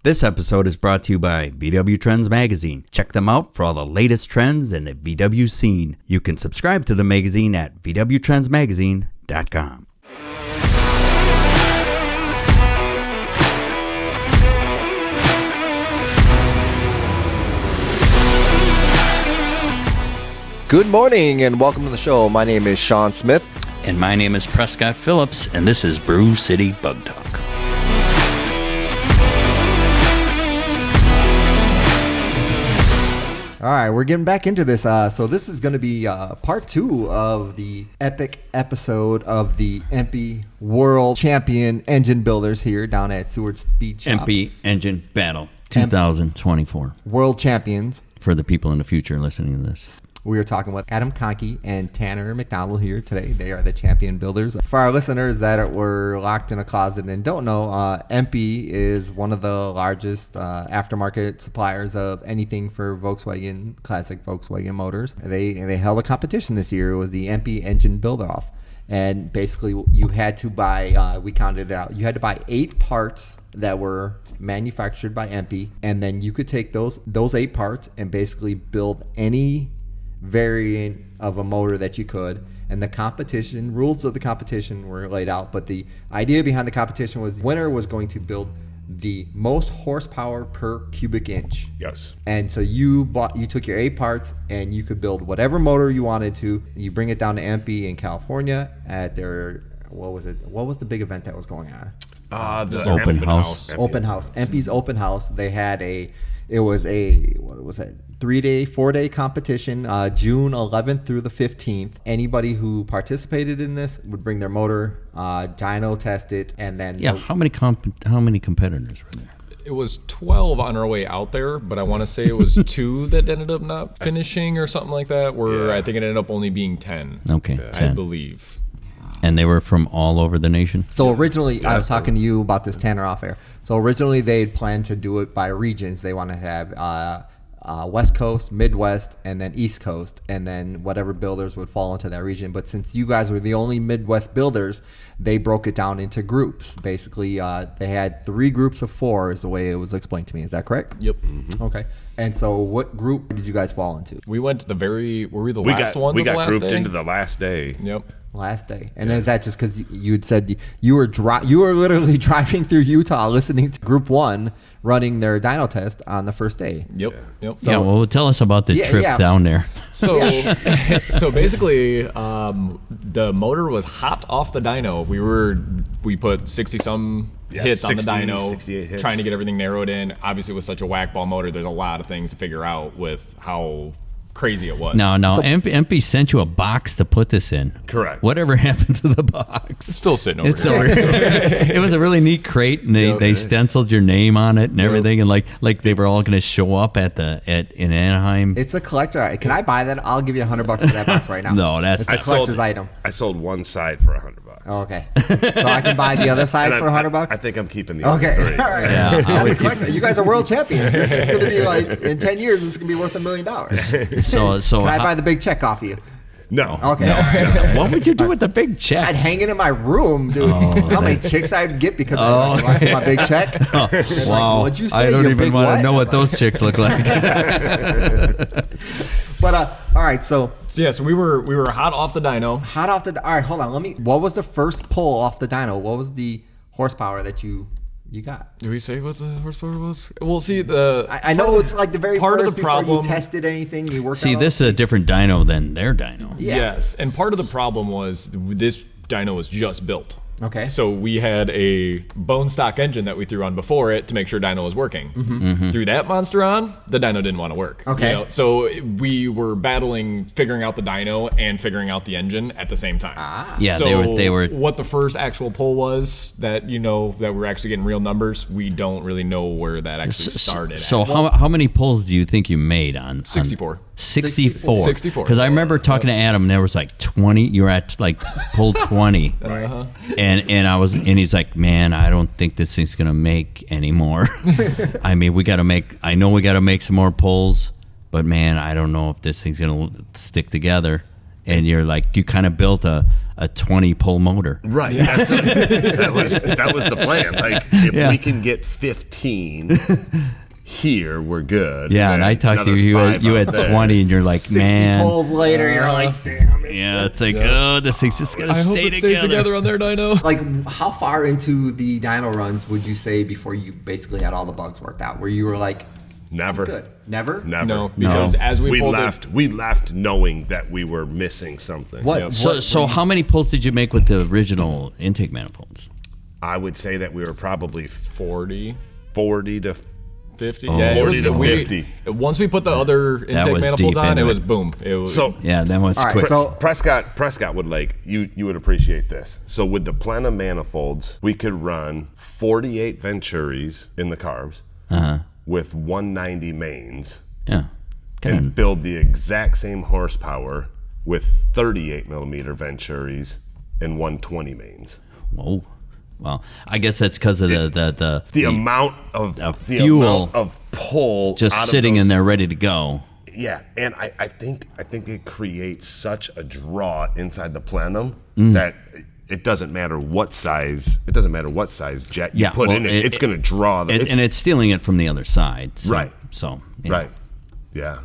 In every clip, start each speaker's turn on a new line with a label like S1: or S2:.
S1: This episode is brought to you by VW Trends Magazine. Check them out for all the latest trends in the VW scene. You can subscribe to the magazine at VWTrendsMagazine.com.
S2: Good morning and welcome to the show. My name is Sean Smith.
S1: And my name is Prescott Phillips, and this is Brew City Bug Talk.
S3: All right, we're getting back into this. So this is going to be part 2 of the epic episode of the EMPI World Champion Engine Builders here down at Seward Speed Shop.
S1: EMPI Engine Battle 2024.
S3: World Champions.
S1: For the people in the future listening to this.
S3: We are talking with Adam Conkey and Tanner McDonald here today. They are the champion builders. For our listeners that were locked in a closet and don't know, EMPI is one of the largest aftermarket suppliers of anything for Volkswagen, classic Volkswagen motors. They held a competition this year. It was the EMPI Engine Build-Off. And basically, you had to buy, we counted it out, you had to buy 8 parts that were manufactured by EMPI. And then you could take those 8 parts and basically build any variant of a motor that you could, and the competition rules of the competition were laid out, but the idea behind the competition was the winner was going to build the most horsepower per cubic inch.
S4: Yes.
S3: And so you took your 8 parts and you could build whatever motor you wanted to. You bring it down to EMPI in California at their what was the big event that was going on?
S4: The
S1: open house.
S3: Open house. EMPI's open house. They had a 4-day competition, June 11th through the 15th. Anybody who participated in this would bring their motor, dyno test it, and then
S1: how many competitors were there?
S5: It was 12 on our way out there, but I want to say it was 2 that ended up not finishing or something like that, where I think it ended up only being 10.
S1: Okay, 10.
S5: I believe.
S1: And they were from all over the nation?
S3: So originally, I was talking to you about this, Tanner, off air. So originally, they had planned to do it by regions. They wanted to have West Coast, Midwest, and then East Coast, and then whatever builders would fall into that region. But since you guys were the only Midwest builders, they broke it down into groups. Basically, they had 3 groups of 4 is the way it was explained to me. Is that correct?
S5: Yep.
S3: Mm-hmm. Okay. And so what group did you guys fall into?
S5: We went to were we the last ones
S4: We
S5: of the
S4: got
S5: last
S4: grouped
S5: day?
S4: into the last day.
S5: Yep.
S3: Last day. And is that just because you had said you were literally driving through Utah listening to Group 1 running their dyno test on the first day?
S5: Yep.
S1: So, well, tell us about the trip down there.
S5: So, so basically, the motor was hot off the dyno. We put 60 some hits on the dyno,
S4: 68 hits.
S5: trying to get everything narrowed in. Obviously, with such a whack ball motor, there's a lot of things to figure out with how crazy it was.
S1: No, EMPI sent you a box to put this in.
S4: Correct.
S1: Whatever happened to the box?
S5: It's still sitting over
S1: It's
S5: here.
S1: over here. It was a really neat crate, and they stenciled your name on it and everything, and like they were all going to show up in Anaheim.
S3: It's a collector item. Can I buy that? I'll give you $100 for that box right now.
S1: No,
S3: it's a collector's item.
S4: I sold one side for $100.
S3: Oh, okay. So I can buy the other side for $100?
S4: I think I'm keeping the
S3: Okay.
S4: other 3.
S3: All right.
S1: Yeah,
S3: As a collector, you guys are world champions. It's going to be like, in 10 years, this is going to be worth $1 million.
S1: So
S3: Can I buy the big check off of you?
S4: No.
S3: Okay.
S4: No.
S1: What would you do with the big check?
S3: I'd hang it in my room, dude. How many chicks I'd get because I see my big check?
S1: Wow.
S3: What'd you say?
S1: I don't
S3: Your
S1: even
S3: big
S1: want to
S3: what?
S1: know what those chicks look like.
S3: But all right, so
S5: we were hot off the dyno.
S3: all right, hold on. What was the first pull off the dyno? What was the horsepower that you got?
S5: Did we say what the horsepower was? Well, see
S3: I know it's like the very
S5: part
S3: first
S5: of the
S3: before
S5: problem.
S3: you tested anything. You worked.
S1: See, this is a different dyno than their dyno.
S5: Yes, and part of the problem was this dyno was just built.
S3: Okay.
S5: So we had a bone stock engine that we threw on before it to make sure dyno was working.
S1: Mm-hmm.
S5: Threw that monster on, the dyno didn't want to work.
S3: Okay.
S5: So we were battling figuring out the dyno and figuring out the engine at the same time.
S1: Yeah,
S5: so
S1: they were.
S5: What the first actual pull was that that we're actually getting real numbers, we don't really know where that actually started.
S1: So how many pulls do you think you made on
S5: 64.
S1: 64. Because I remember talking to Adam, and there was like 20. You were at like pull 20, and he's like, "Man, I don't think this thing's gonna make any more. I mean, I know we got to make some more pulls, but man, I don't know if this thing's gonna stick together." and you're like, you kind of built a 20 pole motor.
S4: Right. That was the plan. Like, if we can get 15 here, we're good.
S1: Yeah, and I talked to you. You had 20, and you're like,
S3: 60
S1: man.
S3: poles later, you're like, damn it.
S1: Yeah, it's like, oh, this thing's just gonna
S5: I hope
S1: stay
S5: it stays together on their dyno.
S3: Like, how far into the dyno runs would you say before you basically had all the bugs worked out? Where you were like,
S4: Never.
S3: good. Never?
S4: Never.
S5: No, because as we pulled
S4: we left knowing that we were missing something.
S3: What?
S5: Yep.
S1: So how many pulls did you make with the original intake manifolds?
S4: I would say that we were probably
S5: 40
S4: to
S5: 50.
S1: Oh.
S5: Yeah, it was
S4: 40 to
S5: we,
S4: 50.
S5: Once we put the other intake
S1: was
S5: manifolds
S1: deep
S5: on, it
S1: into
S5: was
S1: it.
S5: boom. It was
S4: So
S1: Yeah, that was
S3: All right,
S1: quick.
S3: so
S4: Prescott would like you would appreciate this. So with the Plena manifolds, we could run 48 Venturis in the carbs with 190 mains
S1: yeah,
S4: and build the exact same horsepower with 38 millimeter Venturis and 120 mains.
S1: whoa. Well, I guess that's because of the
S4: amount of
S1: fuel
S4: amount of pull
S1: just
S4: out of
S1: sitting in
S4: those-
S1: there ready to go.
S4: Yeah, and I think it creates such a draw inside the plenum that it doesn't matter what size jet you put in it. It's going to draw the
S1: and it's stealing it from the other side. So,
S4: Right.
S1: So yeah.
S4: right. Yeah.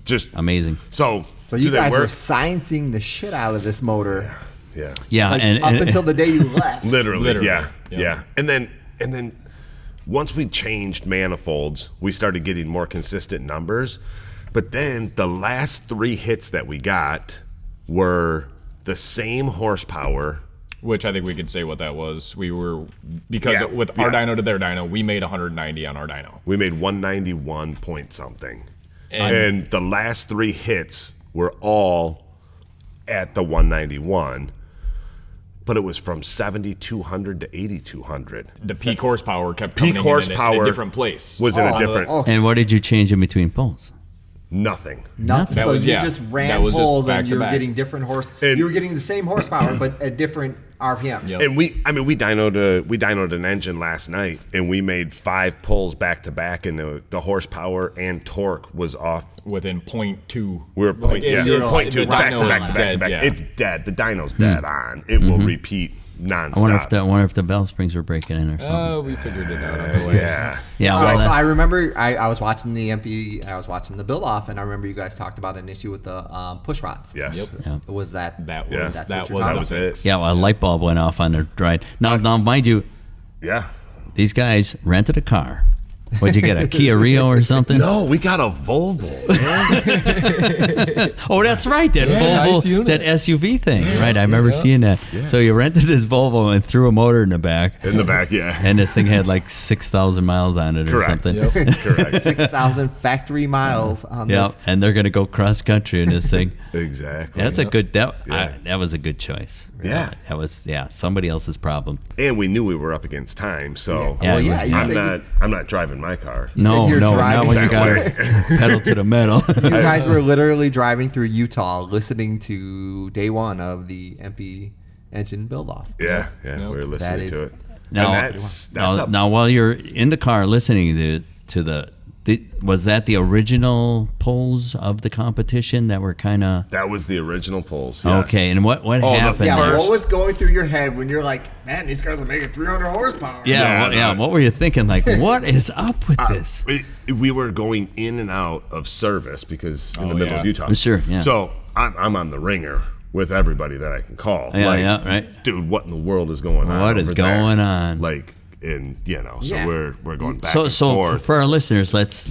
S4: Just
S1: Amazing.
S4: so
S3: you
S4: do they
S3: guys
S4: work?
S3: were sciencing the shit out of this motor.
S4: Yeah.
S1: Yeah,
S3: Like,
S1: and
S3: up until the day you left.
S4: Literally. Yeah.
S5: Yeah.
S4: Yeah. And then once we changed manifolds, we started getting more consistent numbers. But then the last 3 hits that we got were the same horsepower.
S5: which I think we could say what that was. We were because
S4: Yeah,
S5: with our
S4: yeah.
S5: dyno to their dyno, we made 190 on our dyno.
S4: We made 191 point something.
S5: And-
S4: And the last 3 hits were all at the 191. But it was from 7,200 to 8,200.
S5: The peak horsepower kept
S4: Peak
S5: coming
S4: horsepower
S5: in a different place.
S4: Was in a different
S1: And what did you change in between poles?
S4: nothing.
S3: Nothing.
S5: That
S3: So
S5: was-
S3: you
S5: yeah.
S3: just
S5: That
S3: ran
S5: was just
S3: poles
S5: back
S3: and
S5: to
S3: you were
S5: back.
S3: getting different horse.
S4: And-
S3: you were getting the same horsepower, but at different RPMs.
S5: Yep.
S4: And we dynoed an engine last night, and we made 5 pulls back to back, and the horsepower and torque was off.
S5: Within 0.2.
S4: We were point,
S5: It's-
S4: yeah,
S5: it's-
S4: point two
S5: the
S4: back to
S5: dyno
S4: back
S5: is
S4: to back to
S5: dead,
S4: back.
S5: yeah.
S4: It's dead. The dyno's dead on. It will repeat nonstop.
S1: I wonder if the valve springs were breaking in or something.
S5: We figured it out on the way.
S4: Yeah.
S1: Yeah,
S3: So,
S1: well,
S3: so I remember I was watching the EMPI, I was watching the build off, and I remember you guys talked about an issue with the push rods.
S4: Yes.
S5: Yep.
S1: yeah.
S3: Was that
S5: That
S4: Yeah.
S5: was
S3: That's
S5: that
S3: what you're
S5: was
S3: talking
S5: the
S4: was
S5: fix.
S4: it.
S1: Yeah, well, a light bulb went off on their ride. Now, mind you,
S4: Yeah.
S1: these guys rented a car. What'd you get, a Kia Rio or something?
S4: No, we got a Volvo.
S1: Oh, that's right, that Volvo,
S5: nice unit.
S1: that SUV thing. Right, I remember seeing that. So you rented this Volvo and threw a motor in the back,
S4: In the back, yeah.
S1: and this thing had like 6,000 miles on it or
S4: Correct.
S1: something.
S5: Yep.
S4: Correct.
S3: 6,000 factory miles on
S1: Yeah,
S3: this?
S1: and they're gonna go cross country in this thing.
S4: Exactly.
S1: That's a good. That
S4: Yeah.
S1: that was a good choice.
S4: Yeah.
S1: that was somebody else's problem.
S4: And we knew we were up against time, so
S1: Yeah,
S3: Well, yeah, you
S4: I'm
S3: said
S4: not driving my car.
S1: No,
S3: you're
S1: no, not
S3: driving
S1: when you
S4: that
S1: got pedal to the metal.
S3: you guys were literally driving through Utah listening to day one of the MP engine build off.
S4: Yeah, yeah,
S5: Nope.
S4: we were
S3: That
S4: listening
S3: is-
S4: to it.
S1: Now,
S4: And that's
S1: now,
S4: up.
S1: now, while you're in the car listening to the was that the original polls of the competition that were kind of
S4: That was the original polls. Yes.
S1: okay? And what
S4: the
S1: happened?
S3: Yeah,
S4: First-
S3: what was going through your head when you're like, man, these guys are making 300 horsepower?
S4: Yeah,
S1: What were you thinking? Like, what is up with this?
S4: We were going in and out of service because in the
S5: Oh,
S4: middle
S5: yeah.
S4: of Utah.
S1: Sure, yeah.
S4: So I'm on the ringer with everybody that I can call.
S1: Yeah, yeah, right.
S4: Dude, what in the world is going on?
S1: What is
S4: over there?
S1: going on?
S4: Like, and so
S3: Yeah.
S4: we're going back
S1: So
S4: and
S1: so
S4: forth.
S1: for our listeners, let's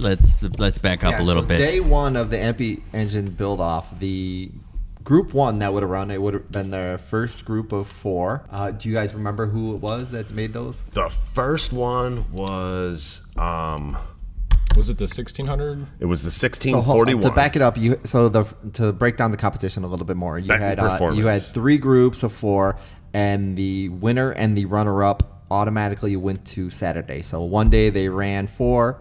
S1: back up
S3: Yeah,
S1: a little
S3: so
S1: bit.
S3: Day one of the MP engine build off, the group one that would have run, it would have been the first group of 4. Do you guys remember who it was that made those?
S4: The first one was
S5: Was it the 1600?
S4: it was the
S3: So
S4: 1641.
S3: to back it up, to break down the competition a little bit more, you
S4: Back
S3: had
S4: performance.
S3: 3 groups of 4, and the winner and the runner up automatically went to Saturday. So one day they ran 4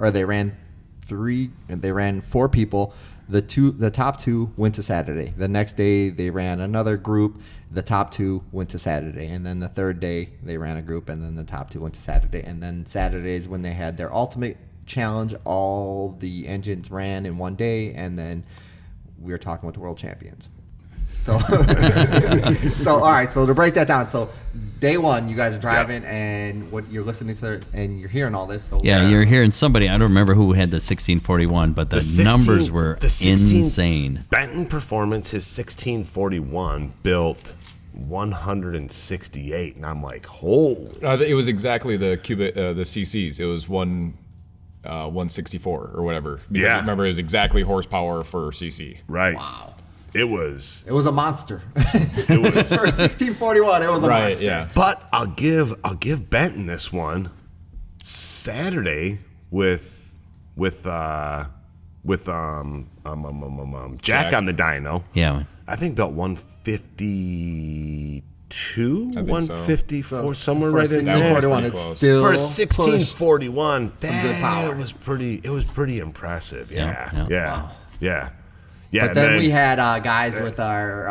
S3: people. The top 2 went to Saturday. The next day they ran another group. The top 2 went to Saturday, and then the third day they ran a group, and then the top 2 went to Saturday. And then Saturdays when they had their ultimate challenge, all the engines ran in one day, and then we were talking with the world champions. So, so all right. So to break that down, so day one, you guys are driving, and what you're listening to, and you're hearing all this. So
S1: You're hearing somebody. I don't remember who had the 1641, but the numbers were insane.
S4: Benton Performance, his 1641 built 168, and I'm like,
S5: it was exactly the CCs. It was 164 or whatever. Because I remember it was exactly horsepower for CC.
S4: Right.
S3: Wow.
S4: It was
S3: a monster.
S4: It was
S3: for 1641. It was a monster.
S5: Yeah.
S4: But I'll give Benton this one. Saturday with Jack on the dyno.
S1: Yeah.
S4: I think built 152,
S5: I think
S4: 154,
S3: So
S4: somewhere
S3: for
S4: right in there.
S3: 1641, it's
S5: Close.
S3: still
S4: For a
S3: pushed
S4: 1641,
S3: some good power.
S4: It was pretty impressive.
S1: Yeah,
S4: Yeah.
S1: yeah.
S4: Yeah.
S3: But then we had guys with our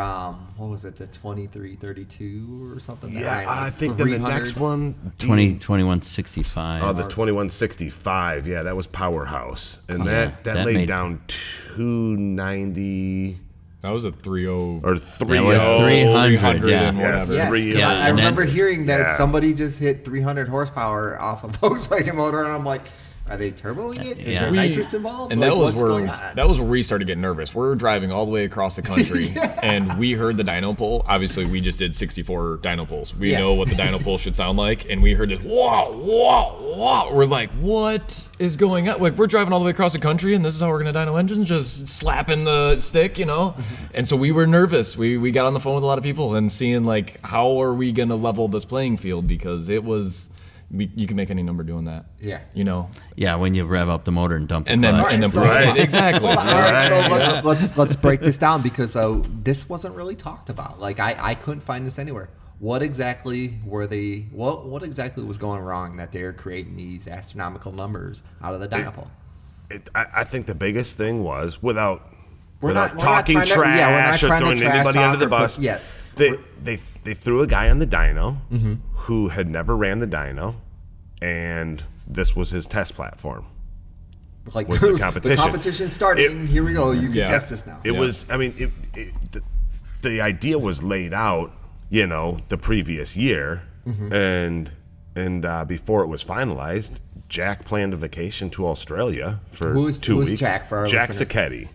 S3: what was it, the 2332 or something?
S4: Yeah, I think then the next one
S1: 2165.
S4: Oh, the 2165. Yeah, that was Powerhouse, and that laid
S1: made
S4: down 290
S5: That was a 30
S4: or 30.
S1: That was 300. Yeah.
S5: and whatever.
S3: Yes,
S4: 3
S3: 'cause I
S1: and then-
S3: remember hearing that
S4: Yeah.
S3: somebody just hit 300 horsepower off a Volkswagen motor, and I'm like, are they turboing it? Is there nitrous involved?
S5: And
S3: Like,
S5: that was
S3: what's going on?
S5: that was where we started getting nervous. We're driving all the way across the country, and we heard the dyno pull. Obviously, we just did 64 dyno pulls. We know what the dyno pull should sound like, and we heard this whoa, whoa, whoa. We're like, what is going on? Like, we're driving all the way across the country, and this is how we're gonna dyno engines, just slapping the stick, you know? And so we were nervous. We got on the phone with a lot of people and seeing like, how are we gonna level this playing field, because it was. You can make any number doing that.
S3: Yeah.
S5: You know.
S1: Yeah, when you rev up the motor and dump the
S5: And then
S1: clutch.
S5: exactly.
S3: Well, all right, so let's break this down, because this wasn't really talked about. Like I couldn't find this anywhere. What exactly were they? What exactly was going wrong that they're creating these astronomical numbers out of the dyno pull?
S4: I think the biggest thing was without
S3: We're not
S4: talking
S3: trying to-
S4: trash
S3: yeah, we're not
S4: or
S3: trying to
S4: throwing
S3: trash
S4: anybody
S3: talk
S4: under the
S3: or put-
S4: bus.
S3: yes.
S4: They threw a guy on the dyno who had never ran the dyno, and this was his test platform.
S3: Like
S4: Was the competition.
S3: The competition started, and here we go. You can test this now.
S4: It was. I mean, the idea was laid out, the previous year, and before it was finalized, Jack planned a vacation to Australia for
S3: Who is
S4: 2 weeks.
S3: Jack for our
S4: Jack
S3: listeners?
S4: Sacchetti.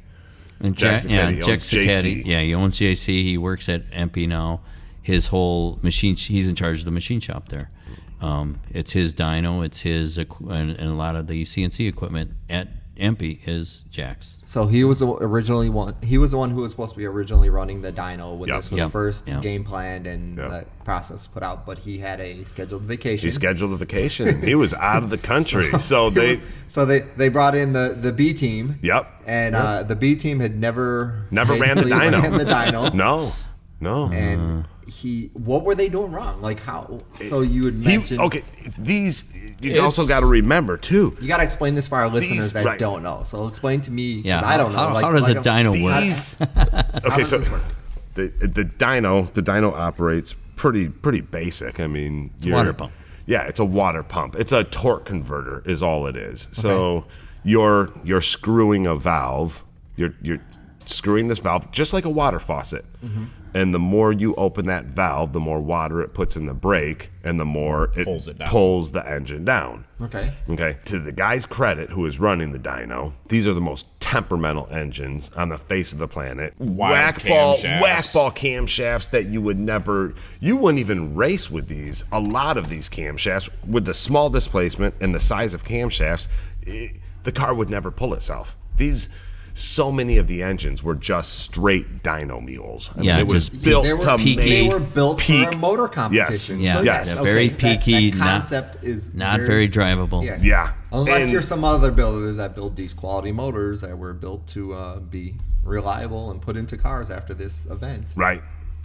S1: And
S4: Jack Sacchetti owns JC.
S1: Yeah, he owns JC. He works at EMPI now. His whole machine, he's in charge of the machine shop there. It's his dyno, it's his, and a lot of the CNC equipment at EMPI is Jack's.
S3: So he was originally one. He was the one who was supposed to be originally running the dyno when this was first game planned and the process put out. But he had a scheduled vacation.
S4: He scheduled a vacation. He was out of the country, so they
S3: brought in the B team.
S4: Yep.
S3: And the B team had never
S4: ran the
S3: basically
S4: dyno.
S3: ran the dyno.
S4: No.
S3: And what were they doing wrong? Like how? So you had mentioned.
S4: You also got to remember too.
S3: You got to explain this for our listeners that
S4: right.
S3: don't know. So explain to me, because
S1: Yeah,
S3: I don't know.
S1: how does a dyno work?
S4: Okay, so
S3: this work?
S4: the dyno operates pretty basic. I mean,
S1: It's a water pump.
S4: Yeah, it's a water pump. It's a torque converter, is all it is. So you're screwing a valve. You're screwing this valve just like a water faucet. And the more you open that valve, the more water it puts in the brake, and the more it pulls the engine down.
S3: Okay.
S4: To the guy's credit who is running the dyno, these are the most temperamental engines on the face of the planet. Whack-ball camshafts that you wouldn't even race with these. A lot of these camshafts, with the small displacement and the size of camshafts, the car would never pull itself. So many of the engines were just straight dyno mules. I mean, it was built
S3: they were built for a motor competition.
S1: Yes.
S3: So
S1: Yes. Very peaky.
S3: That concept is
S1: not very drivable.
S3: Yes.
S4: Yeah.
S3: Unless you're some other builders that build these quality motors that were built to be reliable and put into cars after this event.
S4: Right.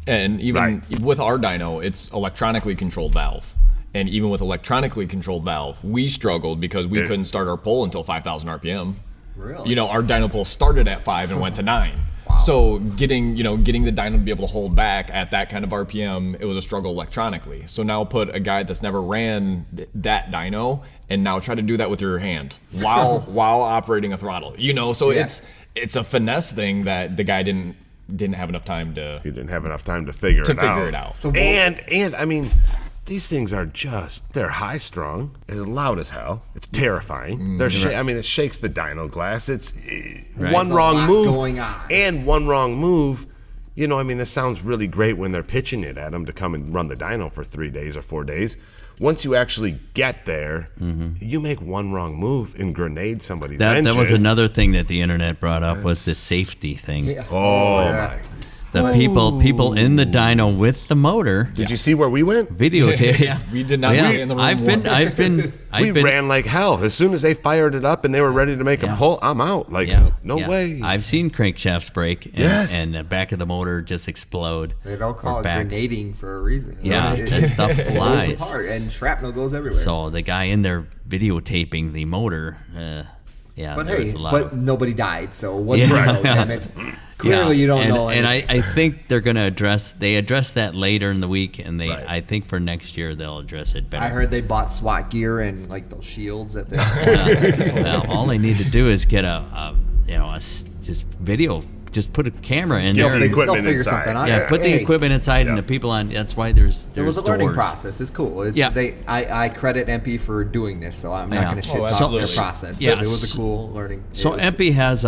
S5: And even with our dyno, it's electronically controlled valve. And even with electronically controlled valve, we struggled because we couldn't start our pull until 5,000 RPM.
S3: Really?
S5: Our dyno pull started at 5 and went to 9. Wow. So getting the dyno to be able to hold back at that kind of RPM, it was a struggle electronically. So now put a guy that's never ran that dyno and now try to do that with your hand while operating a throttle. So it's a finesse thing that the guy didn't didn't have enough time to
S4: figure it
S5: out.
S4: out. So and I mean, these things are they're high strung, it's loud as hell, it's terrifying. I mean, it shakes the dyno glass. It's one wrong move
S3: going on.
S4: And one wrong move. You know, I mean, this sounds really great when they're pitching it at them to come and run the dyno for 3 days or 4 days. Once you actually get there, you make one wrong move and grenade somebody's engine.
S1: That was another thing that the internet brought up was the safety thing.
S3: Yeah.
S4: My.
S1: The people in the dyno with the motor.
S4: Did you see where we went?
S1: Videotape. Yeah.
S5: We did not be in the room.
S4: We ran like hell. As soon as they fired it up and they were ready to make a pull, I'm out. Like, no way.
S1: I've seen crankshafts break and the back of the motor just explode.
S3: They don't call it grenading for a reason.
S1: Yeah, that stuff flies.
S3: It goes apart and shrapnel goes everywhere.
S1: So the guy in there videotaping the motor,
S3: but hey, nobody died, so what do you know, damn it. Clearly you don't know anything.
S1: And I think they're going to address that later in the week, and I think for next year they'll address it better.
S3: I heard they bought SWAT gear and like those shields at the
S1: well, all they need to do is get just video. Just put a camera in there.
S3: They'll figure something out.
S1: Yeah, put the equipment inside and the people on. That's why there's
S3: it was a learning
S1: doors.
S3: process. It's cool. I credit EMPI for doing this, so I'm not going to shit talk their process.
S1: Yeah,
S3: it was a cool learning.
S1: So EMPI has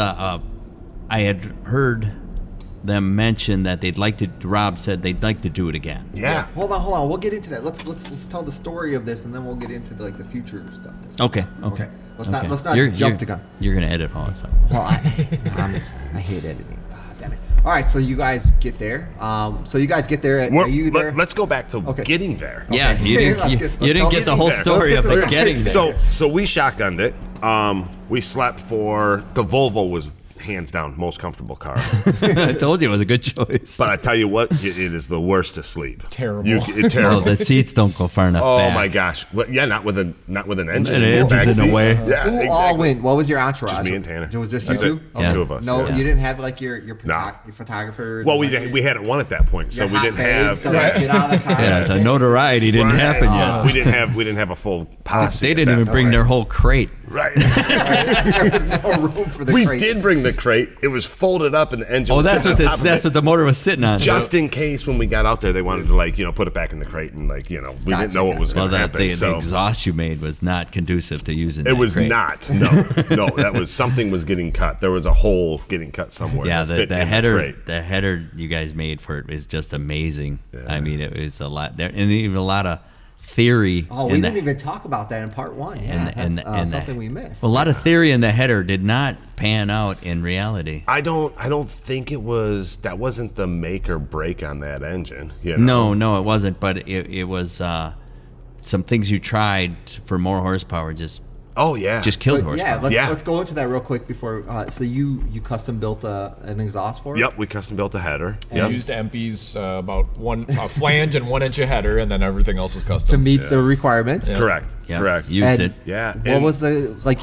S1: I had heard them mention that Rob said they'd like to do it again.
S4: Yeah.
S3: Hold on. We'll get into that. Let's tell the story of this, and then we'll get into the future stuff.
S1: Okay.
S3: Let's not jump the gun.
S1: You're gonna edit all this stuff.
S3: Well, I hate editing. Damn it. All right, so you guys get there. Are you there?
S4: Let's go back to getting there.
S1: Okay. Yeah, you didn't get the whole story of getting there.
S4: So we shotgunned it. We slept for the Volvo was hands down most comfortable car.
S1: I told you it was a good choice.
S4: But I tell you what, it is the worst to sleep.
S5: Terrible.
S4: Terrible.
S1: Oh, the seats don't go far enough back.
S4: Oh my gosh. Well, yeah, not with an engine.
S1: An engine in a way.
S4: Yeah,
S3: Who all went? What was your entourage?
S4: Just me and Tanner.
S3: It was just
S4: That's
S3: you two?
S4: Okay. Two of us.
S3: No, you didn't have like your photographers.
S4: Well, we hadn't won at that point, so we didn't have.
S3: To, get out of the car.
S1: Yeah, the notoriety didn't happen yet.
S4: We didn't have a full posse.
S1: They didn't even bring their whole crate.
S4: Right.
S3: There was no room for the crate.
S4: We did bring the crate. It was folded up, and the engine.
S1: That's what the motor was sitting on.
S4: Just in case when we got out there, they wanted to put it back in the crate, and we didn't know what was going to happen.
S1: The exhaust you made was not conducive to using. It
S4: was
S1: crate.
S4: not. No, that was something was getting cut. There was a hole getting cut somewhere.
S1: Yeah, the header you guys made for it is just amazing. Yeah. I mean, it was a lot there, and even a lot of theory.
S3: Oh, we didn't even talk about that in part one. Yeah, that's something we missed.
S1: A lot of theory in the header did not pan out in reality.
S4: I don't think it was. That wasn't the make or break on that engine. You know?
S1: No, it wasn't. But it was some things you tried for more horsepower just.
S4: Oh yeah,
S1: just killed horsepower.
S3: Let's go into that real quick before. So you custom built an exhaust for it?
S4: Yep, we custom built a header.
S5: And used EMPI's about a flange and 1 inch of header, and then everything else was custom
S3: to meet the requirements.
S4: Yeah. Correct.
S1: Used it.
S4: Yeah.
S3: What was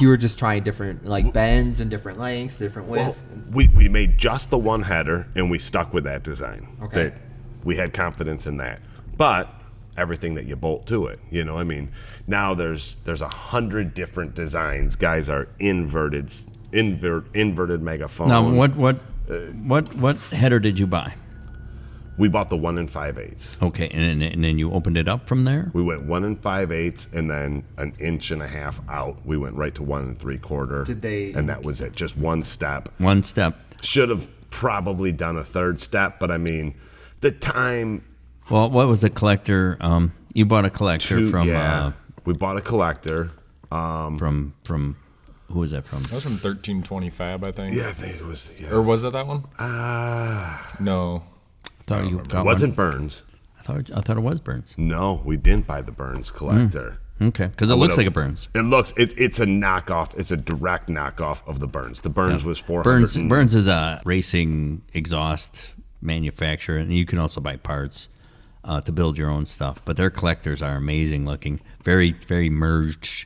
S3: you were just trying different bends and different lengths, different widths?
S4: Well, we made just the one header, and we stuck with that design.
S3: Okay.
S4: We had confidence in that, but everything that you bolt to it, I mean, now there's 100 different designs. Guys are inverted megaphone.
S1: Now what header did you buy?
S4: We bought the 1 5/8.
S1: Okay, and then you opened it up from there.
S4: We went 1 5/8, and then 1.5 inches out. We went right to 1 3/4.
S3: Did they?
S4: And that was it. Just one step.
S1: One step.
S4: Should have probably done a third step, but I mean, the time.
S1: Well, what was the collector? You bought a collector from.
S4: Yeah, we bought a collector.
S1: From who was that from?
S5: That was from 1320 Fab, I think.
S4: Yeah, I think it was. Yeah.
S5: Or was it that one? No.
S4: It wasn't Burns.
S1: I thought it was Burns.
S4: No, we didn't buy the Burns collector.
S1: Okay, because it looks like a Burns.
S4: It's a knockoff. It's a direct knockoff of the Burns. The Burns was 400.
S1: Burns is a racing exhaust manufacturer, and you can also buy parts to build your own stuff. But their collectors are amazing looking. Very, very merged.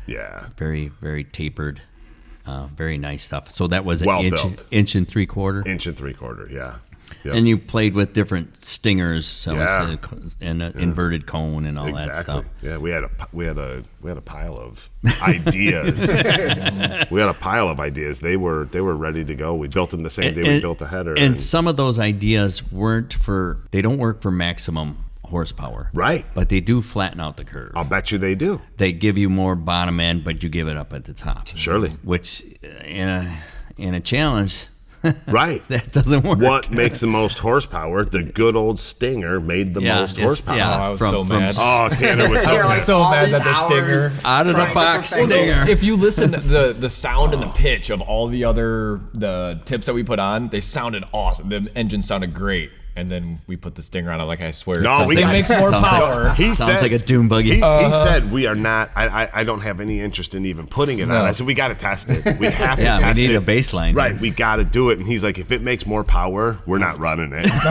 S4: Yeah.
S1: Very, very tapered. Very nice stuff. So that was
S4: well
S1: an
S4: built.
S1: inch and 3/4.
S4: 1 3/4. Yeah. Yep.
S1: And you played with different stingers, so
S4: Yeah.
S1: and an inverted cone and all that
S4: Exactly.
S1: stuff.
S4: Yeah, we had a pile of ideas. We had a pile of ideas. They were ready to go. We built them the same day we built a header.
S1: And some of those ideas they don't work for maximum horsepower.
S4: Right.
S1: But they do flatten out the curve.
S4: I'll bet you they do.
S1: They give you more bottom end, but you give it up at the top.
S4: Surely.
S1: Which in a challenge,
S4: Right.
S1: that doesn't work.
S4: What makes the most horsepower? The good old Stinger made the most horsepower.
S1: Yeah,
S5: I was so mad.
S4: Oh, Tanner was so
S3: You're like,
S4: mad.
S5: so
S3: all
S5: mad
S3: these
S5: that the
S3: hours
S5: Stinger
S1: out of the
S3: trying to
S1: box
S3: perfect it.
S1: Stinger.
S5: If you listen to the sound and the pitch of all the tips that we put on, they sounded awesome. The engine sounded great. And then we put the Stinger on it. Like, I swear,
S4: No,
S5: it makes more
S1: Sounds
S5: power.
S1: Like, sounds like a dune buggy.
S4: He said we are not. I don't have any interest in even putting it on. I said we got to test it. We have to
S1: Yeah, we
S4: test it.
S1: need a baseline.
S4: Right, we got to do it. And he's like, if it makes more power, we're not running it. He's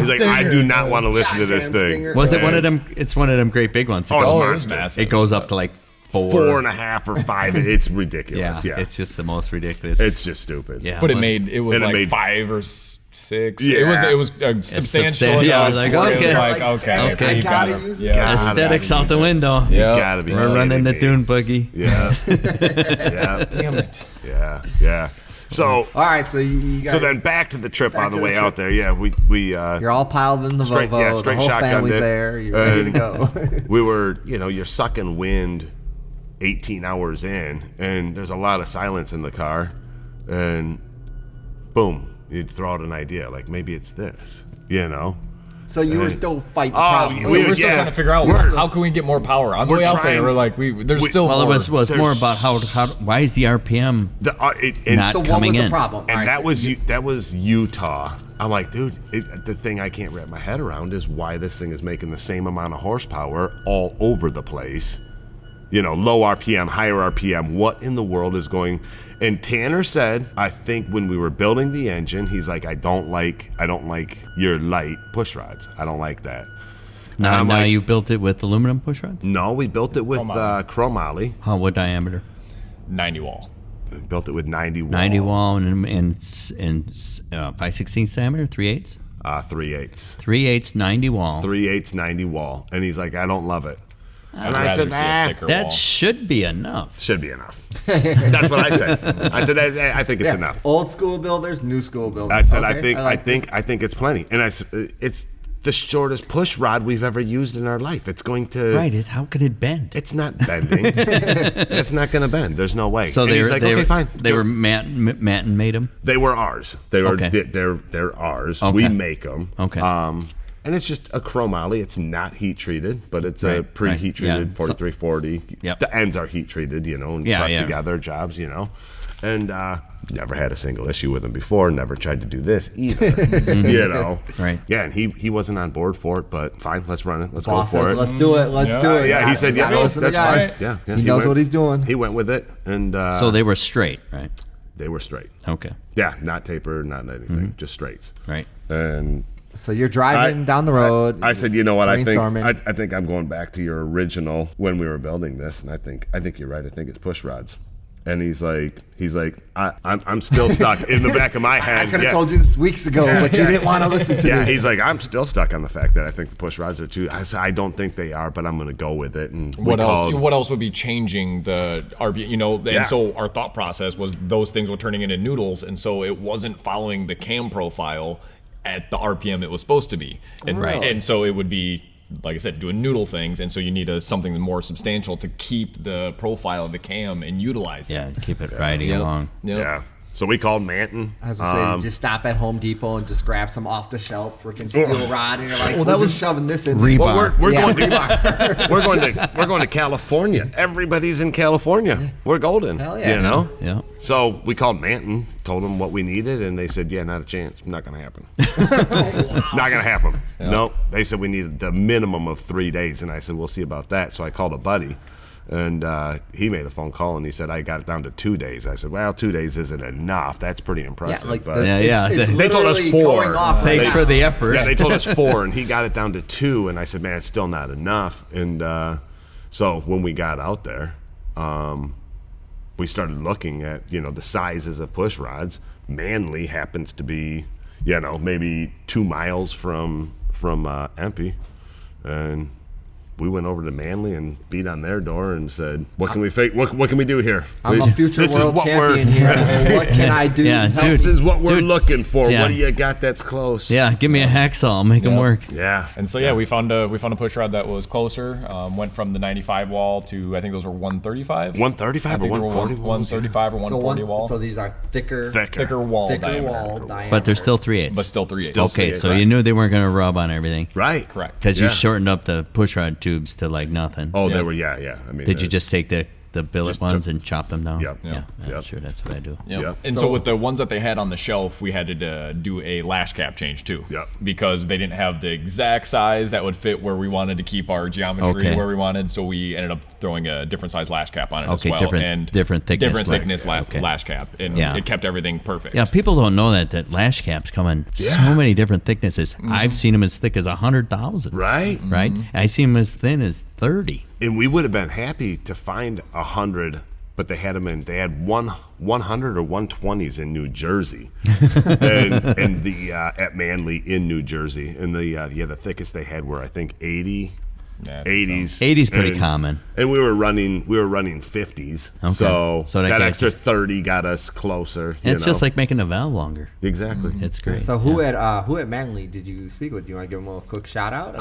S4: like, I do not want to listen to this
S2: Goddamn
S4: thing.
S2: Stinger.
S1: Was it one of them? It's one of them great big ones. It
S4: Oh,
S1: goes,
S4: it's
S5: Oh, it was
S4: monster.
S5: massive.
S1: it goes up to like 4.
S4: 4.5 or 5. It's
S1: Yeah,
S4: ridiculous. Yeah,
S1: it's just the most ridiculous.
S4: it's just stupid.
S1: yeah,
S5: But it was
S4: And it
S5: like
S4: made-
S5: 5 or 6.
S4: Yeah.
S5: It was substantial.
S1: substan- yeah, I was
S5: enough.
S1: like,
S5: It
S1: okay.
S5: was like,
S3: Damn
S5: okay,
S3: it, I
S5: you
S3: gotta
S5: gotta-
S3: use it.
S5: yeah.
S1: aesthetics out the window.
S5: Yeah.
S4: Gotta be.
S1: We're running the
S4: kidding me.
S1: dune buggy.
S4: Yeah, yeah,
S5: Damn it.
S4: yeah. So,
S3: All right, so you guys,
S4: so then back to the trip
S3: Back
S4: on the
S3: to the
S4: way
S3: trip.
S4: out there. Yeah, we
S3: you're all piled in the
S4: straight-
S3: Volvo.
S4: yeah, straight
S3: the whole
S4: shotgunned
S3: family's
S4: it.
S3: there. You're ready to go.
S4: we were, you're sucking wind 18 hours in, and there's a lot of silence in the car, and boom, you'd throw out an idea, like maybe it's this,
S3: So you were still fighting
S4: Oh,
S3: problems.
S4: we-
S5: We're still
S4: yeah.
S5: trying to figure out
S4: We're-
S5: how can we get more power on the
S4: we're
S5: way out
S4: trying-
S5: there. We're like, there's
S4: we-
S5: still
S1: Well,
S5: more.
S1: it was more
S4: There's-
S1: about how why is the RPM not
S3: So what
S1: coming
S3: was the
S1: in?
S3: problem?
S4: And
S3: All right,
S4: that was Utah. I'm like, dude, the thing I can't wrap my head around is why this thing is making the same amount of horsepower all over the place. Low RPM, higher RPM. What in the world is going? And Tanner said, I think when we were building the engine, he's like, I don't like your light push rods. I don't like that. And
S1: Now,
S4: I'm
S1: now
S4: like,
S1: you built it with aluminum push rods?
S4: No, we built it with chromoly.
S1: What diameter?
S5: 90 wall.
S4: Built it with 90 wall.
S1: 90 wall and 5/16 diameter, 3/8?
S4: 3/8.
S1: 3/8, 90 wall.
S4: 3/8, 90 wall. And he's like, I don't love it. And I
S5: I'd
S4: said,
S5: rather see a thicker
S1: That
S5: wall.
S1: should be enough.
S4: should be enough. That's what I said. I said, I think it's
S3: yeah,
S4: enough.
S3: old school builders, new school builders.
S4: I said,
S3: Okay,
S4: I think it's plenty. And I said, it's the shortest push rod we've ever used in our life. It's going to.
S1: Right. How could it bend?
S4: It's not bending. It's not going to bend. There's no way.
S1: So
S4: and he's like, okay, fine.
S1: They were Manton made them.
S4: They were ours. They were.
S1: Okay.
S4: They're ours.
S1: Okay.
S4: We make them.
S1: Okay.
S4: And it's just a chromoly. It's not heat treated, but it's a
S1: Right,
S4: pre-heat
S1: right. Yeah.
S4: treated 4340.
S1: Yep.
S4: The ends are heat treated, and
S1: Yeah,
S4: pressed
S1: yeah.
S4: together jobs, And never had a single issue with them before. Never tried to do this either.
S1: Right.
S4: Yeah, and he wasn't on board for it, but fine, let's run it. Let's
S3: Boss
S4: go for
S3: says,
S4: it.
S3: let's do it. Let's do it.
S4: Yeah, he said, yeah,
S3: Gotta listen to
S4: that's
S3: the guy.
S4: fine. Yeah,
S3: He knows
S4: went-
S3: what he's doing.
S4: He went with it, and
S1: So they were straight, right?
S4: they were straight.
S1: Okay.
S4: Yeah, not tapered, not anything, just straights.
S1: Right.
S4: And
S3: So you're driving down the road.
S4: I said, you know what? I
S3: brainstorming.
S4: think I'm going back to your original when we were building this, and I think you're right. I think it's push rods. And he's like, I'm still stuck in the back of my head.
S3: I could have told you this weeks ago, but you didn't want to listen to
S4: Yeah,
S3: me.
S4: he's like, I'm still stuck on the fact that I think the push rods are too. I said, I don't think they are, but I'm going to go with it. And
S5: What else would be changing the RPM? And
S4: Yeah.
S5: so our thought process was those things were turning into noodles, and so it wasn't following the cam profile at the RPM it was supposed to be. And,
S3: Really?
S5: and so it would be, like I said, doing noodle things, and so you need something more substantial to keep the profile of the cam and utilize it.
S1: Yeah. Keep it riding along.
S5: Yep.
S4: Yeah. So we called Manton.
S3: As I say, you just stop at Home Depot and just grab some off the shelf freaking steel rod, and you're like,
S5: that
S3: we're
S5: was
S3: just shoving this in.
S1: Rebar.
S4: Well, we're
S3: Yeah,
S4: going to we're going to California. Everybody's in California. We're golden.
S3: Hell yeah.
S1: Yeah.
S4: So we called Manton, told them what we needed, and they said, yeah, not a chance. Not going to happen. Not going to happen. Nope. They said we needed the minimum of 3 days, and I said, we'll see about that. So I called a buddy, and he made a phone call, and he said, I got it down to 2 days. I said, well, 2 days isn't enough. That's pretty
S3: Yeah,
S4: impressive.
S3: like
S4: but
S1: Yeah.
S3: It's
S4: They told us
S3: literally
S4: 4.
S3: going off right
S1: Thanks
S3: now.
S1: for the effort.
S4: Yeah, they told us 4, and he got it down to 2, and I said, man, it's still not enough. And so when we got out there, we started looking at, the sizes of push rods. Manly happens to be, maybe 2 miles from EMPI, and we went over to Manly and beat on their door and said, "What can we fake? What can we do here?
S3: I'm a future world champion here. What can I do?
S1: Yeah, dude,
S4: This is what we're looking for.
S1: Yeah.
S4: What do you got that's close?"
S1: Yeah, give me a hacksaw. I'll make them work.
S4: Yeah.
S5: And so we found a push rod that was closer. Went from the 95 wall to I think those were 135.
S4: 135 or 140 walls.
S5: 135 or 140 wall.
S3: So these are thicker
S5: wall
S3: thicker
S5: diameter.
S3: wall diameter.
S1: But they're still 3/8.
S5: But still 3/8.
S1: Okay, so you knew they weren't going to rub on everything.
S4: Right.
S5: Correct.
S1: Because
S4: Yeah.
S1: you shortened up the push rod tubes to like nothing.
S4: Oh, they were, yeah. I mean,
S1: Did you just take the billet
S4: Just
S1: ones and chop them down?
S4: Yep.
S1: Yeah,
S4: Yep.
S1: sure, that's what I do.
S5: Yep.
S4: Yep.
S5: And so with the ones that they had on the shelf, we had to do a lash cap change too.
S4: Yep.
S5: Because they didn't have the exact size that would fit where we wanted to keep our geometry
S1: Okay.
S5: where we wanted. So we ended up throwing a different size lash cap on it as
S1: Okay,
S5: well.
S1: different thickness
S5: Different
S1: lash
S5: lash cap. And
S1: Yeah.
S5: it kept everything perfect.
S1: Yeah, people don't know that lash caps come in so many different thicknesses. I've seen them as thick as 100,000.
S4: Right.
S1: Right? And I see them as thin as 30.
S4: And we would have been happy to find 100, but they had 100 or 120s in New Jersey, and the at Manly in New Jersey, and the thickest they had were I think 80.
S5: Yeah, I think
S4: 80s.
S1: 80's pretty common.
S4: And we were running 50s.
S1: Okay.
S4: So
S1: that
S4: that
S1: gets
S4: extra
S1: you.
S4: 30 got us closer.
S1: And it's just like making the valve longer.
S4: exactly.
S1: It's great.
S3: So who at Manly did you speak with? Do you want to give them a quick shout out?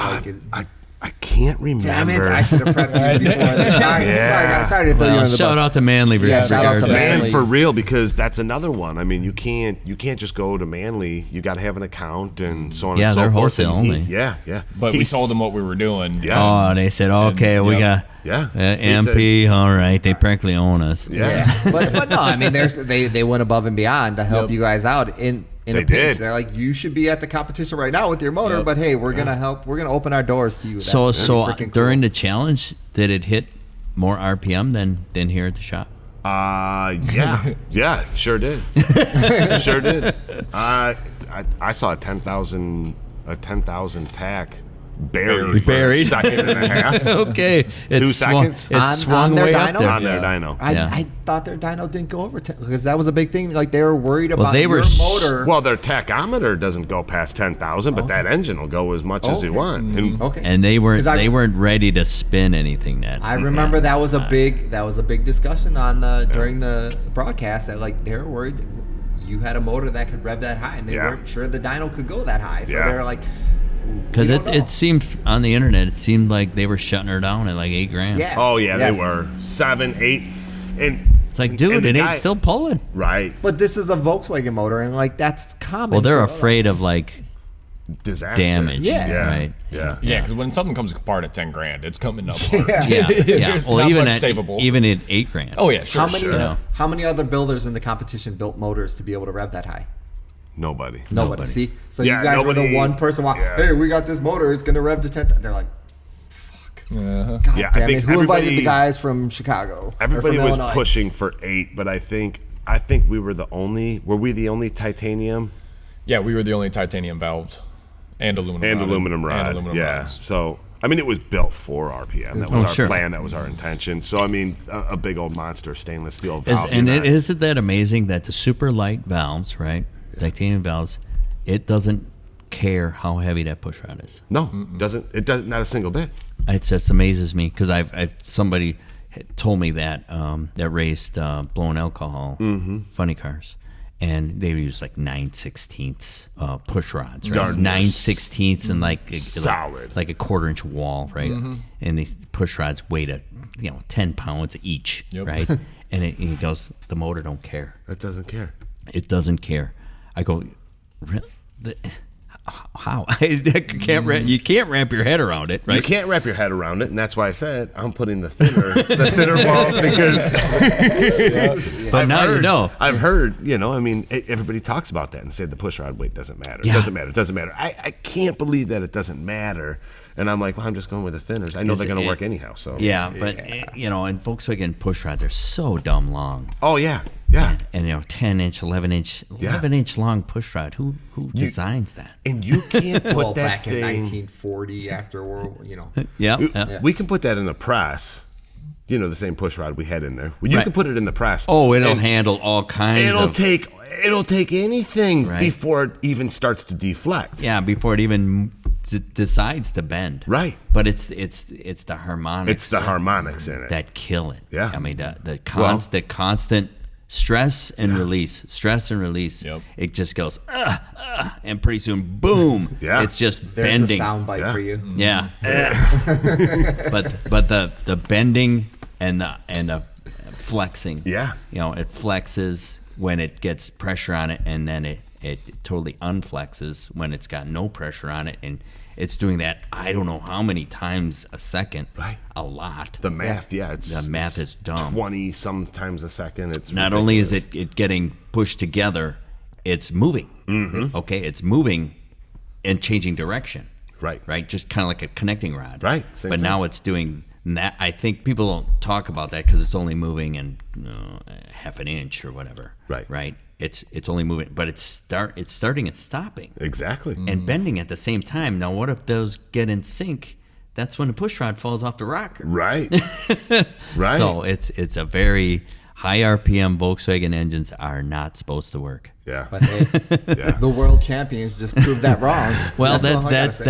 S4: I can't remember.
S3: Damn it! I should have prepped you before this. Sorry, guys. Sorry to throw you
S1: Well,
S3: on the
S1: shout
S3: bus.
S1: out to Manly.
S3: Yeah, shout out to
S4: Man,
S3: Manly.
S4: for real, because that's another one. I mean, you can't just go to Manly. You got to have an account and so on.
S1: Yeah,
S4: and so
S1: they're
S4: forth.
S1: wholesale
S4: And
S1: only.
S4: Yeah.
S5: But we
S4: He's-
S5: told them what we were doing.
S4: Yeah.
S1: Oh, they said, okay, we got
S4: Yeah.
S1: EMPI. All right, they practically own us.
S4: Yeah.
S3: but no, I mean, they went above and beyond to help you guys out in
S4: They
S3: a pinch.
S4: did.
S3: They're like, you should be at the competition right now with your motor, but hey, we're gonna help. We're gonna open our doors to you. That's
S1: So
S3: pretty freaking
S1: during
S3: cool.
S1: the challenge, did it hit more RPM than here at the shop?
S4: Yeah, sure did. Sure did. I saw a 10,000 tack buried for a
S1: Buried.
S4: second and a half.
S1: Okay, it
S4: 2
S1: swung,
S4: seconds?
S1: It swung
S3: on their
S1: way up
S3: dyno?
S1: there.
S4: On their dyno.
S3: I thought their dyno didn't go over because that was a big thing. Like they were worried about
S1: they
S3: your
S1: were
S3: motor.
S4: Well, their tachometer doesn't go past 10,000, but that engine will go as much as you
S3: Okay.
S4: want. And
S3: Okay.
S1: And they weren't
S3: 'Cause I-
S1: weren't ready to spin anything then.
S3: I remember that was a big discussion on during the broadcast that like they were worried you had a motor that could rev that high and they
S4: Yeah.
S3: weren't sure the dyno could go that high. So
S4: Yeah.
S3: they were like,
S1: Because
S3: we don't know.
S1: it seemed on the internet, it seemed like they were shutting her down at like $8,000.
S3: Yes.
S4: oh yeah,
S3: Yes.
S4: they were 7, 8, and
S1: It's like, dude,
S4: and the
S1: it ain't
S4: guy-
S1: still pulling.
S4: right
S3: But this is a Volkswagen motor and like that's common.
S1: Well, they're
S3: for-
S1: afraid of like
S4: disaster
S1: damage.
S3: Yeah.
S1: Right.
S4: Yeah.
S5: Yeah, because when something comes apart at 10 grand, it's coming up.
S3: Yeah.
S1: Yeah.
S5: There's
S1: Well,
S5: not
S1: even
S5: much
S1: at
S5: savable.
S1: even at $8,000.
S5: Oh yeah, sure.
S3: How many
S5: Sure.
S3: how many other builders in the competition built motors to be able to rev that high?
S4: Nobody.
S3: Nobody. See, so
S4: Yeah,
S3: you guys were the
S4: nobody-
S3: one person.
S4: yeah.
S3: Hey, we got this motor. It's gonna rev to 10. They're like, fuck. God
S4: Yeah, I
S3: damn
S4: think
S3: it. Who invited
S4: everybody-
S3: the guys from Chicago? or
S4: Everybody
S3: from
S4: was
S3: Illinois?
S4: pushing for 8, but I think we were the only. Were we the only titanium
S5: Yeah, we were the only titanium valved and aluminum rod.
S4: rod?
S5: And aluminum
S4: yeah.
S5: rods.
S4: So I mean, it was built for RPM. That was
S1: Oh,
S4: our
S1: sure.
S4: plan. That was our intention. So I mean, a big old monster stainless steel
S1: Is,
S4: valve.
S1: and
S4: unit.
S1: isn't that amazing that the super light valves, right? Titanium valves, it doesn't care how heavy that push rod is.
S4: No, doesn't. It doesn't. Not a single bit.
S1: It just amazes me because I've somebody had told me that that raced blown alcohol funny cars, and they use like 9/16 push rods, right?
S4: Darn.
S1: 9/16 and like
S4: Solid.
S1: like a 1/4 inch wall, right? And these push rods weigh 10 pounds each,
S5: Yep.
S1: right? And he goes, the motor don't care.
S4: It doesn't care.
S1: It doesn't care. I go, really? How? I can't you can't wrap your head around it, right?
S4: You can't wrap your head around it, and that's why I said I'm putting the thinner ball because.
S1: But now you know.
S4: I've heard, I mean, everybody talks about that and said the push rod weight doesn't matter.
S1: Yeah.
S4: It doesn't matter. It doesn't matter. I can't believe that it doesn't matter. And I'm like, well, I'm just going with the thinners. I know they're going to work anyhow. So
S1: Yeah, but and Volkswagen push rods are so dumb long.
S4: Oh yeah, yeah.
S1: And 10-inch, 11-inch long push rod. Who designs that?
S4: And you can't put
S3: Well,
S4: that
S3: back in
S4: thing.
S3: 1940, after World,
S1: Yeah.
S4: We can put that in the press. The same push rod we had in there. You
S1: Right.
S4: can put it in the press.
S1: Oh, it'll
S4: and
S1: handle all kinds
S4: It'll
S1: of.
S4: take It'll take anything
S1: Right.
S4: before it even starts to deflect.
S1: Yeah, before it even decides to bend.
S4: Right.
S1: But it's the harmonics.
S4: It's the harmonics in it.
S1: that kill it.
S4: Yeah.
S1: I mean the constant stress and release,
S5: Yep.
S1: It just goes, and pretty soon, boom.
S4: Yeah.
S1: It's just
S3: There's
S1: bending.
S3: a sound bite for you.
S1: Yeah. but the bending and the flexing.
S4: Yeah.
S1: It flexes when it gets pressure on it, and then it totally unflexes when it's got no pressure on it, and it's doing that I don't know how many times a second.
S4: Right.
S1: A lot.
S4: The math,
S1: The math is dumb.
S4: 20 sometimes a second. It's
S1: Not
S4: ridiculous.
S1: only is it getting pushed together, it's moving. Mm-hmm. Okay, it's moving and changing direction.
S4: Right.
S1: Just kind of like a connecting rod.
S4: Right, same
S1: But
S4: thing.
S1: now it's doing that. I think people don't talk about that because it's only moving in half an inch or whatever. Right. It's only moving, but it's starting and stopping
S4: Exactly.
S1: and bending at the same time. Now, what if those get in sync? That's when the push rod falls off the rocker.
S4: Right. Right.
S1: So it's a very high RPM. Volkswagen engines are not supposed to work.
S4: Yeah.
S3: But hey, the world champions just proved that wrong.
S1: Well,
S3: That's all I gotta say.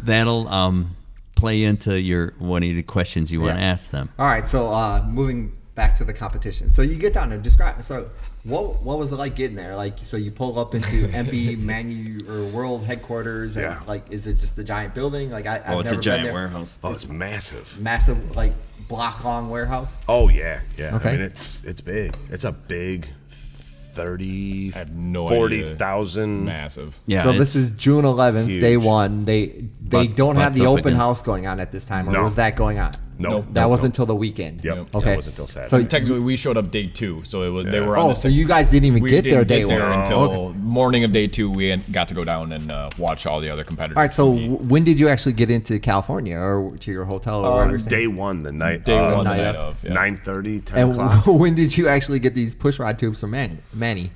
S1: that'll play into one of the questions you want to
S3: Yeah.
S1: ask them.
S3: All right, so moving back to the competition. So you get down there, describe. So what was it like getting there? Like, so you pull up into EMPI or World Headquarters, and
S4: Yeah.
S3: like, is it just a giant building? Like, I've never
S1: It's a
S3: been
S1: giant
S3: there.
S1: warehouse.
S4: Oh, it's massive.
S3: Massive, like block long warehouse.
S4: Oh yeah.
S3: Okay.
S4: I mean, it's big. It's a big 30,
S5: I have no
S4: 40,000.
S5: Massive.
S1: Yeah.
S3: So
S1: it's-
S3: this is June 11th,
S4: huge.
S3: day one. They don't have
S1: butts
S3: the
S1: up
S3: open
S1: against-
S3: house going on at this time, or
S4: No.
S3: was that going on?
S4: No,
S5: Nope.
S3: That
S4: no,
S3: wasn't
S4: no.
S3: until the weekend.
S4: Yep.
S3: Okay.
S4: That wasn't until Saturday.
S3: So
S5: Technically, we showed up day 2, so it was they were. On
S3: oh,
S5: the
S3: so you guys didn't even
S5: we
S3: get there
S5: didn't
S3: day
S5: get there
S3: one
S5: until
S3: Okay.
S5: morning of day 2. We got to go down and watch all the other competitors.
S3: All right. So
S5: compete.
S3: when did you actually get into California or to your hotel or wherever? you're staying?
S4: Day one, the night.
S5: Day one, the
S3: night
S5: night
S3: of.
S5: of. Yeah.
S4: 9:30, 10
S3: And
S4: o'clock.
S3: when did you actually get these push rod tubes from Manny?
S1: Manly.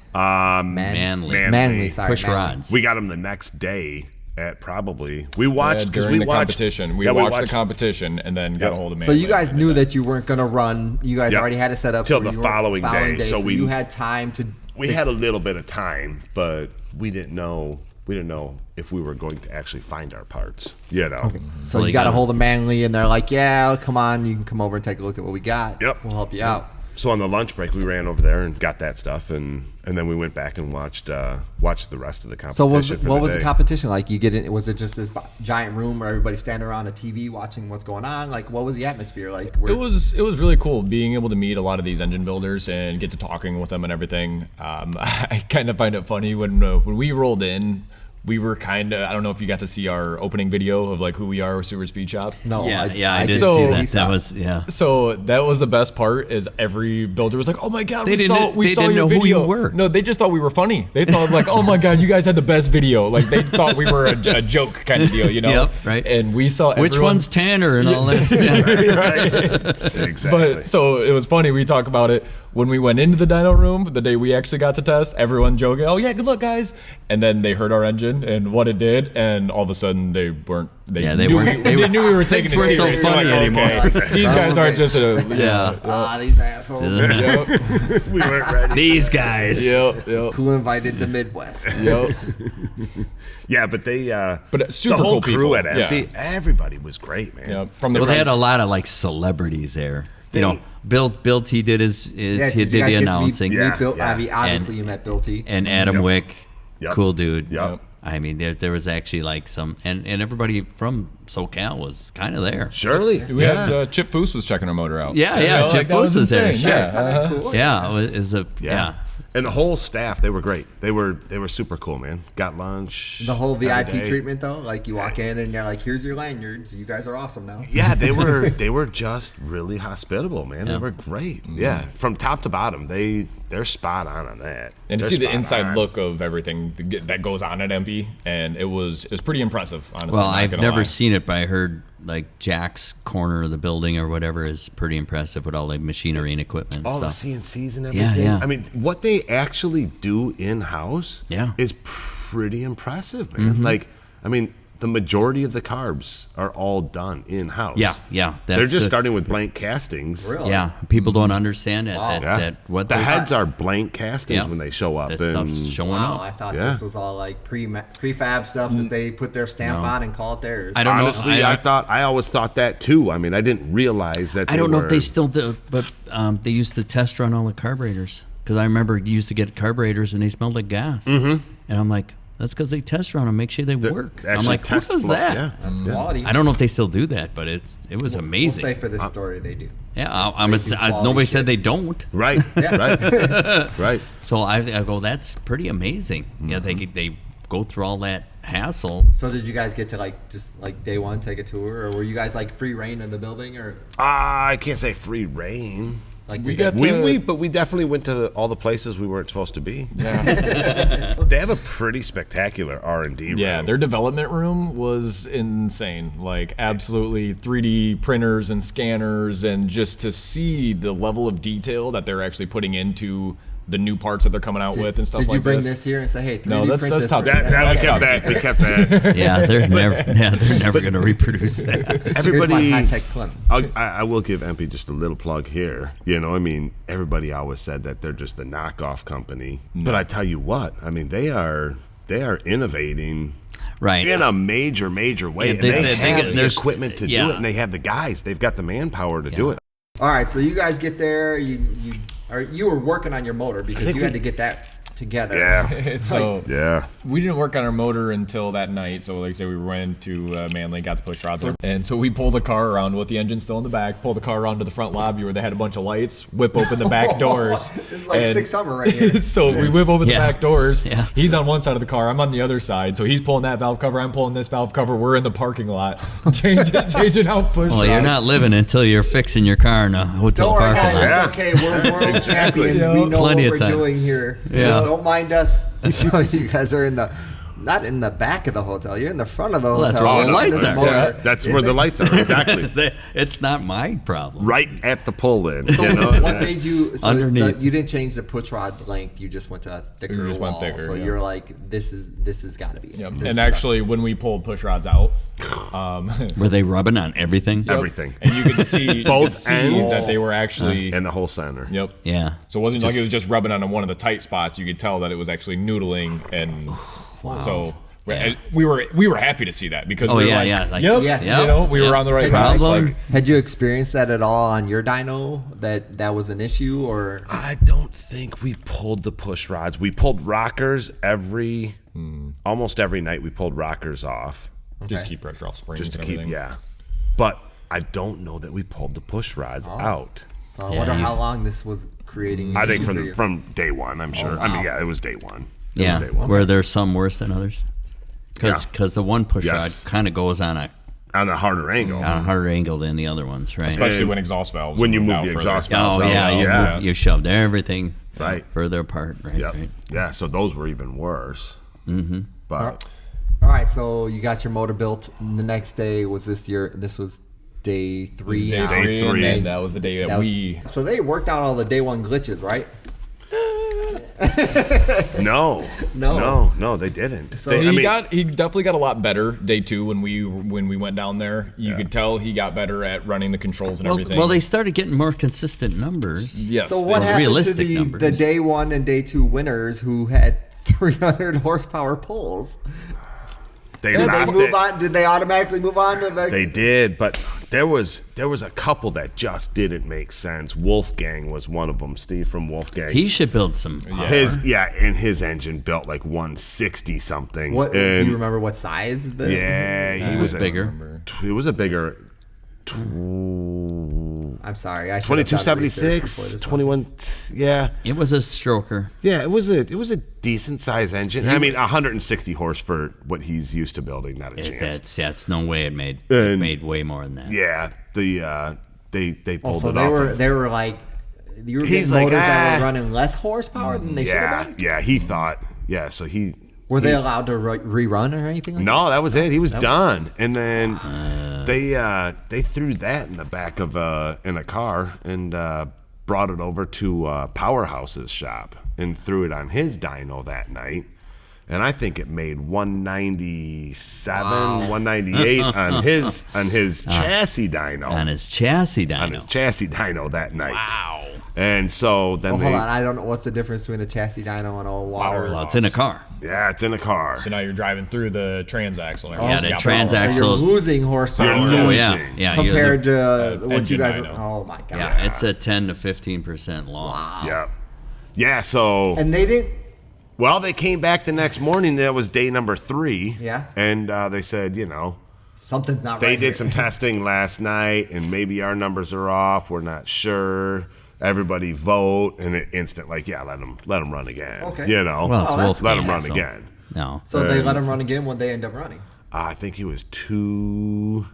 S3: Manly, sorry.
S1: Push
S3: Manly.
S1: rods.
S4: We got them the next day at probably. We watched because
S5: during
S4: we
S5: the
S4: watched
S5: competition. We
S4: yeah,
S5: watched the competition and then got
S4: Yep.
S5: a hold of me.
S3: So you guys knew that you weren't going to run. You guys
S4: Yep.
S3: already had it set up
S4: Till
S3: so
S4: the
S3: you were-
S4: following day, so we-
S3: you had time to.
S4: We
S3: fix
S4: had a little bit of time, but we didn't know. We didn't know if we were going to actually find our parts. You know.
S3: So
S1: So
S3: you
S1: you
S3: got a
S1: gotta-
S3: hold of Manly, and they're like, "Yeah, come on, you can come over and take a look at what we got.
S4: Yep.
S3: We'll help you out."
S4: So on the lunch break, we ran over there and got that stuff, and then we went back and watched the rest of the competition.
S3: So what was the
S4: day.
S3: competition like? You get in? Was it just this giant room where everybody's standing around a TV watching what's going on? Like, what was the atmosphere like?
S5: It was really cool being able to meet a lot of these engine builders and get to talking with them and everything. I kind of find it funny when we rolled in. We were kind of, I don't know if you got to see our opening video of like who we are with Seward Speed Shop.
S3: No,
S1: Yeah, I
S3: I
S1: did
S5: So-
S1: see
S3: he
S1: that.
S3: saw.
S1: That was
S5: So that was the best part is every builder was like, oh my God,
S1: They
S5: we saw
S1: didn't
S5: your
S1: know who
S5: video.
S1: you were.
S5: No, they just thought we were funny. They thought like, oh my God, you guys had the best video. Like they thought we were a joke kind of deal, you know?
S1: Yep, right.
S5: And we saw
S1: which
S5: everyone-
S1: one's Tanner and all this. Yeah.
S5: right.
S4: Exactly.
S5: But so it was funny. We talk about it when we went into the dyno room the day we actually got to test. Everyone joking, "Oh yeah, good luck, guys!" And then they heard our engine and what it did, and all of a sudden they weren't. They
S1: Yeah, they
S5: knew
S1: weren't-
S5: we-
S1: they
S5: they
S1: were-
S5: knew we were taking
S1: things
S5: it
S1: weren't so
S5: serious.
S1: funny
S5: They're like,
S1: anymore.
S5: okay, these guys aren't just a
S1: Yeah.
S3: These assholes.
S5: Yep,
S4: we weren't ready.
S1: These guys.
S5: yep.
S3: Who invited the Midwest?
S5: Yep.
S4: Yeah, but they.
S5: But super
S4: the whole
S5: cool
S4: crew
S5: people.
S4: at MP, everybody was great, man.
S5: Yep. From the
S1: Well, they
S5: press.
S1: had a lot of like celebrities there. You know, Bill T did he
S3: did
S1: did
S3: you guys
S1: the
S3: get to
S1: announcing,
S3: meet
S4: Yeah,
S3: Bill,
S4: yeah.
S3: I mean, obviously you met Bill T.
S1: and Adam
S4: Yep.
S1: Wick,
S4: Yep.
S1: cool dude.
S4: Yep.
S1: I mean, there was actually like some, and everybody from SoCal was kind of there.
S4: Surely.
S5: we had Chip Foose was checking our motor out.
S1: Yeah,
S5: You
S1: yeah,
S5: know,
S1: Chip
S5: like, that was
S1: Foose was there.
S5: insane.
S1: Yeah.
S3: That's kind of cool.
S1: Yeah, it was yeah.
S4: And the whole staff, they were great. They were super cool, man. Got lunch.
S3: The whole
S4: every
S3: VIP
S4: day.
S3: treatment though, like you walk in and you're like, "Here's your lanyards. You guys are awesome now."
S4: Yeah, they were just really hospitable, man. They were great. Yeah, from top to bottom, they're spot on that.
S5: And to
S4: They're
S5: see the
S4: spot
S5: inside
S4: on.
S5: look of everything that goes on at MP, and it was pretty impressive, honestly.
S1: Well,
S5: not
S1: I've
S5: gonna
S1: never
S5: lie.
S1: seen it, but I heard like Jack's corner of the building or whatever is pretty impressive with all the machinery and equipment and
S4: all the
S1: stuff.
S4: CNCs and
S1: Yeah,
S4: everything.
S1: yeah.
S4: I mean, what they actually do in house
S1: Yeah.
S4: is pretty impressive, man. Like, I mean, the majority of the carbs are all done in-house.
S1: Yeah.
S4: They're just starting with blank castings.
S3: Really?
S1: Yeah, people don't understand that.
S3: Wow.
S1: That what
S4: The
S1: they
S4: heads are blank castings when they show up.
S1: that stuff's showing
S3: Wow,
S1: up.
S3: I thought
S4: Yeah.
S3: this was all like prefab stuff that they put their stamp on and call it theirs.
S1: I don't know.
S4: Honestly, I always thought that too. I mean, I didn't realize that.
S1: I don't know if they still do, but they used to test run all the carburetors because I remember you used to get carburetors and they smelled like gas, and I'm like, that's because they test run them, make sure they work. I'm like, who does that?
S4: Yeah.
S3: That's quality.
S1: I don't know if they still do that, but it was amazing.
S3: We'll say for this story they do.
S1: Yeah,
S3: quality
S1: nobody
S3: shit.
S1: said they don't.
S4: Right. Right.
S1: So I go, that's pretty amazing. Yeah, they go through all that hassle.
S3: So did you guys get to just day one take a tour, or were you guys free reign in the building, or
S4: I can't say free reign.
S3: we
S4: But we definitely went to all the places we weren't supposed to be.
S5: Yeah.
S4: They have a pretty spectacular R&D room.
S5: Yeah, their development room was insane. Like, absolutely 3D printers and scanners, and just to see the level of detail that they're actually putting into the new parts that they're coming out with and stuff like this.
S3: Did you bring this here and say, hey, 3D
S5: No, that's
S3: print this
S5: top
S3: for
S5: secret.
S3: me?
S4: They kept that.
S1: Yeah, they're never going to reproduce that.
S3: Here's my
S4: Everybody,
S3: high-tech pun.
S4: I will give EMPI just a little plug here. I mean, everybody always said that they're just the knockoff company. But I tell you what, I mean, they are innovating
S1: Right.
S4: in a major way.
S1: Yeah,
S4: And they
S1: they
S4: have
S1: get-
S4: the
S1: there's-
S4: equipment to
S1: yeah.
S4: do it, and they have the guys. They've got the manpower to do it.
S3: All right, so you guys get there. You were working on your motor because you had to get that together.
S4: Yeah.
S5: So
S4: Yeah.
S5: we didn't work on our motor until that night. So like I said, we went to Manly, got the push rods, and so we pulled the car around with the engine still in the back. Pull the car around to the front lobby where they had a bunch of lights. Whip open the back doors.
S3: This is like
S5: and-
S3: Six Summer right here.
S5: So we whip open the
S1: Yeah.
S5: back doors.
S1: Yeah.
S5: He's on one side of the car. I'm on the other side. So he's pulling that valve cover. I'm pulling this valve cover. We're in the parking lot, changing out push
S1: Well, you're
S5: rods.
S1: not living until you're fixing your car in a hotel
S3: Don't worry,
S1: parking
S3: guys.
S1: lot.
S3: It's okay. We're world champions. We know
S1: Plenty
S3: what
S1: of
S3: we're
S1: time.
S3: doing here.
S1: Yeah.
S3: Don't mind us. So you guys are not in the back of the hotel. You're in the front of the
S1: Well, that's
S3: hotel.
S1: where the
S3: working
S1: lights
S3: this
S1: are.
S3: motor.
S4: Yeah, that's where the lights are. Exactly.
S1: It's not my problem.
S4: Right at the pull-in.
S3: So
S4: you know?
S3: what made you? So
S1: Underneath.
S3: you didn't change the push rod length. You just went to a thicker
S5: We just went
S3: wall.
S5: thicker,
S3: So
S5: yeah.
S3: you're like, this has got to be.
S5: Yep.
S3: This
S5: And
S3: is
S5: actually, when we pulled push rods out,
S1: Were they rubbing on everything?
S4: Everything.
S5: and you could see
S4: Both ends.
S5: that they were actually.
S4: And the whole center.
S5: Yep.
S1: Yeah.
S5: So it wasn't like it was just rubbing on one of the tight spots. You could tell that it was actually noodling, and so we were happy to see that because
S1: Oh,
S5: we were
S1: yeah,
S5: like,
S1: yeah, like-
S5: yep,
S3: Yes.
S5: you know, we were on the right path.
S1: Problem.
S5: Like,
S3: Had you experienced that at all on your dyno? That was an issue, or
S4: I don't think we pulled the push rods. We pulled rockers almost every night. We pulled rockers off
S5: just keep pressure off springs
S4: just to
S5: and
S4: keep,
S5: everything.
S4: But I don't know that we pulled the push rods out.
S3: so I wonder how long this was creating. an
S4: I think
S3: issue for you.
S4: from day one, I'm sure. I mean,
S3: wow.
S4: yeah, it was day one. It
S1: Yeah.
S4: was day one.
S1: Were there some worse than others? Because the one push
S4: Yes.
S1: rod kind of goes on a
S4: harder angle.
S1: harder angle than the other ones, right?
S5: Especially when exhaust valves.
S4: When you
S5: moved
S4: move
S5: out
S4: the
S5: further.
S4: exhaust
S1: Oh
S4: valves out.
S1: yeah, you shoved everything
S4: Right.
S1: further apart, right?
S4: Yep.
S1: Right.
S4: Yeah, so those were even worse. Mm-hmm. But
S3: All right, so you got your motor built. The next day was this was day three.
S5: Day
S3: now.
S5: three,
S4: three.
S5: and then that was the day that,
S3: That was-
S5: we.
S3: So they worked out all the day one glitches, right?
S4: no, they didn't.
S3: So-
S4: They-
S5: He definitely got a lot better day two when we went down there. You could tell he got better at running the controls and everything.
S1: Well, they started getting more consistent numbers.
S5: yes.
S3: So
S5: they-
S3: what happened to
S1: realistic numbers.
S3: the day one and day two winners who had 300 horsepower pulls?
S4: they
S3: Did they
S4: laughed
S3: move
S4: it.
S3: on? Did they automatically move on to the?
S4: They did, but there was a couple that just didn't make sense. Wolfgang was one of them. Steve from Wolfgang.
S1: He should build some power.
S4: And his engine built like 160 something.
S3: What do
S4: And
S3: you remember? What size?
S4: Yeah, he
S1: was
S4: was
S1: bigger.
S4: It was a bigger.
S3: I'm sorry. I should have done research
S4: 2276,
S3: before this one.
S4: 21. Yeah,
S1: It was a stroker.
S4: yeah. It was a decent size engine. I mean, 160 horse for what he's used to building. Not a chance.
S1: That's no way it made.
S4: And-
S1: It made way more than that.
S4: Yeah, they pulled
S3: So
S4: it
S3: they
S4: off.
S3: were
S4: of-
S3: they were like you were
S4: He's
S3: getting
S4: like,
S3: motors that
S4: "Ah."
S3: were running less horsepower than they should
S4: yeah,
S3: have been.
S4: yeah. He thought. Yeah, so he.
S3: Were they allowed to rerun or anything? Like
S4: No, that was it. He was done, and then they threw that in the back of in a car and brought it over to Powerhouse's shop and threw it on his dyno that night. and I think it made 197, 198 on his chassis dyno.
S1: On his chassis dyno.
S4: On his chassis dyno that night.
S1: Wow.
S4: And so then
S3: hold on, I don't know what's the difference between a chassis dyno and a water.
S1: Well, it's in a car.
S4: Yeah, it's in a car.
S5: So now you're driving through the transaxle. And
S1: Yeah,
S5: everything.
S1: the
S5: You got
S1: transaxle.
S3: So you're losing horsepower.
S4: You're
S1: Oh,
S4: losing.
S1: yeah.
S3: compared to what you
S5: engine
S3: guys
S5: dyno.
S3: Oh my god.
S1: Yeah, it's a 10 to 15% loss.
S4: Yeah. Yeah, so
S3: And they didn't.
S4: well, they came back the next morning. That was day number 3.
S3: Yeah.
S4: And they said,
S3: Something's not
S4: they
S3: right.
S4: did
S3: here.
S4: some testing last night, and maybe our numbers are off. We're not sure. Everybody vote, and it instant let them run again.
S3: Okay.
S1: Well, it's
S3: that's
S4: let them
S1: Wolfgang,
S4: run
S1: so-
S4: again.
S1: No.
S3: So they let him run again. When they end up running.
S4: I think he was two.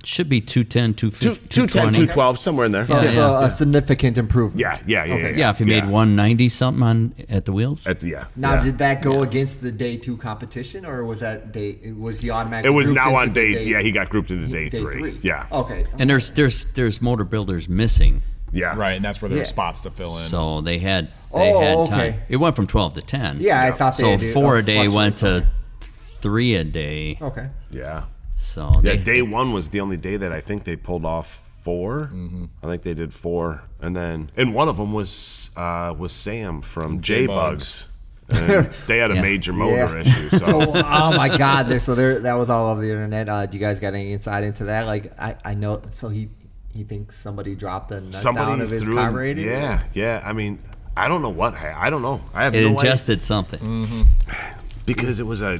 S1: Should be 210, 250,
S4: 210,
S1: 220.
S4: 212, somewhere in there.
S3: So,
S1: Yeah.
S3: a significant improvement.
S1: Yeah, if you made 190 something at the wheels.
S3: Now, did that go against the day 2 competition, or was he automatically?
S4: It was
S3: grouped
S4: now
S3: into
S4: on
S3: the
S4: day. Yeah, he got grouped into day 3. Yeah.
S3: Okay.
S1: And there's motor builders missing.
S4: Yeah.
S5: Right, and that's where there
S3: Yeah.
S5: were spots to fill in.
S1: So they had
S3: Oh,
S1: time.
S3: okay.
S1: It went from 12 to 10.
S3: Yeah, I thought they
S1: So
S3: had to,
S1: 4 a day
S3: fluctuate.
S1: went to 3 a day.
S3: Okay.
S4: Yeah.
S1: So
S4: Yeah. Day 1 was the only day that I think they pulled off 4.
S3: Mm-hmm.
S4: I think they did 4, and one of them was Sam from J-Bugs. And they had a major motor issue.
S3: So, oh my God, that was all over the internet. Do you guys got any insight into that? Like, I know. So he thinks somebody dropped a nut down of his carburetor.
S4: Yeah. I mean, I don't know what. I don't know. I have
S1: it
S4: no
S1: ingested something.
S4: because it was a.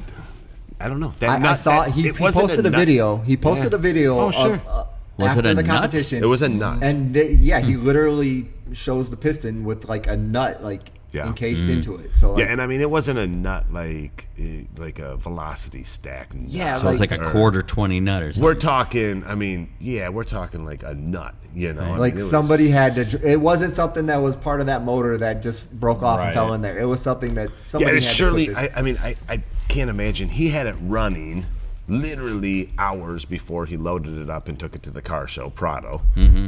S4: I don't know.
S3: I saw he posted a video. He posted a video
S4: Oh, sure.
S3: of,
S1: Was
S3: after
S1: it a
S3: the
S1: nut?
S3: competition.
S4: It was a nut.
S3: And he literally shows the piston with like a nut encased into it. So
S4: Yeah, and I mean, it wasn't a nut like a velocity stack. Nut.
S3: Yeah,
S1: So it's like a quarter 20 nut or something.
S4: We're talking. I mean, we're talking like a nut. I
S3: like
S4: mean, it
S3: somebody
S4: was-
S3: had to. It wasn't something that was part of that motor that just broke off and
S5: Right.
S3: fell in there. It was something that
S4: Yeah,
S3: somebody
S4: it's
S3: had
S4: surely.
S3: to put this.
S4: I mean, I can't imagine. He had it running literally hours before he loaded it up and took it to the car show, Prado. Mm-hmm.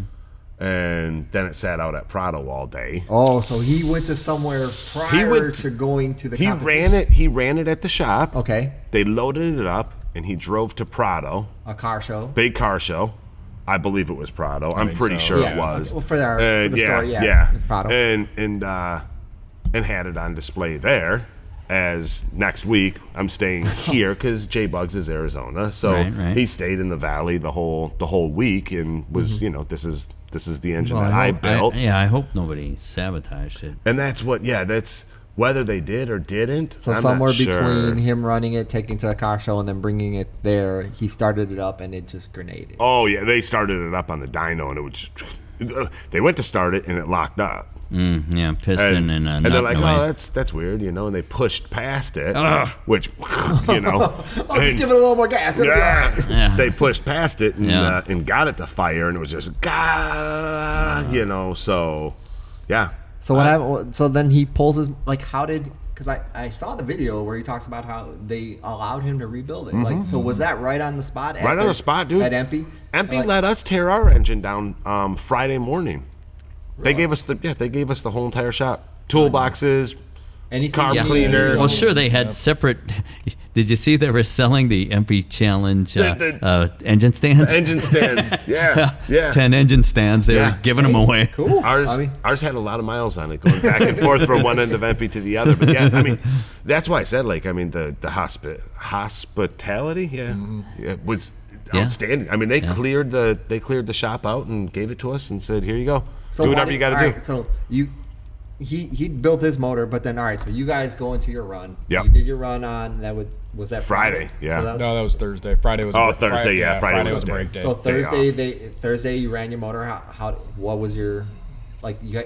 S4: And then it sat out at Prado all day.
S3: Oh, so he went to somewhere prior to going to the competition.
S4: He ran it at the shop.
S3: Okay,
S4: They loaded it up, and he drove to Prado,
S3: a car show.
S4: big car show. I believe it was Prado. I'm
S5: think
S4: pretty
S5: so.
S4: sure
S3: Yeah,
S4: it was.
S3: well, for the story, it's Prado.
S4: And had it on display there. As next week, I'm staying here because J-Bugs is Arizona, so
S1: Right.
S4: he stayed in the valley the whole week and was this is the engine
S1: Well,
S4: that I built.
S1: I hope nobody sabotaged it.
S4: And that's whether they did or didn't.
S3: So
S4: I'm
S3: somewhere
S4: not sure.
S3: between him running it, taking to the car show, and then bringing it there, he started it up and it just grenaded.
S4: Oh yeah, they started it up on the dyno and it was just, they went to start it and it locked up.
S1: Yeah, piston and
S4: and they're like, oh, that's weird, and they pushed past it, which,
S3: I'll just give it a little more gas. It'll be all right.
S1: Yeah.
S4: They pushed past it and,
S1: Yeah.
S4: And got it to fire, and it was just, so, yeah.
S3: So then he pulls his because I saw the video where he talks about how they allowed him to rebuild it. Like, so was that right on the spot?
S4: Right on the spot, dude.
S3: At EMPI?
S4: EMPI let us tear our engine down Friday morning. They gave us the whole entire shop, toolboxes,
S3: Anything
S4: car
S3: you need.
S4: cleaner.
S1: Well, sure, they had separate. Did you see they were selling the EMPI Challenge engine stands?
S4: engine stands. Yeah.
S1: 10 engine stands. They
S4: Yeah.
S1: were giving them away.
S3: Cool.
S4: Ours had a lot of miles on it, going back and forth from one end of EMPI to the other. But yeah, I mean, that's why I said the hospitality, was outstanding. I mean, they cleared the shop out and gave it to us and said, "Here you go. Do whatever you got to do."
S3: Right, so he built his motor, but then so you guys go into your run. So
S4: Yep.
S3: you did your run on was that
S4: Friday, yeah.
S3: So that was,
S5: No, that was Thursday. Friday was.
S4: Thursday, yeah, Friday was
S5: was a
S4: day.
S5: break day.
S3: so
S4: Day
S3: Thursday you ran your motor. What was your you got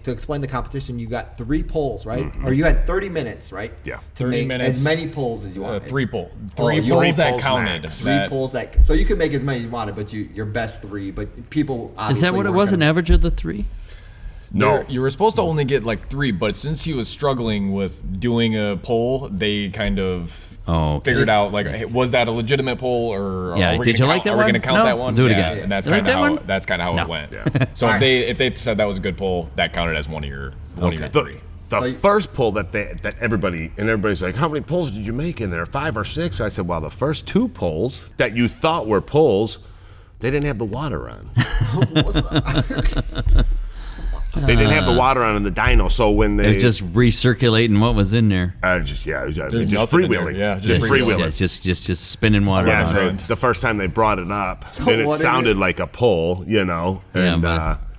S3: to explain the competition? You got 3 pulls, right? Or you had 30 minutes, right?
S4: Yeah.
S3: To
S5: 30
S3: make
S5: minutes.
S3: as many pulls as you wanted.
S5: 3 pull.
S3: Oh,
S5: Three
S3: you
S5: pulls that
S4: pulls
S5: counted.
S4: max.
S3: Three pulls so you could make as many as you wanted, but your best 3. But people
S1: Is
S3: obviously
S1: that what it
S3: weren't
S1: was? An
S3: gonna-
S1: average of the 3?
S4: No.
S5: You were supposed to only get like 3, but since he was struggling with doing a poll, they kind of figured out like, hey, was that a legitimate poll or
S1: Yeah,
S5: are we
S1: did
S5: gonna
S1: you like
S5: count,
S1: that
S5: are we
S1: one?
S5: going to count
S1: No.
S5: that one?
S1: Do it
S5: Yeah,
S1: again.
S5: and that's
S1: You like
S5: kind of
S1: that one?
S5: how it went. So
S3: All
S5: if they said that was a good poll, that counted as one of your 3.
S4: The first pull that everybody's like, how many pulls did you make in there? 5 or 6? I said, well, the first 2 pulls that you thought were pulls, they didn't have the water on. They didn't have the water on in the dyno, so when they...
S1: It's just recirculating what was in there.
S4: Just freewheeling.
S5: Yeah,
S4: just freewheeling.
S1: Yeah, just spinning water
S4: Yeah,
S1: around.
S4: so the first time they brought it up, then it sounded like a pull, and,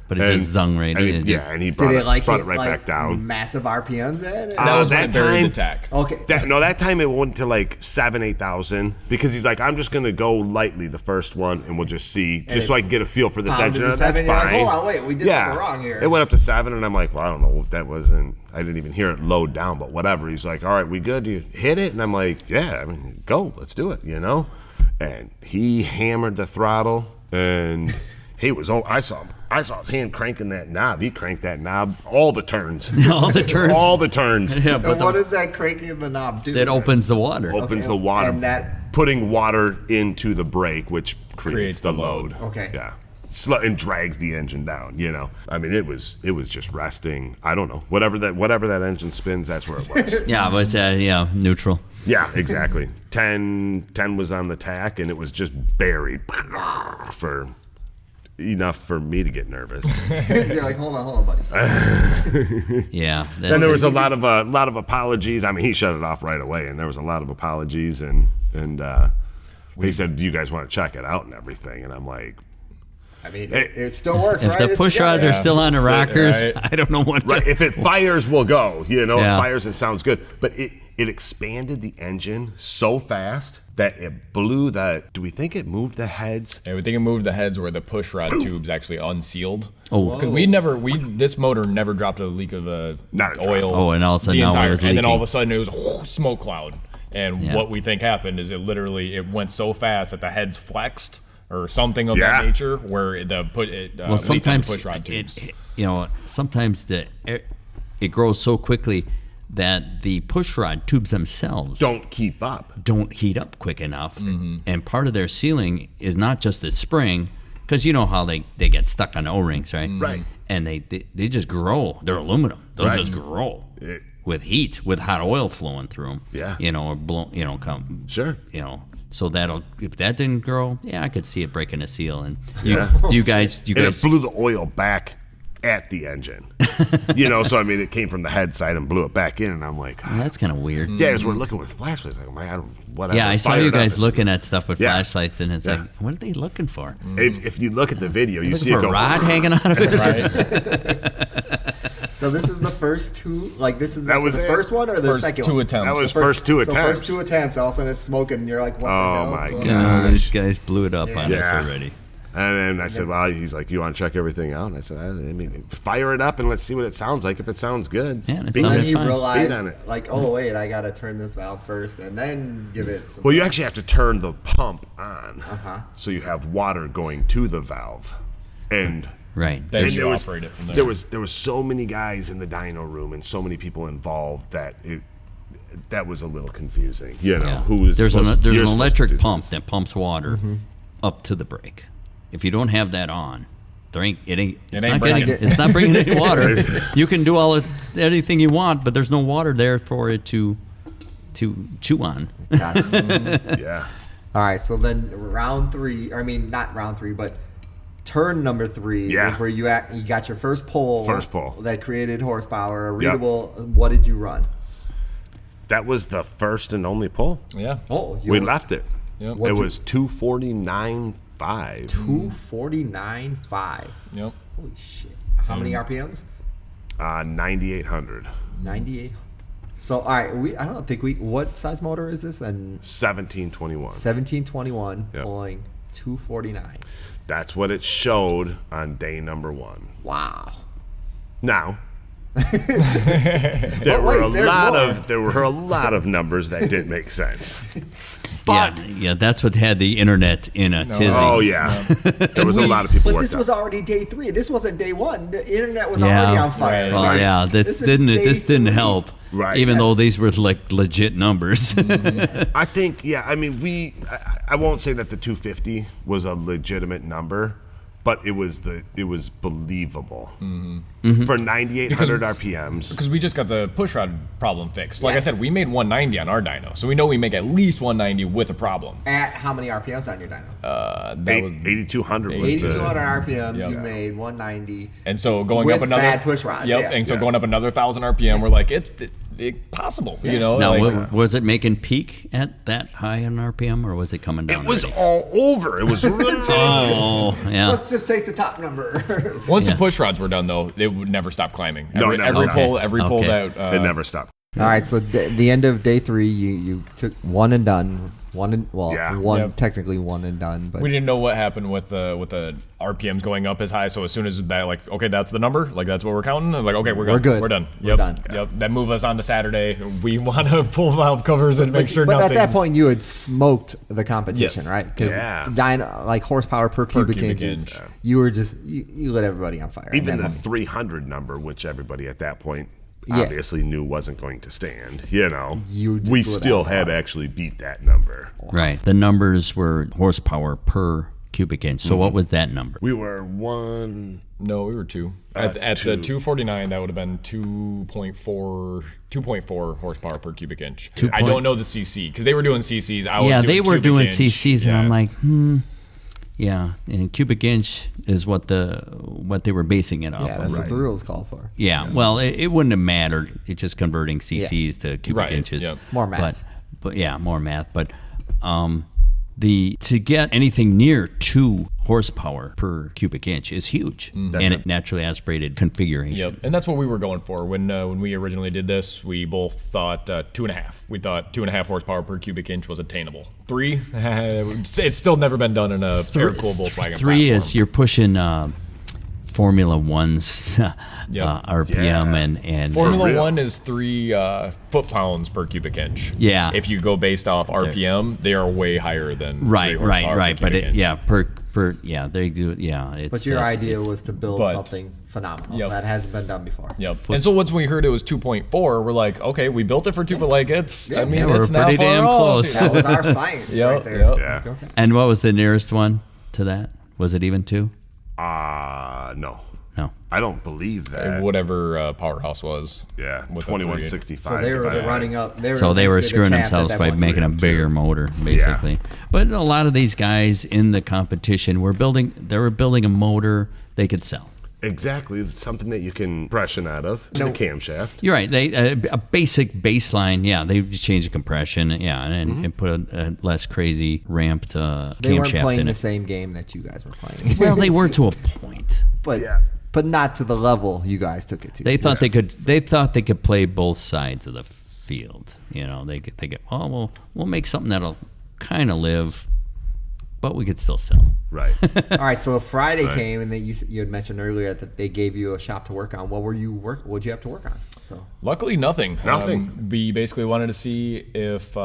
S1: but it just zung right in.
S4: And he brought it right back down.
S3: Massive RPMs in it?
S5: That was
S4: that
S5: time.
S4: time.
S3: Okay.
S4: That time it went to like 7,000-8,000 because he's like, I'm just gonna go lightly the first one and we'll just see, just so I can get a feel for this engine. That's fine.
S3: Like, hold on, wait, we did something wrong here.
S4: It went up to 7, and I'm like, well, I don't know if that wasn't. I didn't even hear it load down, but whatever. He's like, all right, we good? You hit it? And I'm like, yeah, I mean, go, let's do it, And he hammered the throttle, and he was. I saw his hand cranking that knob. He cranked that knob all the turns.
S1: All the turns.
S4: All the turns.
S1: Yeah,
S3: but what does that cranking the knob do?
S1: That opens the water.
S4: Opens the water.
S3: And that
S4: putting water into the brake, which creates the load.
S3: Okay.
S4: Yeah. And drags the engine down. I mean, it was just resting. I don't know. Whatever that engine spins, that's where it was.
S1: Yeah, but it's neutral.
S4: Yeah, exactly. 10 was on the tack, and it was just buried for enough for me to get nervous.
S3: You're like, hold on, buddy.
S1: Yeah.
S4: Then there was a lot of apologies. I mean, he shut it off right away, and there was a lot of apologies, and he said, "Do you guys want to check it out and everything?" And I'm like,
S3: I mean, it still works,
S1: if
S3: right?
S1: the push rods are still on the rockers,
S5: right.
S1: I don't know what.
S4: Right, if it fires, we'll go. It
S1: Yeah.
S4: fires and sounds good. But it expanded the engine so fast that it blew that. Do we think it moved the heads?
S5: Yeah, we think it moved the heads where the push rod tube's actually unsealed.
S1: Oh,
S5: because this motor never dropped a leak of the
S4: Not a drop.
S5: oil.
S1: Oh, and all of a sudden now it was
S5: and then
S1: leaking.
S5: all of a sudden it was a smoke cloud. And
S1: Yeah.
S5: what we think happened is it went so fast that the heads flexed or something of
S4: Yeah.
S5: that nature, where
S1: well, sometimes
S5: push rod tubes.
S1: sometimes it grows so quickly that the push rod tubes themselves
S4: Don't keep up.
S1: don't heat up quick enough, and part of their sealing is not just the spring, because you know how they get stuck on O-rings, right?
S4: Right.
S1: And they just grow. They're aluminum. They'll
S4: Right.
S1: just grow with heat, with hot oil flowing through them.
S4: Yeah.
S1: Or blow. Come.
S4: Sure.
S1: So if that didn't grow, yeah, I could see it breaking a seal. And
S4: Yeah.
S1: you guys,
S4: And it blew the oil back at the engine. So I mean, it came from the head side and blew it back in, and I'm like,
S1: well, that's kind of weird.
S4: yeah, as we're looking with flashlights, like, I don't, whatever.
S1: Yeah, I saw you
S4: Fired up.
S1: guys looking at stuff with
S4: Yeah.
S1: flashlights, and it's
S4: Yeah.
S1: like, what are they looking for?
S4: If you look at the video, you see
S1: Looking
S4: it
S1: for
S4: go
S1: a rod hanging out of it?
S5: Right?
S3: So this is the first two, this is
S4: That was
S3: the
S4: it.
S3: first one or the
S5: First
S3: second
S5: two
S3: one?
S5: attempts.
S4: That was first two
S3: So
S4: attempts.
S3: first 2 attempts, all of a sudden it's smoking, and you're like, what the
S4: Oh,
S3: hell is
S4: my
S3: going
S4: God.
S3: on?
S1: These guys blew it up on us
S4: Yeah.
S1: already.
S4: And then I said, well, he's like, you want to check everything out? And I said, I mean, fire it up and let's see what it sounds like. If it sounds good.
S1: Yeah, and it
S4: Beat
S3: And then
S1: sounded
S3: you
S1: fine.
S3: realize,
S4: Beat on it.
S3: oh wait, I gotta turn this valve first, and then give it some.
S4: Well, you actually have to turn the pump on,
S3: Uh-huh.
S4: so you have water going to the valve, and
S1: Right.
S5: Then
S4: and
S5: you operate it from there.
S4: there was so many guys in the dyno room and so many people involved that was a little confusing.
S1: Yeah.
S4: Who was
S1: there's an
S4: you're supposed to
S1: electric
S4: do
S1: pump
S4: this.
S1: that pumps water up to the brake. If you don't have that on, it's not bringing any water. You can do anything you want, but there's no water there for it to chew on.
S3: Gotcha.
S4: Yeah.
S3: All right, so then round 3, I mean not round 3, but turn number 3
S4: Yeah.
S3: is where you got your first pull.
S4: First pull.
S3: that created horsepower, a
S4: Yep.
S3: readable. What did you run?
S4: That was the first and only pull.
S5: Yeah.
S3: Oh,
S4: We left it.
S5: Yep.
S4: It was 249.5.
S3: 249.5.
S5: Yep.
S3: Holy shit! How many RPMs?
S4: 9,800.
S3: 98. So all right, I don't think what size motor is this? And
S4: 1721.
S3: 1721
S4: Yep.
S3: pulling 249.
S4: That's what it showed on day number 1.
S3: Wow.
S4: Now,
S3: But
S4: there were
S3: more.
S4: a lot of numbers that didn't make sense.
S1: Yeah, that's what had the internet in a tizzy.
S4: Oh yeah, there was a lot of people.
S3: But
S4: worked
S3: this
S4: out.
S3: was already day 3. This wasn't day 1. The internet was
S1: Yeah.
S3: already on fire.
S5: Right.
S1: Well,
S3: right?
S1: yeah,
S3: This is
S1: this
S3: day
S1: didn't
S3: 3.
S1: help.
S4: Right.
S1: Even
S3: Yes.
S1: though these were like legit numbers.
S4: I think, yeah. I mean, I won't say that the 250 was a legitimate number. but it was believable for 9,800 RPMs.
S5: Because we just got the push rod problem fixed. Like I said, we made 190 on our dyno, so we know we make at least 190 with a problem.
S3: At how many RPMs on your dyno?
S5: That was
S4: 8,200 was
S3: 8,200 RPMs. You made 190.
S5: And so going
S3: with
S5: up another
S3: bad push rods.
S5: Yep. And so going up another 1,000 RPM, we're like it possible. You know.
S1: Now,
S5: like,
S1: was it making peak at that high in RPM, or was it coming down?
S4: It was
S1: already?
S4: all over. It was really
S1: Yeah.
S3: Let's just take the top number.
S5: Once the push rods were done, though, they would never stop climbing.
S4: No, it never stopped.
S5: Every pull that
S4: it never stopped.
S3: All right, so the end of day 3, you took one and done. Technically one and done, but
S5: we didn't know what happened with the RPMs going up as high. So as soon as that, like, okay, that's the number, like that's what we're counting. Like, okay, we're good. We're done.
S3: We're done.
S5: Yep. That move us on to Saturday. We want to pull valve covers and make sure.
S3: But
S5: nothing's...
S3: at that point, you had smoked the competition,
S5: Yes.
S3: right? Because like horsepower per cubic inch, you were just you lit everybody on fire.
S4: Even the 300 number, which everybody at that point obviously knew wasn't going to stand. You know, we still had actually beat that number.
S1: Right. The numbers were horsepower per cubic inch. So what was that number?
S4: We were 1.
S5: No, we were 2. At the 249, that would have been 2.4 horsepower per cubic inch. I don't know the CC because they were doing CCs.
S1: They were doing CCs, and
S5: Yeah.
S1: I'm like, Yeah, and cubic inch is what they were basing it off
S3: Yeah,
S1: of.
S3: that's what the rules call for.
S1: Yeah, well, it wouldn't have mattered. It's just converting CCs to cubic inches.
S5: Yep.
S3: More math.
S1: But yeah, more math. But to get anything near 2 horsepower per cubic inch is huge, and it naturally aspirated configuration.
S5: Yep, and that's what we were going for when we originally did this. We both thought 2.5. We thought 2.5 horsepower per cubic inch was attainable. 3, it's still never been done in a air-cooled Volkswagen.
S1: 3
S5: platform.
S1: is you're pushing Formula One's RPM and
S5: Formula One is 3 foot-pounds per cubic inch.
S1: Yeah.
S5: If you go based off RPM, they are way higher than 3
S1: right.
S5: horsepower per
S1: But
S5: cubic inch.
S1: they do it's,
S3: But your idea was to build
S5: but-
S3: something phenomenal
S5: Yep.
S3: that hasn't been done before.
S5: Yep. And so once we heard it was 2.4, we're like, okay, we built it for 2, but like it's, I mean,
S1: we're
S5: it's not
S1: pretty
S5: far
S1: damn
S5: off,
S1: close.
S5: you know?
S3: That was our science
S5: Yep,
S3: right there.
S5: yep.
S4: Yeah.
S3: Okay.
S1: And what was the nearest one to that? Was it even 2?
S4: No.
S1: No.
S4: I don't believe that.
S5: Whatever powerhouse was.
S4: Yeah,
S5: with the
S4: 2165.
S3: So they were running up. They were
S1: So they were
S3: basically the
S1: screwing
S3: champs at
S1: themselves
S3: that
S1: by
S3: point.
S1: making a bigger motor, basically. But a lot of these guys in the competition were building a motor they could sell.
S4: Exactly. It's something that you can compression out of. The camshaft.
S1: You're right. They a basic baseline. Yeah, they just changed the compression. Yeah, and put a less crazy ramped camshaft
S3: They weren't playing
S1: in
S3: the
S1: it.
S3: same game that you guys were playing.
S1: Well, they were to a point.
S3: but not to the level you guys took it to.
S1: They thought they could. They thought they could play both sides of the field. You know, they could. Oh, we'll make something that'll kind of live, but we could still sell.
S4: Right.
S3: All right, so Friday came, and then you had mentioned earlier that they gave you a shop to work on. What'd you have to work on? So
S5: Luckily, nothing.
S4: Nothing.
S5: We basically wanted to see if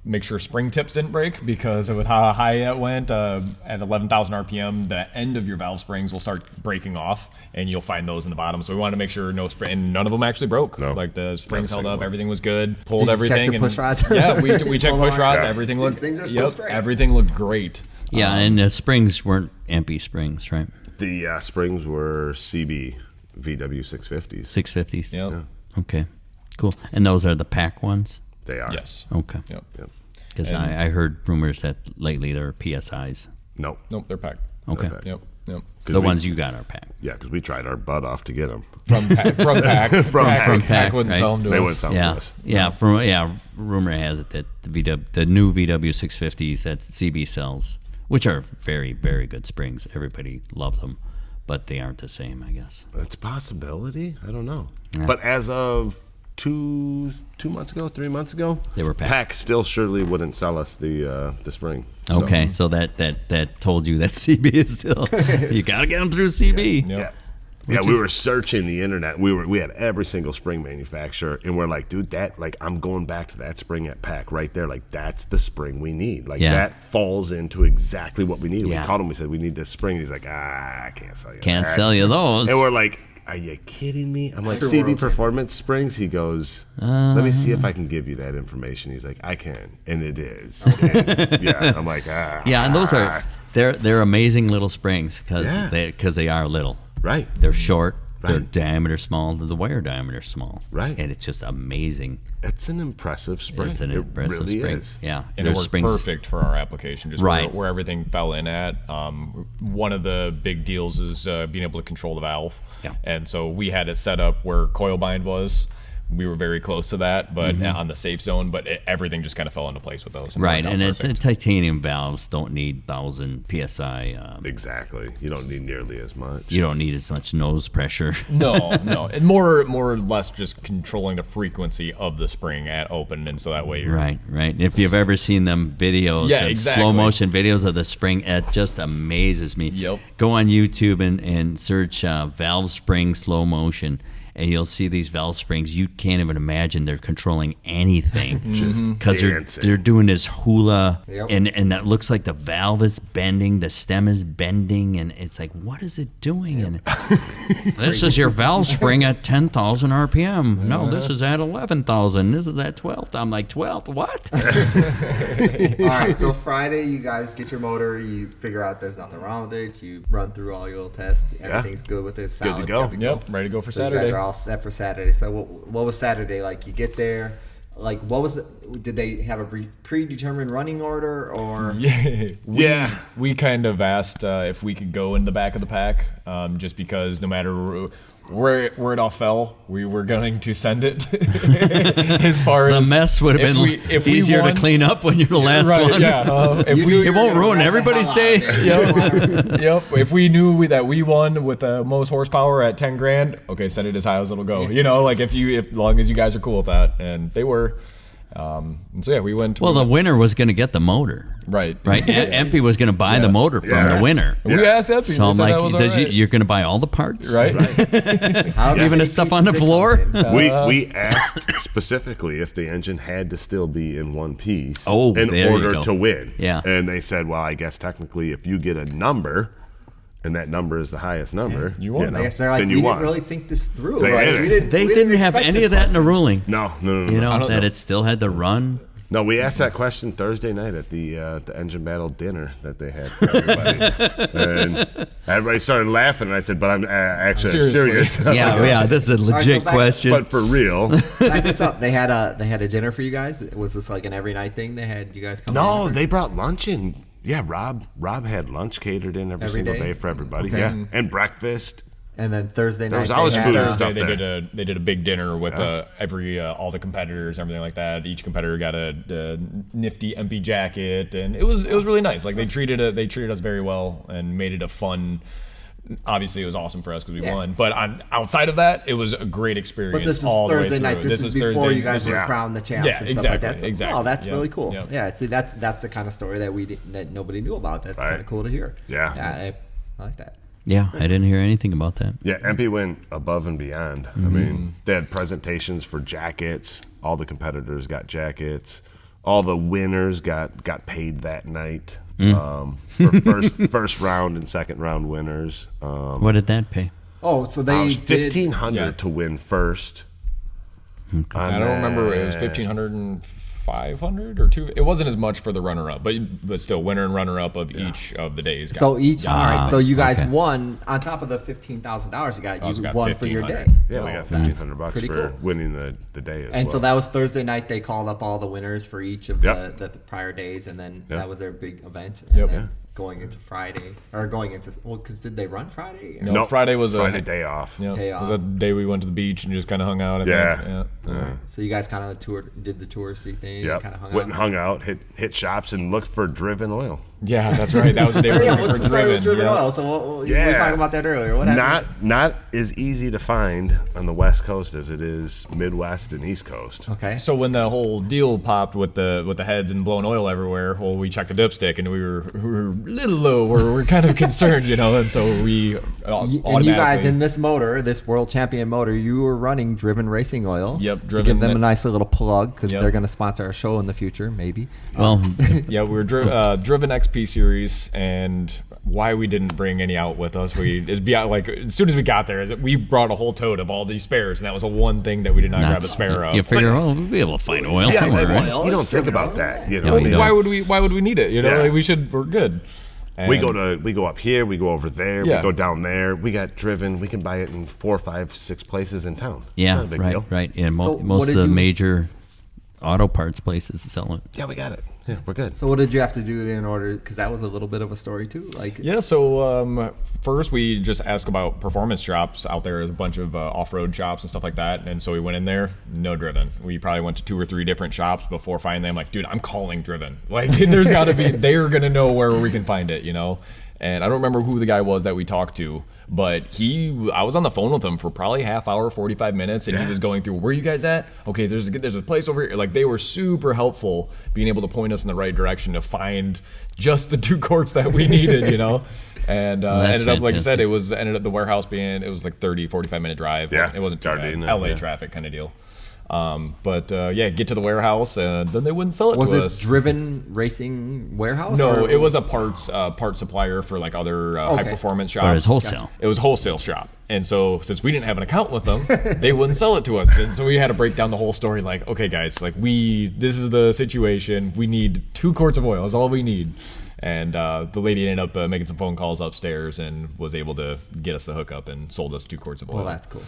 S5: make sure spring tips didn't break because with how high it went at 11,000 RPM, the end of your valve springs will start breaking off, and you'll find those in the bottom. So we wanted to make sure no spring, and none of them actually broke.
S4: No.
S5: Like the springs held
S4: single
S5: up,
S4: one.
S5: everything was good. Pulled
S3: Did you
S5: everything.
S3: check the push rods?
S5: Yeah, we checked
S3: Pull them
S5: push
S3: out?
S5: rods.
S4: Yeah.
S5: Everything
S3: These
S5: looked.
S3: things are still straight.
S5: Everything looked great.
S1: Yeah, and the springs weren't EMPI springs, right?
S4: The springs were CB VW 650s.
S1: 650s.
S5: Yep.
S1: Okay, cool. And those are the pack ones.
S4: They are.
S5: Yes.
S1: Okay.
S5: Yep.
S1: Because
S5: And-
S1: I heard rumors that lately they're PSIs.
S4: Nope.
S5: Nope, they're packed.
S1: Okay.
S4: Okay.
S5: Yep.
S1: The ones you got are packed.
S4: Yeah, because we tried our butt off to get them.
S5: From pack.
S4: From
S5: pack
S1: Pack,
S5: wouldn't
S1: right?
S5: sell them to
S4: They
S5: us.
S4: wouldn't sell them to
S1: Yeah,
S4: us.
S1: rumor has it that the new VW 650s that CB sells, which are very, very good springs. Everybody loves them, but they aren't the same, I guess.
S4: It's a possibility. I don't know.
S1: Yeah.
S4: But as of 3 months ago,
S1: They were packed.
S4: Pack still surely wouldn't sell us the spring. So,
S1: Okay, so that told you that CB is still you gotta get them through CB.
S5: Yep.
S4: Yeah, we were searching the internet. We had every single spring manufacturer, and we're like, dude, I'm going back to that spring at Pack right there. Like, that's the spring we need. Like,
S1: Yeah.
S4: that falls into exactly what we need.
S1: Yeah.
S4: We called him. We said, we need this spring. He's like, I can't sell you
S1: Can't
S4: that.
S1: sell you those.
S4: And we're like, are you kidding me? I'm like, CB Performance Springs? He goes, let me see if I can give you that information. He's like, I can. And it is. And, yeah, I'm like,
S1: Yeah, and They're amazing little springs because
S4: Yeah.
S1: they are little.
S4: Right.
S1: They're short. Their
S4: Right.
S1: diameter small. The wire diameter small.
S4: Right.
S1: And it's just amazing.
S4: It's an impressive spring.
S1: It's an impressive
S4: it really
S1: spring.
S4: Is.
S1: Yeah.
S5: And
S1: Their
S5: it worked
S1: springs.
S5: perfect for our application, just
S1: Right.
S5: where everything fell in at. One of the big deals is being able to control the valve.
S1: Yeah.
S5: And so we had it set up where coil bind was. We were very close to that, but on the safe zone, but everything just kind of fell into place with those.
S1: Right.
S5: Worked out
S1: And
S5: perfect.
S1: titanium valves don't need 1,000 PSI.
S4: Exactly. You don't need nearly as much.
S1: You don't need as much nose pressure.
S5: No. And more or less just controlling the frequency of the spring at open, and so that way you're
S1: Right. If you've ever seen them videos,
S5: Yeah,
S1: and
S5: exactly.
S1: slow motion videos of the spring, it just amazes me.
S5: Yep.
S1: Go on YouTube and search valve spring slow motion, and you'll see these valve springs. You can't even imagine they're controlling anything because
S4: dancing.
S1: they're doing this hula,
S3: Yep.
S1: and that looks like the valve is bending, the stem is bending, and it's like, what is it doing? And this is your valve spring at 10,000 RPM. No, this is at 11,000. This is at 12. I'm like, 12? What?
S3: All right, so Friday you guys get your motor, you figure out there's nothing wrong with it, you run through all your little tests, everything's good with it, solid,
S4: to go.
S3: good
S5: Yep, ready to go for
S3: So you
S5: Saturday.
S3: guys are all set for Saturday. So what was Saturday like? You get there, like what was did they have a predetermined running order or?
S4: Yeah.
S5: We kind of asked if we could go in the back of the pack, just because no matter where it all fell, we were going to send it. As far
S1: The
S5: as
S1: mess would have been
S5: if we
S1: easier
S5: won-
S1: to clean up when you're the last
S5: right,
S1: one.
S5: Yeah, if
S3: You
S5: we
S3: knew
S1: It
S3: you were
S1: won't
S3: gonna
S1: ruin
S3: run the
S1: everybody's
S3: hell
S1: day.
S3: out of it.
S5: Yep. If we knew that we won with the most horsepower at 10 grand, okay, send it as high as it'll go. You know, like if long as you guys are cool with that, and they were. And so yeah, we went.
S1: Well, the winner was going to get the motor,
S5: right.
S1: right? EMPI was going to buy the motor from
S4: Yeah.
S1: the winner.
S5: We asked Epi.
S1: So I'm
S5: they said that
S1: like,
S5: was all right.
S1: you're going to buy all the parts,
S5: Right.
S3: However
S1: Even
S3: many
S1: the stuff
S3: pieces
S1: on the
S3: it
S1: floor?
S3: comes in.
S4: We asked specifically if the engine had to still be in one piece
S1: Oh,
S4: in
S1: there you
S4: order
S1: go.
S4: to win.
S1: Yeah.
S4: And they said, well, I guess technically if you get a number and that number is the highest number,
S5: You won.
S3: I guess they're like,
S4: then
S3: we
S4: you
S3: didn't
S4: won.
S3: really think this through.
S4: They
S3: Like,
S4: didn't.
S1: They
S3: we
S1: didn't have
S3: expect
S1: any
S3: this
S1: of that in the
S3: question.
S1: ruling.
S4: No.
S1: You know,
S5: don't
S1: that
S5: know.
S1: it still had to run.
S4: No, we asked that question Thursday night at the engine battle dinner that they had for everybody. And everybody started laughing, and I said, but I'm actually
S5: Seriously.
S4: serious.
S1: Yeah, this is a
S3: right, so
S1: legit
S3: back-
S1: question.
S4: But for real.
S3: Back this up. They had a dinner for you guys. Was this like an every night thing? They had you guys come.
S4: No,
S3: in?
S4: they brought lunch in. Yeah, Rob had lunch catered in every single
S3: day?
S4: day for everybody.
S3: Okay.
S4: Yeah, and breakfast.
S3: And then Thursday night
S4: was always
S3: they
S4: food
S3: had,
S4: and stuff
S5: They
S4: there.
S5: did a big dinner with all the competitors, everything like that. Each competitor got a nifty EMPI jacket, and it was really nice. Like they treated us very well and made it a fun. Obviously, it was awesome for us because we
S3: Yeah.
S5: won. But outside of that, it was a great experience.
S3: But this is
S5: all the way
S3: Thursday night.
S5: through.
S3: This is
S5: was
S3: before
S5: Thursday.
S3: you guys were
S4: Yeah.
S3: crowned the champs
S5: Yeah,
S3: and stuff like
S5: exactly,
S3: that. So,
S5: exactly.
S3: Oh, that's
S5: Yep,
S3: really cool.
S5: yep.
S3: Yeah, see, that's the kind of story that nobody knew about. That's
S4: Right.
S3: kind of cool to hear.
S4: Yeah.
S3: I like that.
S1: Yeah, I didn't hear anything about that.
S4: Yeah, EMPI went above and beyond. I mean, they had presentations for jackets. All the competitors got jackets. All the winners got paid that night for first round and second round winners.
S1: What did that pay?
S3: Oh, so they
S4: It was
S3: did.
S4: $1,500
S5: Yeah.
S4: to win first.
S5: I don't remember. It was 1,500 and 500 or two. It wasn't as much for the runner up, but still winner and runner up of each of the days.
S3: So each. All right. So you guys
S1: okay.
S3: won on top of the $15,000 you got.
S5: Also
S3: You
S5: got
S3: won for your day.
S5: 1,500.
S4: Yeah, we
S3: Oh,
S4: got
S3: that's
S4: $1,500
S3: pretty
S4: for
S3: cool.
S4: winning the day as
S3: And
S4: well.
S3: so that was Thursday night. They called up all the winners for each of
S4: Yep.
S3: the prior days, and then
S4: Yep.
S3: that was their big event. And
S5: Yep.
S3: then going into Friday, or going into because did they run Friday?
S5: No,
S4: Nope.
S5: Friday was
S4: Friday
S5: a
S4: day off.
S5: Yeah,
S3: Day
S5: it was
S3: off.
S5: a day we went to the beach and just kind of hung out. I
S4: Yeah.
S5: think. Yeah.
S3: So you guys kind of did the touristy thing.
S4: Yep.
S3: Kind of hung
S4: Went
S3: out.
S4: and hung out, hit shops, and looked for driven oil.
S5: Yeah, that's right. That was the day we
S3: Oh,
S5: were
S3: yeah,
S5: looking
S3: what's
S5: for
S3: the story with
S5: driven.
S3: driven
S5: yeah.
S3: oil? So we were
S4: Yeah.
S3: talking about that earlier. What happened?
S4: Not as easy to find on the West Coast as it is Midwest and East Coast.
S3: Okay.
S5: So when the whole deal popped with the heads and blowing oil everywhere, well, we checked the dipstick and we were a little low. We're kind of concerned, and so we
S3: And you guys
S5: automatically-
S3: in this motor, this world champion motor, you were running Driven Racing Oil.
S5: Yep,
S3: To
S5: Driven
S3: give them a
S5: that-
S3: nice little plug because
S5: Yep.
S3: they're going to sponsor our show in the future, maybe.
S1: Well,
S5: Yeah, we were driven XP series, and why we didn't bring any out with us, as soon as we got there, we brought a whole tote of all these spares, and that was the one thing that we did not grab a spare of.
S1: you figure, we'll be able to find oil
S4: Yeah,
S1: somewhere, right?
S3: oil,
S4: you don't
S3: it's
S4: think
S3: driven
S4: about
S3: oil.
S4: that.
S1: Yeah, we don't.
S5: Why would we need it?
S4: Yeah.
S5: We're good.
S4: We go up here, we go over there,
S5: Yeah.
S4: we go down there. We got driven. We can buy it in 4, 5, 6 places in town. It's
S1: Yeah,
S4: not a big
S1: right,
S4: deal.
S1: right. And
S3: So
S1: most
S3: what
S1: of
S3: did
S1: the
S3: you-
S1: major auto parts places sell it.
S4: Yeah, we got it. Yeah, we're good.
S3: So what did you have to do in order? Because that was a little bit of a story too. Like
S5: Yeah, so first we just asked about performance shops out there. There's a bunch of off-road shops and stuff like that. And so we went in there, no driven. We probably went to 2 or 3 different shops before finding them. Like, dude, I'm calling driven. Like, there's got to be, they're going to know where we can find it, you know? And I don't remember who the guy was that we talked to, but I was on the phone with him for probably half hour, 45 minutes, and he was going through, where you guys at? Okay, there's a place over here. Like, they were super helpful, being able to point us in the right direction to find just the 2 quarts that we needed, you know? And
S1: that's
S5: ended up, like I said,
S1: fantastic.
S5: ended up the warehouse being, it was like 30, 45 minute drive.
S4: Yeah,
S5: It wasn't too bad.
S4: Gardena,
S5: LA
S4: yeah.
S5: traffic kind of deal. Get to the warehouse, and then they wouldn't sell it
S3: was
S5: to
S3: it
S5: us.
S3: driven racing warehouse?
S5: No,
S3: or
S5: it was a part supplier for like other high performance shops.
S1: But it's wholesale.
S5: It was wholesale shop, and so since we didn't have an account with them, they wouldn't sell it to us. And so we had to break down the whole story. Like, okay, guys, like this is the situation. We need 2 quarts of oil. Is all we need. And the lady ended up making some phone calls upstairs and was able to get us the hookup and sold us 2 quarts of oil.
S3: Well, that's cool.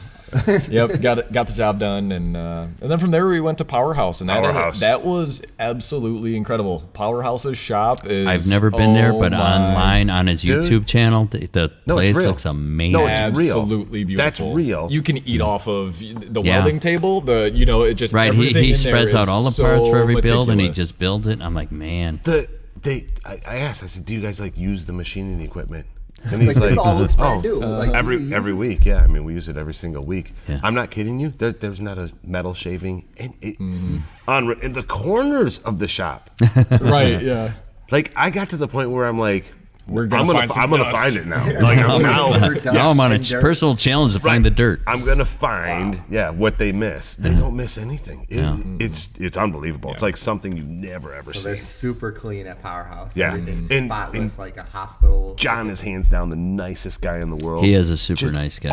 S5: Yep, got the job done, and then from there we went to Powerhouse, and that was absolutely incredible. Powerhouse's shop is.
S1: I've never been there, but
S5: my-
S1: online on his
S4: Dude.
S1: YouTube channel, the
S4: No, it's
S1: place
S4: real.
S1: looks amazing.
S4: No, it's real.
S5: absolutely beautiful.
S4: That's real.
S5: You can eat off of the
S1: Yeah.
S5: welding table. It just
S1: Right,
S5: everything
S1: he
S5: in there
S1: spreads out
S5: is
S1: all the
S5: so
S1: parts for every build, and he
S5: meticulous.
S1: just builds it. I'm like, man.
S4: I asked, I said, do you guys like use the machining equipment? And he's
S3: Like, this all looks brand
S4: oh,
S3: new. Like, do you use
S4: every
S3: this?
S4: week, yeah. I mean, we use it every single week.
S1: Yeah.
S4: I'm not kidding you. There's not a metal shaving in
S3: Mm-hmm.
S4: in the corners of the shop.
S5: right. Yeah,
S4: Like, I got to the point where I'm like,
S5: We're gonna find some
S4: I'm gonna
S5: dust.
S4: find it now. Like,
S1: Now I'm on a
S3: And dirt.
S1: personal challenge to find the dirt.
S4: I'm gonna find what they miss. They don't miss anything. It's unbelievable. It's like something you never ever
S3: So they're
S4: see.
S3: super clean at Powerhouse.
S4: Yeah.
S3: Everything's
S4: And-
S3: spotless, like a hospital.
S4: John is hands down the nicest guy in the world.
S1: He is a super
S4: Just
S1: nice guy.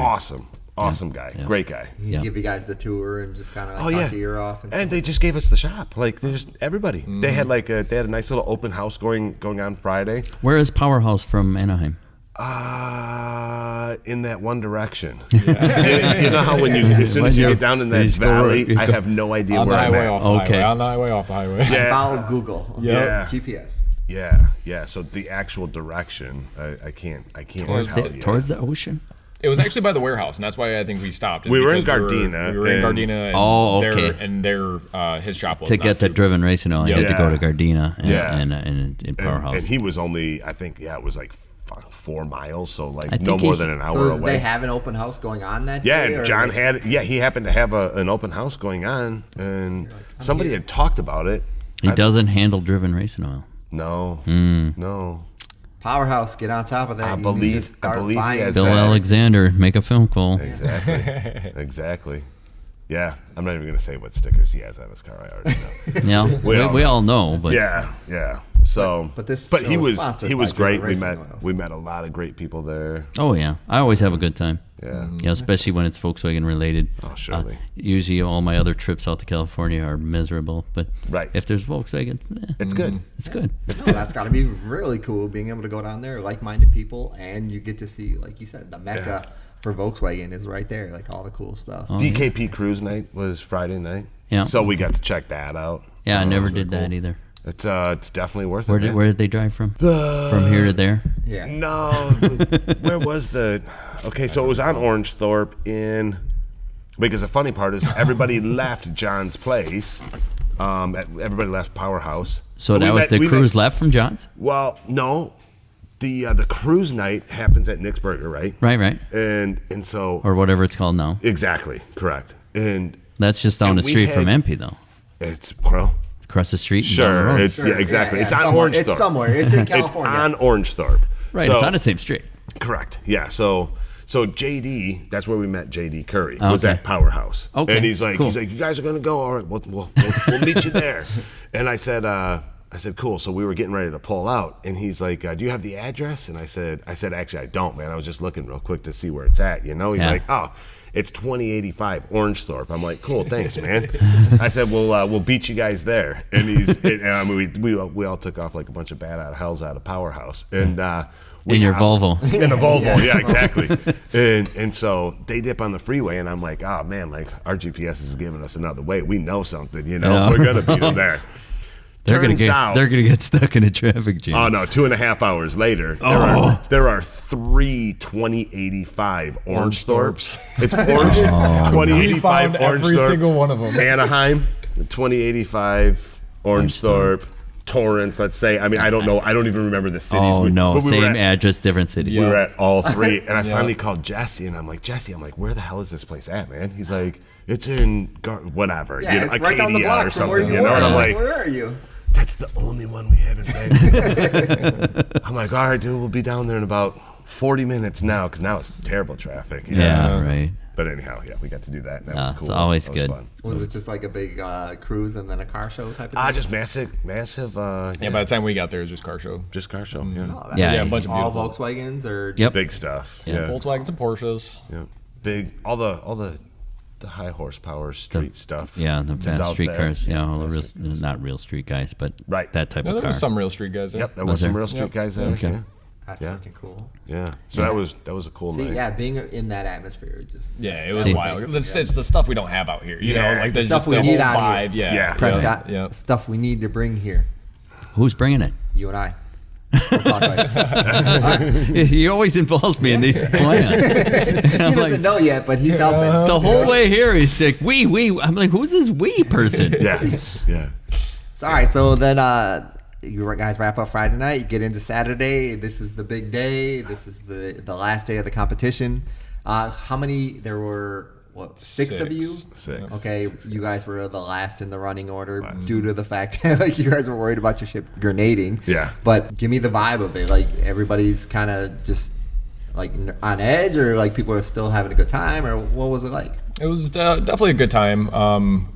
S4: Awesome guy, great guy.
S3: He
S1: Yeah.
S3: give you guys the tour and just kind of like
S4: Oh
S3: talk
S4: yeah,
S3: your ear off.
S4: and they just gave us the shop. Like there's everybody. They had they had a nice little open house going on Friday.
S1: Where is Powerhouse from Anaheim?
S4: In that one direction. You know how as soon as you get down in that valley, I have no idea
S5: on the
S4: where I'm
S5: highway
S4: at.
S5: off the
S1: Okay.
S5: highway. On the highway off the highway.
S4: Yeah.
S3: Follow Google.
S4: Yeah.
S3: GPS.
S4: Yeah. So the actual direction, I can't tell you.
S1: Towards the ocean?
S5: It was actually by the warehouse, and that's why I think we stopped. is
S4: We were in
S5: because
S4: Gardena,
S5: We were in
S4: and-
S5: Gardena. And
S1: Oh, okay.
S5: His shop was
S1: To
S5: not
S1: get the
S5: too-
S1: driven racing oil, I had to go to Gardena and Powerhouse.
S4: And he was only, I think, it was like 4 miles, so like
S1: I
S4: no
S1: think
S4: more
S1: he-
S4: than an hour
S3: So did
S4: away.
S3: they have an open house going on that
S4: Yeah,
S3: day?
S4: and
S3: or
S4: John
S3: they-
S4: he happened to have an open house going on, and somebody had talked about it.
S1: He doesn't handle driven racing oil.
S4: No,
S1: Hmm.
S4: no.
S3: Powerhouse, get on top of that.
S4: I
S3: You need
S4: believe-
S3: to start
S4: I believe he
S3: buying
S4: has
S1: Bill
S4: that.
S1: Alexander, make a film call.
S4: Exactly. Yeah, I'm not even gonna say what stickers he has on his car. I already know.
S1: Yeah, we all know, but
S4: yeah. So,
S3: But this
S4: but he
S3: show is
S4: was
S3: sponsored
S4: he
S3: by
S4: was great.
S3: German Racing Oils.
S4: We met a lot of great people there.
S1: oh yeah, I always have a good time.
S4: Yeah.
S1: Especially when it's Volkswagen related.
S4: Oh, surely.
S1: Usually, all my other trips out to California are miserable, but
S4: Right.
S1: if there's Volkswagen,
S4: It's good.
S1: it's good.
S3: So that's got to be really cool, being able to go down there, like-minded people, and you get to see, like you said, the mecca for Volkswagen is right there, like all the cool stuff.
S4: DKP Cruise Night was Friday night.
S1: Yeah.
S4: So we got to check that out.
S1: Yeah, I never
S4: Those were
S1: did that
S4: cool.
S1: either.
S4: It's definitely worth
S1: Where
S4: it.
S1: did
S4: man.
S1: where did they drive from? From here to there?
S3: Yeah.
S4: No, where was the? Okay, so it was on Orangethorpe because the funny part is everybody left John's place. Everybody left Powerhouse.
S1: So
S4: And
S1: that was the
S4: we
S1: cruise left from John's?
S4: Well, no, the cruise night happens at Nick's Burger, right?
S1: Right.
S4: And so
S1: Or whatever it's called now.
S4: exactly correct. And
S1: That's just down
S4: And
S1: the
S4: we
S1: street from
S4: had-
S1: EMPI, though.
S4: it's
S1: Across the street. and down the
S4: sure,
S1: road.
S4: it's
S3: Sure,
S4: exactly.
S3: yeah,
S4: It's on
S3: somewhere-
S4: Orangethorpe.
S3: It's somewhere. It's in California.
S4: It's on Orangethorpe.
S1: right.
S4: So-
S1: It's on the same street.
S4: Correct. Yeah. So JD, that's where we met JD Curry. Was
S1: Okay.
S4: at Powerhouse.
S1: Okay,
S4: And he's like,
S1: cool.
S4: you guys are gonna go. All right, we'll meet you there. And I said, cool. So we were getting ready to pull out, and he's like, do you have the address? And I said, actually, I don't, man. I was just looking real quick to see where it's at. You know. He's
S1: Yeah.
S4: like, oh. It's 2085 Orangethorpe. I'm like, cool, thanks, man. I said, we'll beat you guys there. And we all took off like a bunch of bat out of hells out of Powerhouse. And
S1: in your Volvo.
S4: In a Volvo, yeah, exactly. And so they dip on the freeway, and I'm like, oh man, like our GPS is giving us another way. We know something, you know.
S1: Yeah.
S4: We're gonna beat them there.
S1: They're gonna get stuck in a traffic jam.
S4: Oh no! 2.5 hours later, there are 3 2085 Orangethorpes. It's Orange 2085 Orangethorpe.
S5: Every single one of them.
S4: Anaheim, 2085 Orangethorpe. Torrance, let's say. I mean, I don't know. I don't even remember the cities.
S1: Oh, no.
S4: But
S1: Same address, different city.
S4: We were at all 3. And I finally called Jesse, and I'm like, where the hell is this place at, man? He's like, it's in whatever.
S3: Yeah, it's right down the block
S4: or
S3: from where
S4: something.
S3: you were.
S4: And I'm like,
S3: where are you?
S4: that's the only one we haven't been. I'm like, all right, dude, we'll be down there in about 40 minutes now, because now it's terrible traffic.
S1: Yeah, right.
S4: But anyhow, yeah, we got to do that. And that was cool.
S1: It's always
S4: that was
S1: good.
S4: Fun.
S3: Was it just like a big cruise and then a car show type of thing?
S4: Just massive.
S5: Yeah, by the time we got there, it was just car show.
S4: Just car show, yeah.
S3: Oh,
S1: Yeah.
S5: Yeah, a bunch of
S3: all
S5: beautiful.
S3: Volkswagens or
S1: Yep.
S4: Big stuff. Yeah.
S5: Volkswagens and Porsches.
S4: Yeah. Big, all the high horsepower street stuff.
S1: Yeah, the
S4: is
S1: fast
S4: out
S1: street
S4: there.
S1: cars. Yeah, all the real, not real street guys, but
S4: Right.
S1: that type
S5: No,
S1: of
S5: there
S1: car.
S5: was some real street guys there.
S4: Yep, there
S1: Was
S4: was some
S1: there?
S4: real street
S5: Yep.
S4: guys there.
S1: Okay.
S4: Yeah.
S3: That's
S4: Yeah.
S3: freaking cool.
S4: Yeah. So that was a cool
S3: See,
S4: night.
S3: yeah, being in that atmosphere just
S5: Yeah, it was
S1: See.
S5: wild. It's the stuff we don't have out here. You
S4: Yeah.
S5: know, like there's
S3: Stuff
S5: just
S3: we
S5: the
S3: need
S5: whole
S3: out
S5: vibe.
S3: here.
S5: Yeah.
S4: Yeah.
S3: Prescott,
S5: Yeah.
S3: stuff we need to bring here.
S1: Who's bringing it?
S3: You and I. We'll talk later.
S1: He always involves me in these plans.
S3: He doesn't know yet, but he's helping.
S1: The whole way here, he's like, we. I'm like, who's this we person?
S4: Yeah. Yeah.
S3: So, all right, so then you guys wrap up Friday night. You get into Saturday. This is the big day. This is the last day of the competition. How many? There were what? Six of you.
S4: 6.
S3: Okay,
S4: Six
S3: you
S4: guys.
S3: guys were the last in the running order due to the fact that like you guys were worried about your ship grenading.
S4: Yeah.
S3: But give me the vibe of it. Like everybody's kind of just like on edge, or like people are still having a good time, or what was it like?
S5: It was definitely a good time.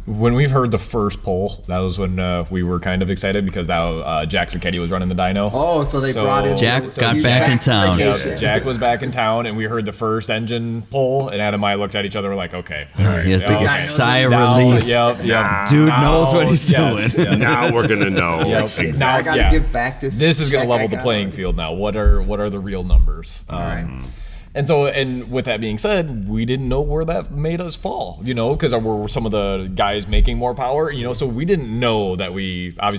S5: When we heard the first poll, that was when we were kind of excited because now Jack Sacchetti was running the dyno.
S3: Oh, so they brought in
S1: Jack got
S3: he's
S1: back in
S3: from
S1: town.
S3: vacation.
S5: Yeah, Jack was back in town, and we heard the first engine pull, and Adam and I looked at each other. We're like, okay, all right,
S1: He has a big sigh of
S5: now-
S1: relief.
S5: Yep.
S1: Dude knows what he's
S5: Yes,
S1: doing.
S5: yes.
S4: Now we're gonna know.
S5: Yep.
S3: Shit, so
S5: Now-
S3: I gotta
S5: yeah.
S3: give back this.
S5: This is going
S3: check
S5: to level
S3: I
S5: the
S3: got
S5: playing
S3: already.
S5: field now. What are the real numbers?
S3: right.
S5: And with that being said, we didn't know where that made us fall, you know, because were some of the guys making more power, you know, so we didn't know that we had to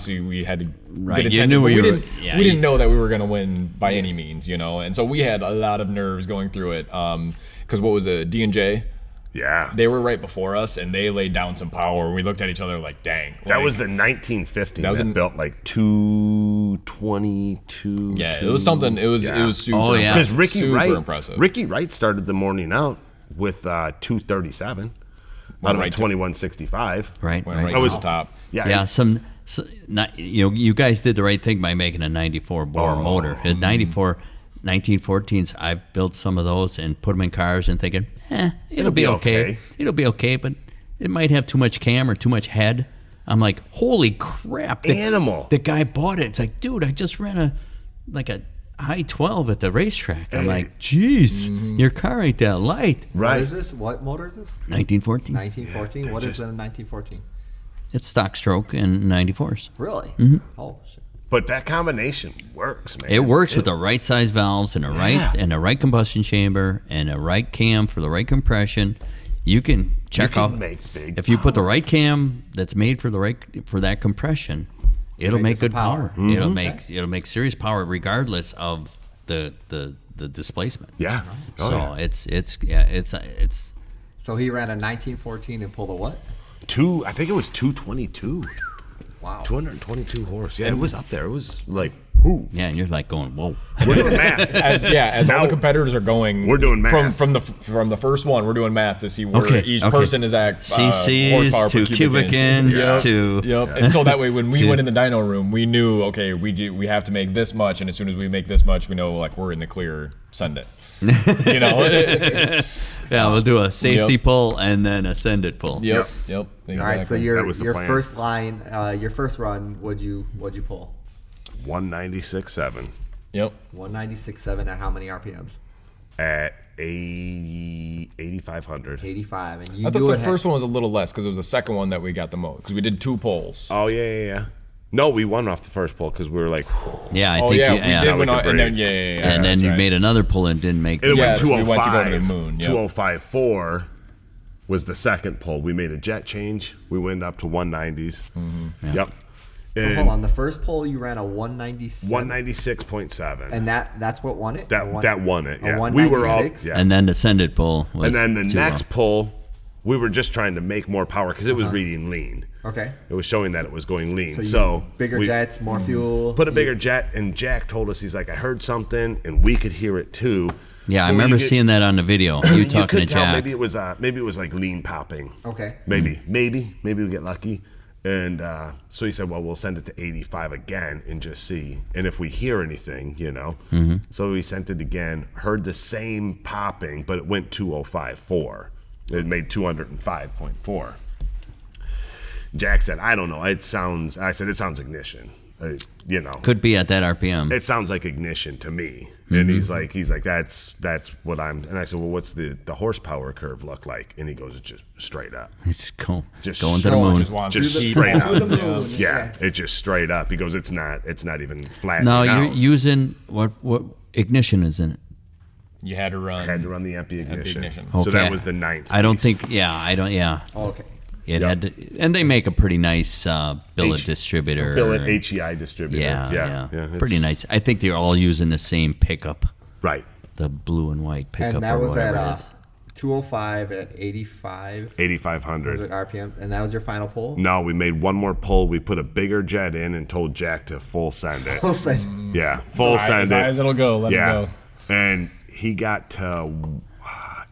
S1: Right,
S5: get
S1: you
S5: attention,
S1: knew
S5: but
S1: you
S5: we
S1: were-
S5: didn't
S1: yeah,
S5: we
S1: you-
S5: didn't know that we were going to win by any means, you know, and so we had a lot of nerves going through it, because what was it, D&J?
S4: Yeah.
S5: They were right before us, and they laid down some power. We looked at each other like, dang.
S4: That
S5: like,
S4: was the 1950
S5: That was
S4: that
S5: in-
S4: built like 222.
S5: Yeah, it was something. It was super.
S1: Oh, yeah.
S4: Because Ricky
S5: super
S4: Wright,
S5: impressive.
S4: Ricky Wright started the morning out with 237 out of a 2165.
S1: Right,
S5: Went
S1: right.
S5: right
S4: I
S5: to
S4: was-
S5: the top.
S1: Yeah, you guys did the right thing by making a 94 bore motor. A 94 1914s, I've built some of those and put them in cars and thinking, it'll be okay. It'll be okay, but it might have too much cam or too much head. I'm like, holy crap.
S4: Animal.
S1: The guy bought it. It's like, dude, I just ran a I-12 at the racetrack. I'm like, geez, your car ain't that light.
S3: What
S4: Right.
S3: is this? What motor is this?
S1: 1914.
S3: 1914.
S4: Yeah,
S3: What is
S4: just-
S3: it in 1914?
S1: It's stock stroke and 94s.
S3: Really? Oh shit.
S4: But that combination works, man.
S1: It works with the right size valves and the right combustion chamber and the right cam for the right compression. You can check
S4: can
S1: off
S4: make big
S1: if you put the right cam that's made for that compression. It'll
S3: Make
S1: make
S3: it some
S1: good power.
S3: power.
S1: It'll make serious power regardless of the displacement.
S4: Yeah. Oh,
S1: So
S4: yeah.
S1: it's
S3: So he ran a 1914 and pulled a what?
S4: I think it was 222.
S3: Wow.
S4: 222 horse. Yeah, it was up there. It was like, ooh.
S1: yeah, and you're like going, whoa.
S4: We're doing math.
S5: As all
S4: Now
S5: the competitors are going,
S4: we're doing math.
S5: from the first one. We're doing math to see where
S1: Okay,
S5: each
S1: okay.
S5: person is at.
S1: CCs
S5: horsepower
S1: to
S5: per
S1: cubic inch
S5: Yep.
S1: to
S5: Yep. And so that way, when we went in the dyno room, we knew, okay, we have to make this much, and as soon as we make this much, we know like we're in the clear. Send it. You know.
S1: yeah, we'll do a safety
S5: Yep.
S1: pull and then a send it pull.
S5: Yep. Exactly.
S3: All right. So
S4: That
S3: your
S4: was the plan.
S3: first line, your first run, what'd you pull?
S4: 196.7
S5: Yep.
S3: 196.7 at how many RPMs?
S4: at 8,500.
S3: 85, and you
S5: I
S3: knew
S5: thought
S3: it
S5: the first one was a little less because it was the second one that we got the most because we did 2 polls.
S4: Oh yeah. No, we won off the first poll because we were like,
S1: Yeah, I
S5: Oh
S1: think
S5: yeah,
S1: you,
S5: we did win,
S4: we could
S5: and then
S4: breathe.
S1: and then
S5: that's
S1: you
S5: right.
S1: made another pull and didn't make
S4: it
S5: Yes,
S4: went
S5: we went to go to
S4: 205.
S5: the moon, yep.
S4: 205.4 was the second poll. We made a jet change. We went up to 190s. Yep.
S3: So
S4: And
S3: hold on, the first poll you ran a 197,
S4: 196.7.
S3: and that's what won it.
S4: That won it.
S3: A
S4: Yeah, we were all
S3: 196?
S4: yeah.
S1: And then the send it pull was
S4: And then the
S1: too
S4: next
S1: low.
S4: pull, we were just trying to make more power because it was reading lean.
S3: Okay.
S4: It was showing that it was going lean.
S3: So,
S4: So,
S3: bigger
S4: we
S3: jets, more fuel.
S4: put a bigger jet, and Jack told us, he's like, I heard something, and we could hear it too.
S1: Yeah, I
S4: But when
S1: remember
S4: you get-
S1: seeing that on the video. You talking
S4: could
S1: to
S4: tell
S1: Jack.
S4: maybe it was like lean popping.
S3: Okay.
S4: Maybe we get lucky. And so he said, well, we'll send it to 85 again and just see. And if we hear anything, So we sent it again, heard the same popping, but it went 205.4. It made 205.4. Jack said, I don't know. I said, it sounds ignition.
S1: Could be at that RPM.
S4: It sounds like ignition to me. And he's like, that's what I'm. And I said, well, what's the horsepower curve look like? And he goes, it's just straight up.
S1: It's cool.
S4: Just
S1: Going to the moon.
S5: Just wants
S4: Just
S5: to see
S4: straight
S5: it.
S4: up.
S3: To the moon.
S4: Yeah, it just straight up. He goes, it's not even flat.
S1: No, you're using what ignition is in it.
S5: You had to run.
S4: I had to run the EMPI ignition.
S5: ignition.
S4: So
S1: Okay.
S4: that was the 9th.
S1: I don't
S4: piece.
S1: think. Yeah.
S3: Oh, okay.
S1: It had to, and they make a pretty nice billet
S4: H-
S1: distributor.
S4: billet HEI distributor.
S1: Yeah.
S4: it's-
S1: Pretty nice. I think they're all using the same pickup,
S4: Right.
S1: the blue and white pickup.
S3: And that
S1: or
S3: was
S1: whatever
S3: at
S1: it is.
S3: 205 at 85
S4: 8,500.
S3: RPM, and that was your final poll.
S4: No, we made one more pull. We put a bigger jet in and told Jack to full send it.
S3: We'll say
S4: Yeah, full
S5: As
S4: send
S5: high as
S4: it.
S5: it'll go. Let it
S4: Yeah,
S5: go.
S4: and he got to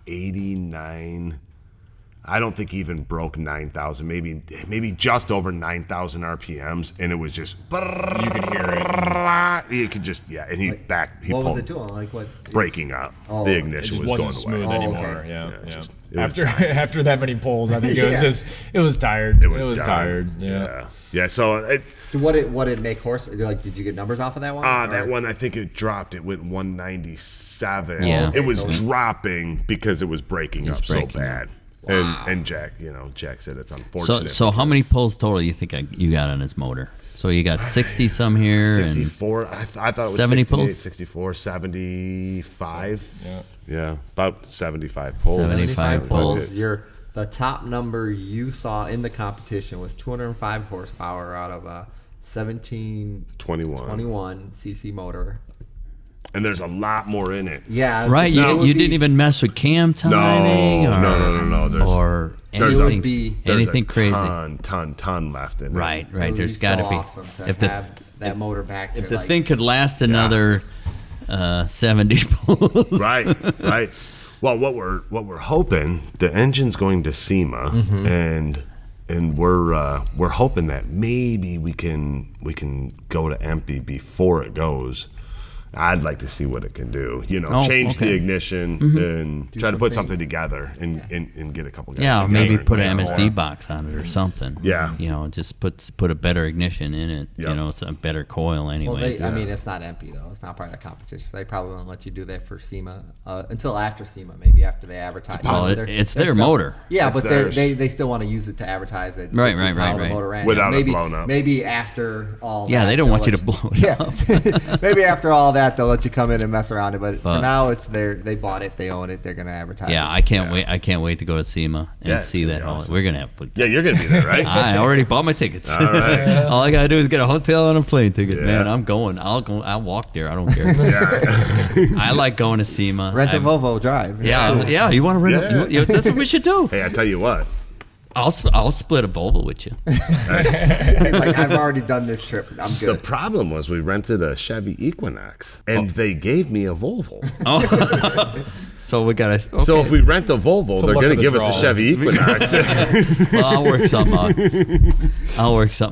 S4: 89. I don't think he even broke 9,000. Maybe just over 9,000 RPMs, and it was just.
S5: You could hear it.
S4: You could just and he He
S3: what
S4: pulled
S3: was it doing? Like what?
S4: breaking up.
S3: Oh,
S4: The
S3: it
S5: It
S4: ignition
S5: just
S4: was
S5: wasn't
S4: going
S5: smooth
S4: away.
S5: anymore.
S3: okay.
S5: Yeah.
S4: it was- it was-
S5: After that many polls, I think it was
S3: Yeah.
S5: it was tired.
S4: It was done.
S5: tired. Yeah.
S4: Yeah. So
S3: So what it make horsepower? Like, did you get numbers off of that one?
S4: that
S3: Or-
S4: one, I think it dropped. It went 197.
S1: Yeah.
S4: It was
S3: Okay, so-
S4: dropping because it was breaking up so
S1: breaking
S4: bad. And Jack, Jack said it's
S1: So
S4: unfortunate.
S1: so how many
S4: because
S1: pulls total you think you got on his motor? So you got 60 some here.
S4: 64. I thought it was
S1: 70
S4: 68,
S1: pulls?
S4: 64, 75.
S5: Yeah.
S4: Yeah, about 75 pulls.
S1: 75 pulls.
S4: hits.
S3: The top number you saw in the competition was 205 horsepower out of a 1721 cc motor.
S4: And there's a lot more in it.
S3: Yeah,
S1: Right, you didn't even mess with cam timing
S4: No. There's,
S1: or
S4: there's
S1: anything,
S3: would be-
S4: there's
S1: anything
S4: a
S1: crazy.
S4: ton left in it.
S1: Right.
S3: It would be
S1: There's got to
S3: so
S1: be.
S3: awesome to
S1: if the
S3: have that motor back to
S1: if the
S3: like,
S1: thing could last another 70 pulls.
S4: Right. Well, what we're hoping, the engine's going to SEMA, and we're hoping that maybe we can go to EMPI before it goes. I'd like to see what it can do. Change the
S1: okay.
S4: ignition and try to
S3: some
S4: put
S3: things.
S4: something together and get a couple guys.
S1: Yeah,
S4: together
S1: maybe
S4: and
S1: put
S4: go
S1: an
S4: more.
S1: MSD box on it or something.
S4: Yeah.
S1: Just put a better ignition in it.
S4: Yep.
S1: It's a better coil anyway.
S3: Well, I mean, it's not EMPI though. It's not part of the competition. So they probably won't let you do that for SEMA until after SEMA, maybe after they advertise.
S1: Well, it's their
S3: still-
S1: motor.
S3: Yeah,
S4: It's
S3: but
S4: theirs.
S3: they still want to use it to advertise it.
S1: Right,
S3: This is
S1: right,
S3: how
S1: right.
S3: The motor ran.
S4: Without it
S3: maybe,
S4: blown up.
S3: Maybe after all.
S1: Yeah,
S3: that,
S1: they don't
S3: they'll
S1: want you
S3: let
S1: to blow it
S3: Yeah,
S1: up.
S3: maybe after all that, they'll let you come in and mess around it. But for
S1: But-
S3: now, it's there. They bought it. They own it. They're gonna advertise.
S1: Yeah,
S3: it.
S1: I can't wait. I can't wait to go to SEMA and
S4: Yeah, it's
S1: see
S4: gonna
S1: that.
S4: be awesome.
S1: We're gonna have.
S4: Yeah, you're gonna be there, right?
S1: I already bought my tickets.
S4: All right.
S1: All I gotta do is get a hotel and a plane ticket,
S4: Yeah.
S1: man. I'm going. I'll go. I'll walk there. I don't care.
S4: Yeah.
S1: I like going to SEMA.
S3: Rent a
S1: I'm-
S3: Volvo, drive.
S1: Yeah. You want to rent?
S4: Yeah.
S1: That's what we should do.
S4: Hey, I tell you what.
S1: I'll split a Volvo with you.
S3: It's like I've already done this trip. I'm
S4: The
S3: good.
S4: problem was we rented a Chevy Equinox, and they gave me a Volvo.
S1: So we gotta. Okay.
S4: So if we rent a Volvo, they're
S5: luck
S4: going
S5: of
S4: to
S5: the
S4: give us a
S5: draw.
S4: Chevy Equinox.
S1: Well, I'll work something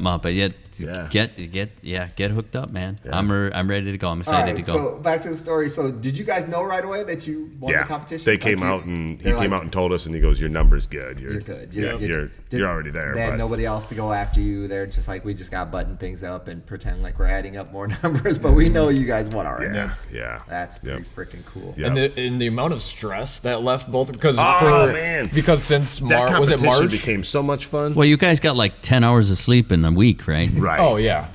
S1: out. But yet, get hooked up, man. I'm ready to go. I'm
S3: All
S1: excited
S3: right,
S1: to go.
S3: so back to the story. So did you guys know right away that you won the competition?
S4: They came out and he came out and told us, and he goes, "Your number's good.
S3: You're good.
S4: You're already there."
S3: They had
S4: but
S3: nobody else to go after you. They're just like, we just got to button things up and pretend like we're adding up more numbers, but we know you guys won already.
S4: yeah.
S3: That's pretty freaking cool.
S4: Yeah.
S5: And the amount of stress that left both because because since
S4: that
S5: was it March
S4: became so much fun.
S1: Well, you guys got like 10 hours of sleep in a week, right?
S4: Right.
S5: Oh yeah.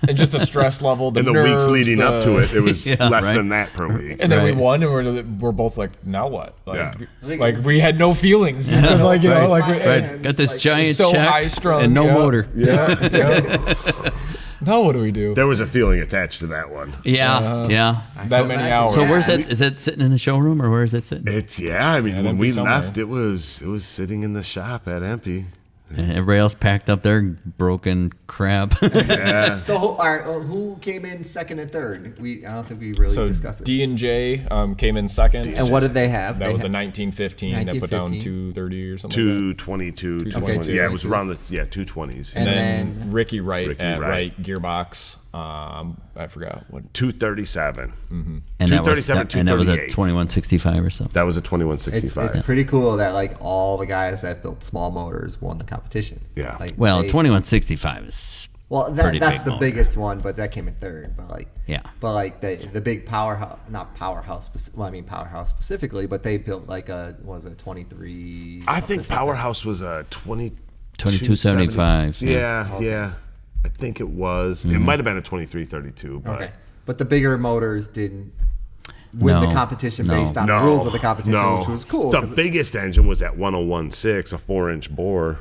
S5: And just the stress level, the
S4: and the
S5: nerves,
S4: weeks leading up to it was less
S1: right.
S4: than that per week.
S5: and then we won, and we're both like, now what? Like we had no feelings because like you know like
S1: Right. Got this giant
S5: so
S1: check
S5: high strung
S1: and no motor.
S5: Yeah. Now what do we do?
S4: There was a feeling attached to that one.
S1: Yeah.
S5: That many hours.
S1: So where's that? Is that sitting in the showroom or where is that sitting?
S4: It's I mean, when
S5: it'd
S4: we
S5: be somewhere.
S4: left, it was sitting in the shop at EMPI.
S1: And everybody else packed up their broken crap.
S4: Yeah.
S3: So who came in second and third? I don't think we really discussed it.
S5: D&J came in second.
S3: And what did they have?
S5: That was a 1915 that put down 230 or something.
S4: 222, 220. Yeah, it was around the 220s.
S5: And
S3: And
S5: then
S3: then
S5: Ricky Wright at
S4: Wright.
S5: Wright Gearbox. I forgot what.
S4: 237.
S1: And that was
S4: 237,
S1: and that was a
S4: 238.
S1: 2165 or something.
S4: That was a 2165.
S3: it's pretty cool that like all the guys that built small motors won the competition.
S4: Yeah.
S3: Like
S1: Well,
S3: they-
S1: 2165 is pretty
S3: that's
S1: big
S3: the
S1: motor.
S3: biggest one, but that came in third. But like
S1: Yeah.
S3: but like the big powerhouse, not powerhouse. Well, I mean powerhouse specifically, but they built like a 23.
S4: I think Powerhouse was a
S1: 2275.
S4: Yeah. I think it was. It might have been a 2332. But
S3: Okay, but the bigger motors didn't win the competition based on the rules of the competition, which was cool.
S4: The biggest engine was that 1016, a 4-inch bore.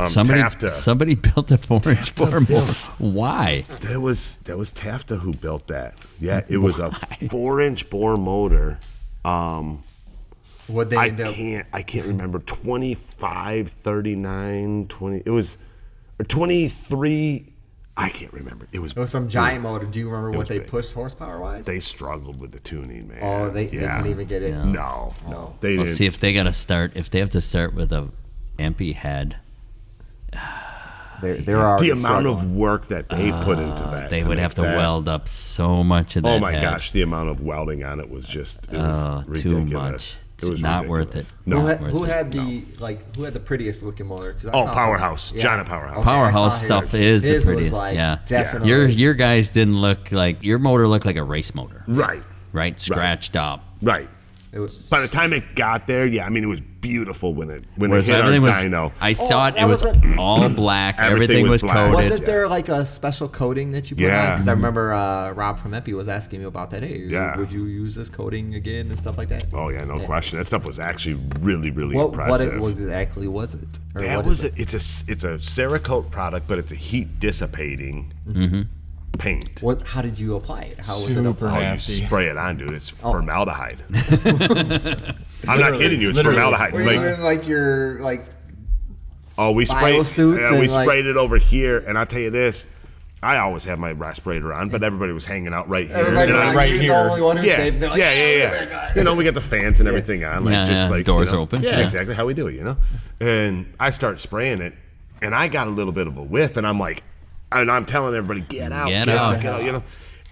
S1: Somebody built a 4-inch bore motor. Why?
S4: That was Tafta who built that. Yeah, it was a 4-inch bore motor.
S3: What they
S4: I
S3: end up.
S4: can't remember 25, 39, 20. It was or 23. I can't remember. It was
S3: some giant motor. Do you remember what
S4: was
S3: they
S4: big.
S3: pushed horsepower wise?
S4: They struggled with the tuning, man.
S3: Oh, they couldn't even get it.
S4: No. They
S1: Let's
S4: didn't.
S1: see if they got to start. If they have to start with a EMPI head,
S3: They're already
S4: the amount
S3: struggling.
S4: of work that they put into that.
S1: they
S4: to
S1: would
S4: make
S1: have to
S4: that.
S1: weld up so much of that.
S4: Oh my
S1: head.
S4: gosh, the amount of welding on it was just it was
S1: too
S4: ridiculous.
S1: much.
S4: It was
S1: not
S4: ridiculous.
S1: worth it.
S4: No.
S3: Who had the prettiest looking motor? 'Cause I
S4: Oh,
S3: saw
S4: Powerhouse.
S3: some-
S4: Giant Powerhouse.
S3: Okay,
S1: Powerhouse
S3: I saw
S1: stuff
S3: his.
S1: is the
S3: His was,
S1: prettiest.
S3: like,
S1: Yeah,
S3: definitely.
S1: Your guys didn't look like your motor looked like a race motor,
S4: Right.
S1: Scratched up.
S4: Right.
S3: It was.
S4: By the time it got there, I mean it was beautiful when it
S1: Whereas
S4: hit our
S1: everything was,
S4: dyno.
S1: I saw it.
S3: that
S1: It was
S3: was a-
S1: all black.
S4: Everything
S1: Everything
S4: was
S1: was
S4: black.
S1: coated.
S3: Wasn't there like a special coating that you put
S4: Yeah.
S3: on? Because I remember Rob from EMPI was asking me about that. Hey,
S4: Yeah.
S3: would you use this coating again and stuff like that?
S4: Oh yeah, no question. That stuff was actually really, really
S3: What
S4: impressive.
S3: exactly was it? Or
S4: That
S3: what
S4: was
S3: is it?
S4: it's a Cerakote product, but it's a heat dissipating paint.
S3: How did you apply it? How was it
S5: Super
S3: applied?
S4: Oh, you
S5: nasty.
S4: spray it on, dude. It's formaldehyde. I'm not kidding you. It's
S5: Literally.
S4: formaldehyde.
S3: Were you in like your like?
S4: Oh, we sprayed.
S3: Biosuits
S4: We
S3: and, like-
S4: sprayed it over here, and I'll tell you this: I always have my respirator on, but everybody was hanging out right here.
S3: Everybody's
S4: And I-
S3: like,
S5: right
S3: you're
S5: here.
S3: the only one who's
S4: yeah,
S3: safe. They're like,
S4: yeah,
S3: "Hey,
S4: yeah,
S3: look at that
S4: yeah.
S3: guy."
S4: You know, we got the fans and everything on, like
S1: Yeah,
S4: just
S1: yeah,
S4: like
S1: doors
S4: you know,
S1: open.
S4: Yeah,
S1: Yeah.
S4: exactly how we do it, you know. And I start spraying it, and I got a little bit of a whiff, and I'm like, and I'm telling everybody, get out,
S1: Get out.
S4: you know.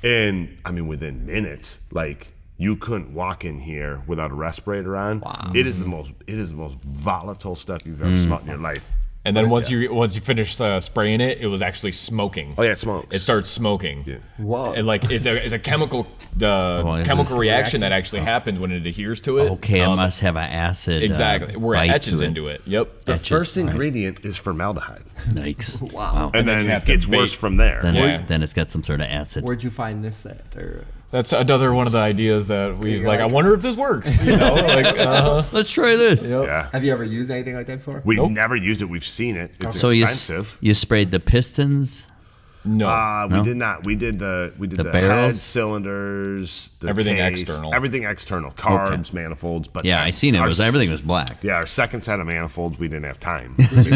S4: And I mean, within minutes, like. You couldn't walk in here without a respirator on. Wow. It is the most volatile stuff you've ever smelled in your life.
S5: And then once you finish spraying it, it was actually smoking.
S4: Oh yeah, it smokes.
S5: It starts smoking.
S4: Yeah.
S3: Whoa.
S5: And like it's a chemical
S1: it
S5: chemical
S1: is.
S5: reaction that actually happens when it adheres to it.
S1: Okay, it must have an acid.
S5: Exactly. Where it
S1: bite
S5: etches
S1: to
S5: into it. Yep.
S4: The
S1: Etches,
S4: first
S1: right.
S4: ingredient is formaldehyde.
S1: Yikes.
S3: Wow.
S4: And
S5: then
S4: then
S5: you have
S4: it
S5: to
S4: gets
S5: bake.
S4: worse from there.
S1: Then it's got some sort of acid.
S3: Where'd you find this at? Or
S5: That's another one of the ideas that we
S3: You're
S5: like. I
S3: like-
S5: wonder if this works. You know, like
S1: Let's try this.
S4: Yeah.
S3: have you ever used anything like that before?
S4: We've never used it. We've seen it. It's
S1: So
S4: expensive.
S1: you sprayed the pistons.
S5: no.
S4: We did not. We did the head,
S1: barrels?
S4: cylinders, the
S5: Everything
S4: case,
S5: external.
S4: everything external, carbs, manifolds. But
S1: Yeah, I seen it. Everything was black.
S4: Yeah, our second set of manifolds, we didn't have time.
S3: Did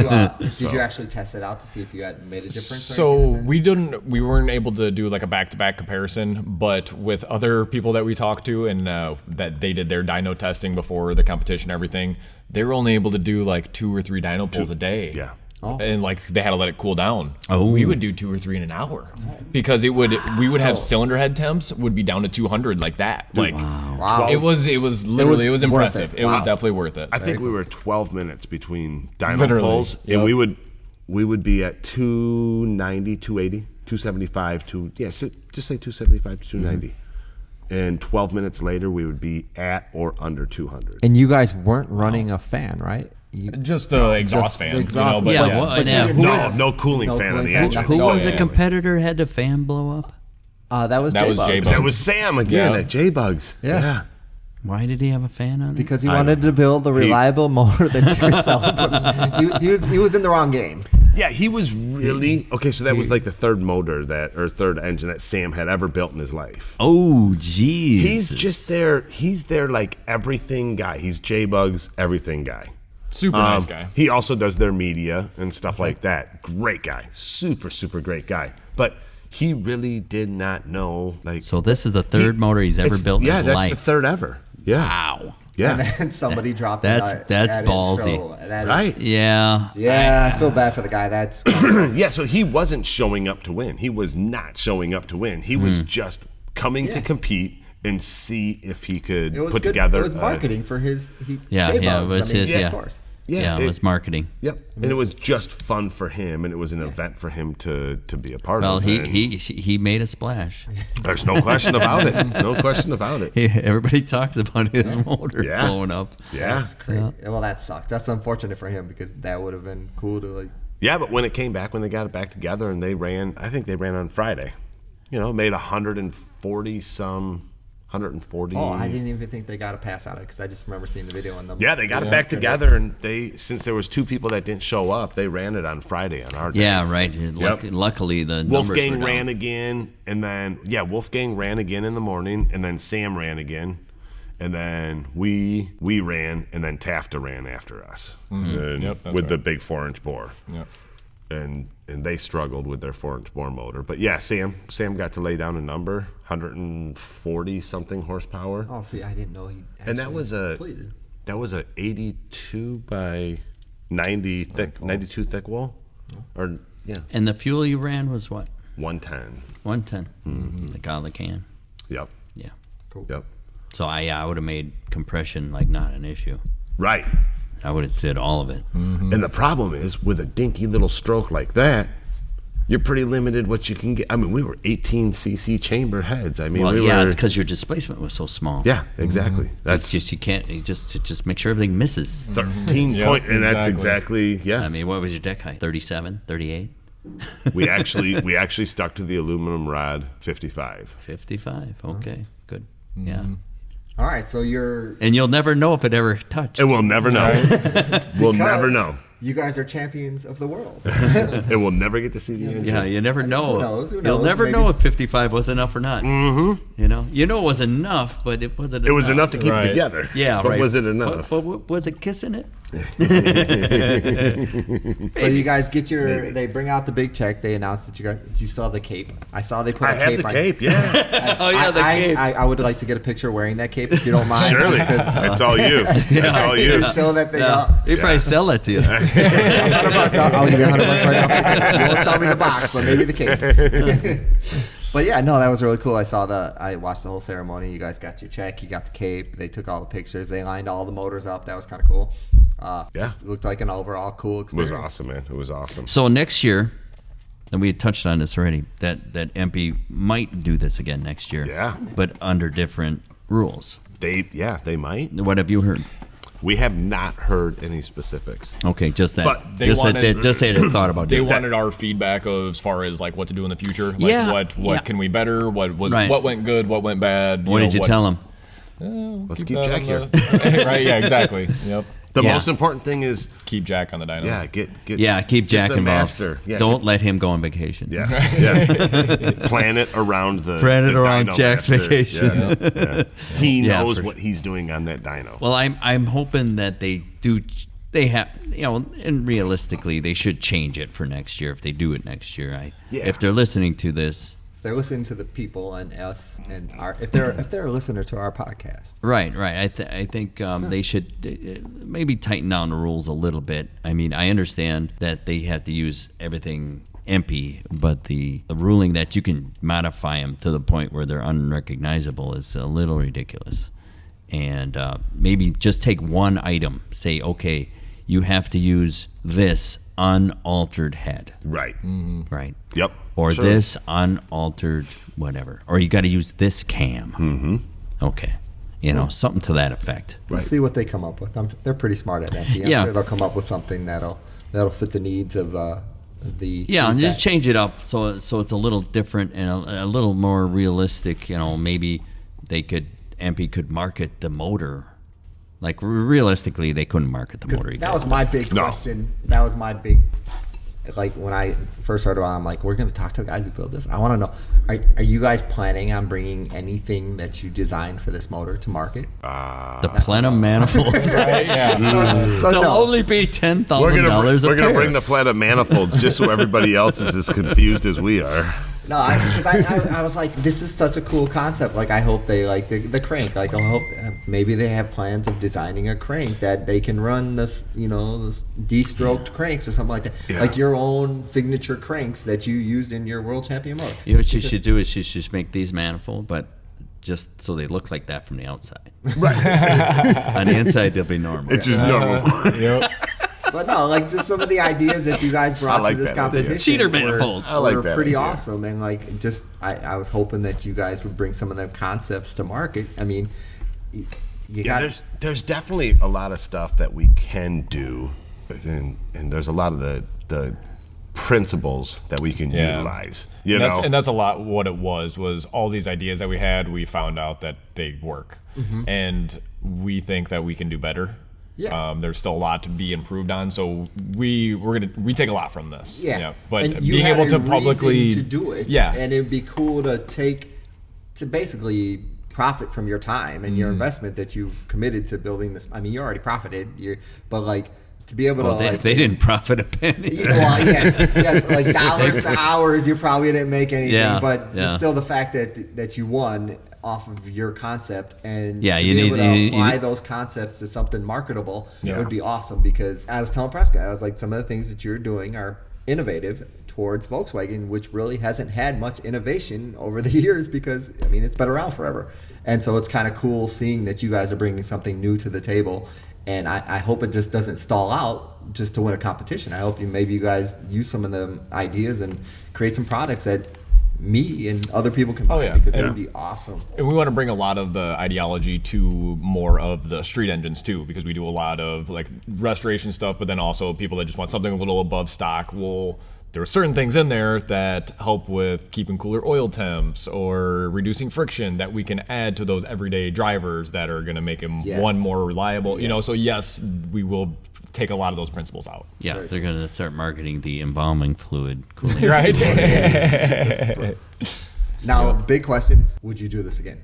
S3: you actually test it out to see if you had made a difference? or
S5: So
S3: anything like
S5: we weren't able to do like a back-to-back comparison, but with other people that we talked to and that they did their dyno testing before the competition and everything, they were only able to do like 2 or 3 dyno pulls a day.
S4: Yeah.
S5: and like they had to let it cool down.
S1: Oh.
S5: We would do 2 or 3 in an hour because we would have cylinder head temps would be down to 200 like that. Like
S3: Wow.
S5: it was literally it was
S3: worth
S5: impressive.
S3: it.
S5: It was
S3: Wow.
S5: definitely worth it.
S4: I think we were 12 minutes between dyno
S5: Literally,
S4: pulls,
S5: yep.
S4: and we would be at 290, 280, 275, just say 275 to 290. And 12 minutes later, we would be at or under 200.
S3: And you guys weren't running a fan, right?
S5: Just the exhaust fan.
S3: the exhaust
S5: but
S1: fan.
S5: yeah.
S1: Well, yeah.
S4: No cooling fan on the engine.
S1: Who
S5: Oh,
S1: was
S5: yeah.
S1: a competitor had the fan blow up?
S3: That was
S5: That was
S3: J-Bugs.
S5: J-Bugs.
S4: That was Sam again
S5: Yeah.
S4: at J-Bugs.
S3: Yeah.
S1: Why did he have a fan on it?
S3: Because he wanted to build a reliable motor that you could sell. He was in the wrong game.
S4: Yeah, he was really okay. So that was like the third motor third engine that Sam had ever built in his life.
S1: Oh, geez.
S4: He's just there. He's their like everything guy. He's J-Bugs everything guy.
S5: Super nice guy.
S4: He also does their media and stuff like that. Great guy. Super, super great guy. But he really did not know like.
S1: So this is the third motor he's ever
S4: it's-
S1: built in
S4: yeah,
S1: his
S4: that's
S1: life.
S4: the third ever. Yeah.
S1: Wow.
S4: Yeah.
S3: And then somebody dropped
S1: That's
S3: that
S1: ballsy.
S3: intro. That is-
S4: Right.
S1: Yeah.
S3: Yeah, I feel bad for the guy. That's
S4: Yeah, so he wasn't showing up to win. He was not showing up to win. He was just coming to compete and see if he could
S3: it was
S4: put
S3: good.
S4: together.
S3: It was marketing for his
S1: Yeah,
S3: J-Bugs.
S1: yeah, it was his,
S3: Of
S1: yeah.
S3: course.
S1: Yeah, it was marketing.
S4: Yep, and it was just fun for him, and it was an event for him to be a part
S1: Well,
S4: of. and
S1: he made a splash.
S4: there's no question about it. No question about it.
S1: Everybody talks about his motor
S4: Yeah.
S1: blowing up.
S4: Yeah,
S3: That's crazy. Well, that sucks. That's unfortunate for him because that would have been cool to like.
S4: yeah. But when it came back, when they got it back together, and they ran, I think they ran on Friday. You know, made 140.
S3: Oh, I didn't even think they got a pass out of it because I just remember seeing the video on them.
S4: Yeah, they got it back together, and since there was 2 people that didn't show up, they ran it on Friday on our day.
S1: Yeah, right. Luckily, the numbers were
S4: Wolfgang
S1: down.
S4: ran again, and then Wolfgang ran again in the morning, and then Sam ran again, and then we ran, and then Tafta ran after us, and
S5: Yep, that's
S4: with the
S5: right.
S4: big 4-inch bore,
S5: Yep.
S4: and they struggled with their 4-inch bore motor, but yeah, Sam got to lay down a number, 140 something horsepower.
S3: Oh, see, I didn't know he.
S4: And that was
S3: completed.
S4: that was a 82 by 90 thick, 92 thick wall, or yeah,
S1: And the fuel you ran was what?
S4: 110.
S1: 110. Like out of the can.
S4: Yep,
S1: Yeah.
S4: yep.
S1: So I would have made compression like not an issue.
S4: Right.
S1: I would have said all of it.
S4: And the problem is with a dinky little stroke like that, you're pretty limited what you can get. I mean, we were 18cc chamber heads. I mean,
S1: Well,
S4: we
S1: yeah,
S4: were.
S1: it's because your displacement was so small.
S4: Yeah, exactly.
S1: It's
S4: That's
S1: just you can't. You just make sure everything misses.
S4: 13
S5: Yep,
S4: point, and that's
S5: exactly.
S4: exactly
S1: I
S4: yeah.
S1: mean, what was your deck height? 37, 38,
S4: We actually stuck to the aluminum rod 55.
S1: 55. Okay, good. Yeah.
S3: All right, so you're.
S1: And you'll never know if it ever touched.
S4: And we'll never know. We'll never
S3: because
S4: know.
S3: You guys are champions of the world.
S4: And we'll never get to see the engine.
S1: Yeah, you never know.
S3: who knows? Who
S1: You'll
S3: knows?
S1: never
S3: Maybe-
S1: know if 55 was enough or not. Mm-hmm. You know it was enough, but it wasn't.
S4: It was enough to keep
S5: Right.
S4: it together.
S1: Yeah,
S4: but
S1: right.
S4: was it enough?
S1: But was it kissing it?
S3: So you guys get your. They bring out the big check. They announce that you still have the cape. I saw they put
S4: I
S3: a
S4: have
S3: cape
S4: the
S3: on.
S4: cape, yeah.
S1: Oh yeah, the cape.
S3: I would like to get a picture wearing that cape if you don't mind.
S4: Surely.
S3: just 'cause
S4: That's all you. That's all you.
S3: to show that they
S1: Yeah.
S3: got.
S1: They probably sell that to you.
S3: $100. I'll give you $100 right now. You won't sell me the box, but maybe the cape. But yeah, no, that was really cool. I watched the whole ceremony. You guys got your check. You got the cape. They took all the pictures. They lined all the motors up. That was kind of cool. Just looked like an overall cool
S4: It was
S3: experience.
S4: awesome, man. It was awesome.
S1: So next year, and we had touched on this already, that EMPI might do this again next year.
S4: Yeah.
S1: But under different rules.
S4: They might.
S1: What have you heard?
S4: We have not heard any specifics.
S1: Okay, just that.
S4: But
S5: they
S1: just
S5: wanted-
S1: that. Just say they thought about
S5: They
S1: doing that.
S5: wanted our feedback of as far as like what to do in the future. Like
S1: Yeah,
S5: what
S1: yeah.
S5: can we better? What
S1: Right.
S5: what went good? What went bad?
S1: What did you tell them?
S4: Let's keep
S5: that
S4: Jack
S5: on
S4: here.
S5: the- right? Yeah, exactly. Yep.
S4: The
S1: Yeah.
S4: most important thing is,
S5: Keep Jack on the dyno.
S4: yeah, get
S1: Keep Jack
S4: get the
S1: involved.
S4: master. Yeah,
S1: Don't let him go on vacation.
S4: Yeah, yeah. Plan it around the
S1: Plan it
S4: the
S1: around
S4: dyno
S1: Jack's
S4: master.
S1: vacation.
S4: Yeah, yeah. He
S1: Yeah,
S4: knows
S1: for
S4: what he's doing on that dyno.
S1: Well, I'm hoping that they do. They have, and realistically, they should change it for next year if they do it next year.
S4: Yeah.
S1: If they're listening to this,
S3: they're listening to the people and us and if they're a listener to our podcast.
S1: Right. I think they should maybe tighten down the rules a little bit. I mean, I understand that they have to use everything EMPI, but the ruling that you can modify them to the point where they're unrecognizable is a little ridiculous. And maybe just take one item. Say, okay, you have to use this unaltered head.
S4: Right.
S1: Right.
S4: Yep.
S1: Or this unaltered whatever. Or you got to use this cam. Okay. Something to that effect.
S3: We'll see what they come up with. They're pretty smart at EMPI. I'm sure they'll come up with something that'll fit the needs of the
S1: and just change it up so it's a little different and a little more realistic. Maybe EMPI could market the motor. Like, realistically, they couldn't market the motor.
S3: That was my big question. That was my big, like, when I first heard about it, I'm like, we're going to talk to the guys who build this. I want to know, are you guys planning on bringing anything that you designed for this motor to market?
S1: The plenum manifolds.
S5: Right? Yeah.
S3: So
S1: They'll
S3: no.
S1: only be $10,000 a
S4: We're
S1: pair.
S4: gonna bring the plenum manifolds just so everybody else is as confused as we are.
S3: No, because I was like, this is such a cool concept. Like, I hope they like the crank. Like, I hope maybe they have plans of designing a crank that they can run this, this de-stroked cranks or something like that.
S4: Yeah.
S3: Like your own signature cranks that you used in your world champion motor.
S1: What you should do is you should make these manifold, but just so they look like that from the outside.
S4: Right.
S1: On the inside, they'll be normal.
S4: It's just normal.
S5: Yep.
S3: But no, like, just some of the ideas that you guys brought
S4: like
S3: to this
S4: that idea.
S3: competition
S1: Cheater
S3: were,
S1: manifolds.
S4: I like
S3: were
S4: that
S3: pretty
S4: idea.
S3: awesome. And like, just I was hoping that you guys would bring some of them concepts to market. I mean, you got
S4: there's definitely a lot of stuff that we can do, and there's a lot of the principles that we can utilize.
S5: And that's a lot what it was all these ideas that we had. We found out that they work, and we think that we can do better.
S3: Yeah.
S5: There's still a lot to be improved on, so we take a lot from this.
S3: Yeah.
S5: But
S3: and you
S5: being
S3: had
S5: able
S3: a
S5: to publicly
S3: reason to do it.
S5: Yeah.
S3: And it'd be cool to basically profit from your time and your investment that you've committed to building this. I mean, you already profited, but like, to be able to
S1: they didn't profit a penny.
S3: Well, yes, like dollars to hours, you probably didn't make anything, but just still the fact that you won off of your concept and to be able to apply those concepts to something marketable would be awesome. Because I was telling Prescott, I was like, some of the things that you're doing are innovative towards Volkswagen, which really hasn't had much innovation over the years because, I mean, it's been around forever. And so it's kind of cool seeing that you guys are bringing something new to the table. And I hope it just doesn't stall out just to win a competition. I hope maybe you guys use some of the ideas and create some products that me and other people can buy because it would be awesome.
S5: And we want to bring a lot of the ideology to more of the street engines too, because we do a lot of like restoration stuff, but then also people that just want something a little above stock there are certain things in there that help with keeping cooler oil temps or reducing friction that we can add to those everyday drivers that are going to make them more reliable. So yes, we will take a lot of those principles out.
S1: Yeah, they're going to start marketing the embalming fluid cooling.
S5: Right.
S3: Now, big question: would you do this again?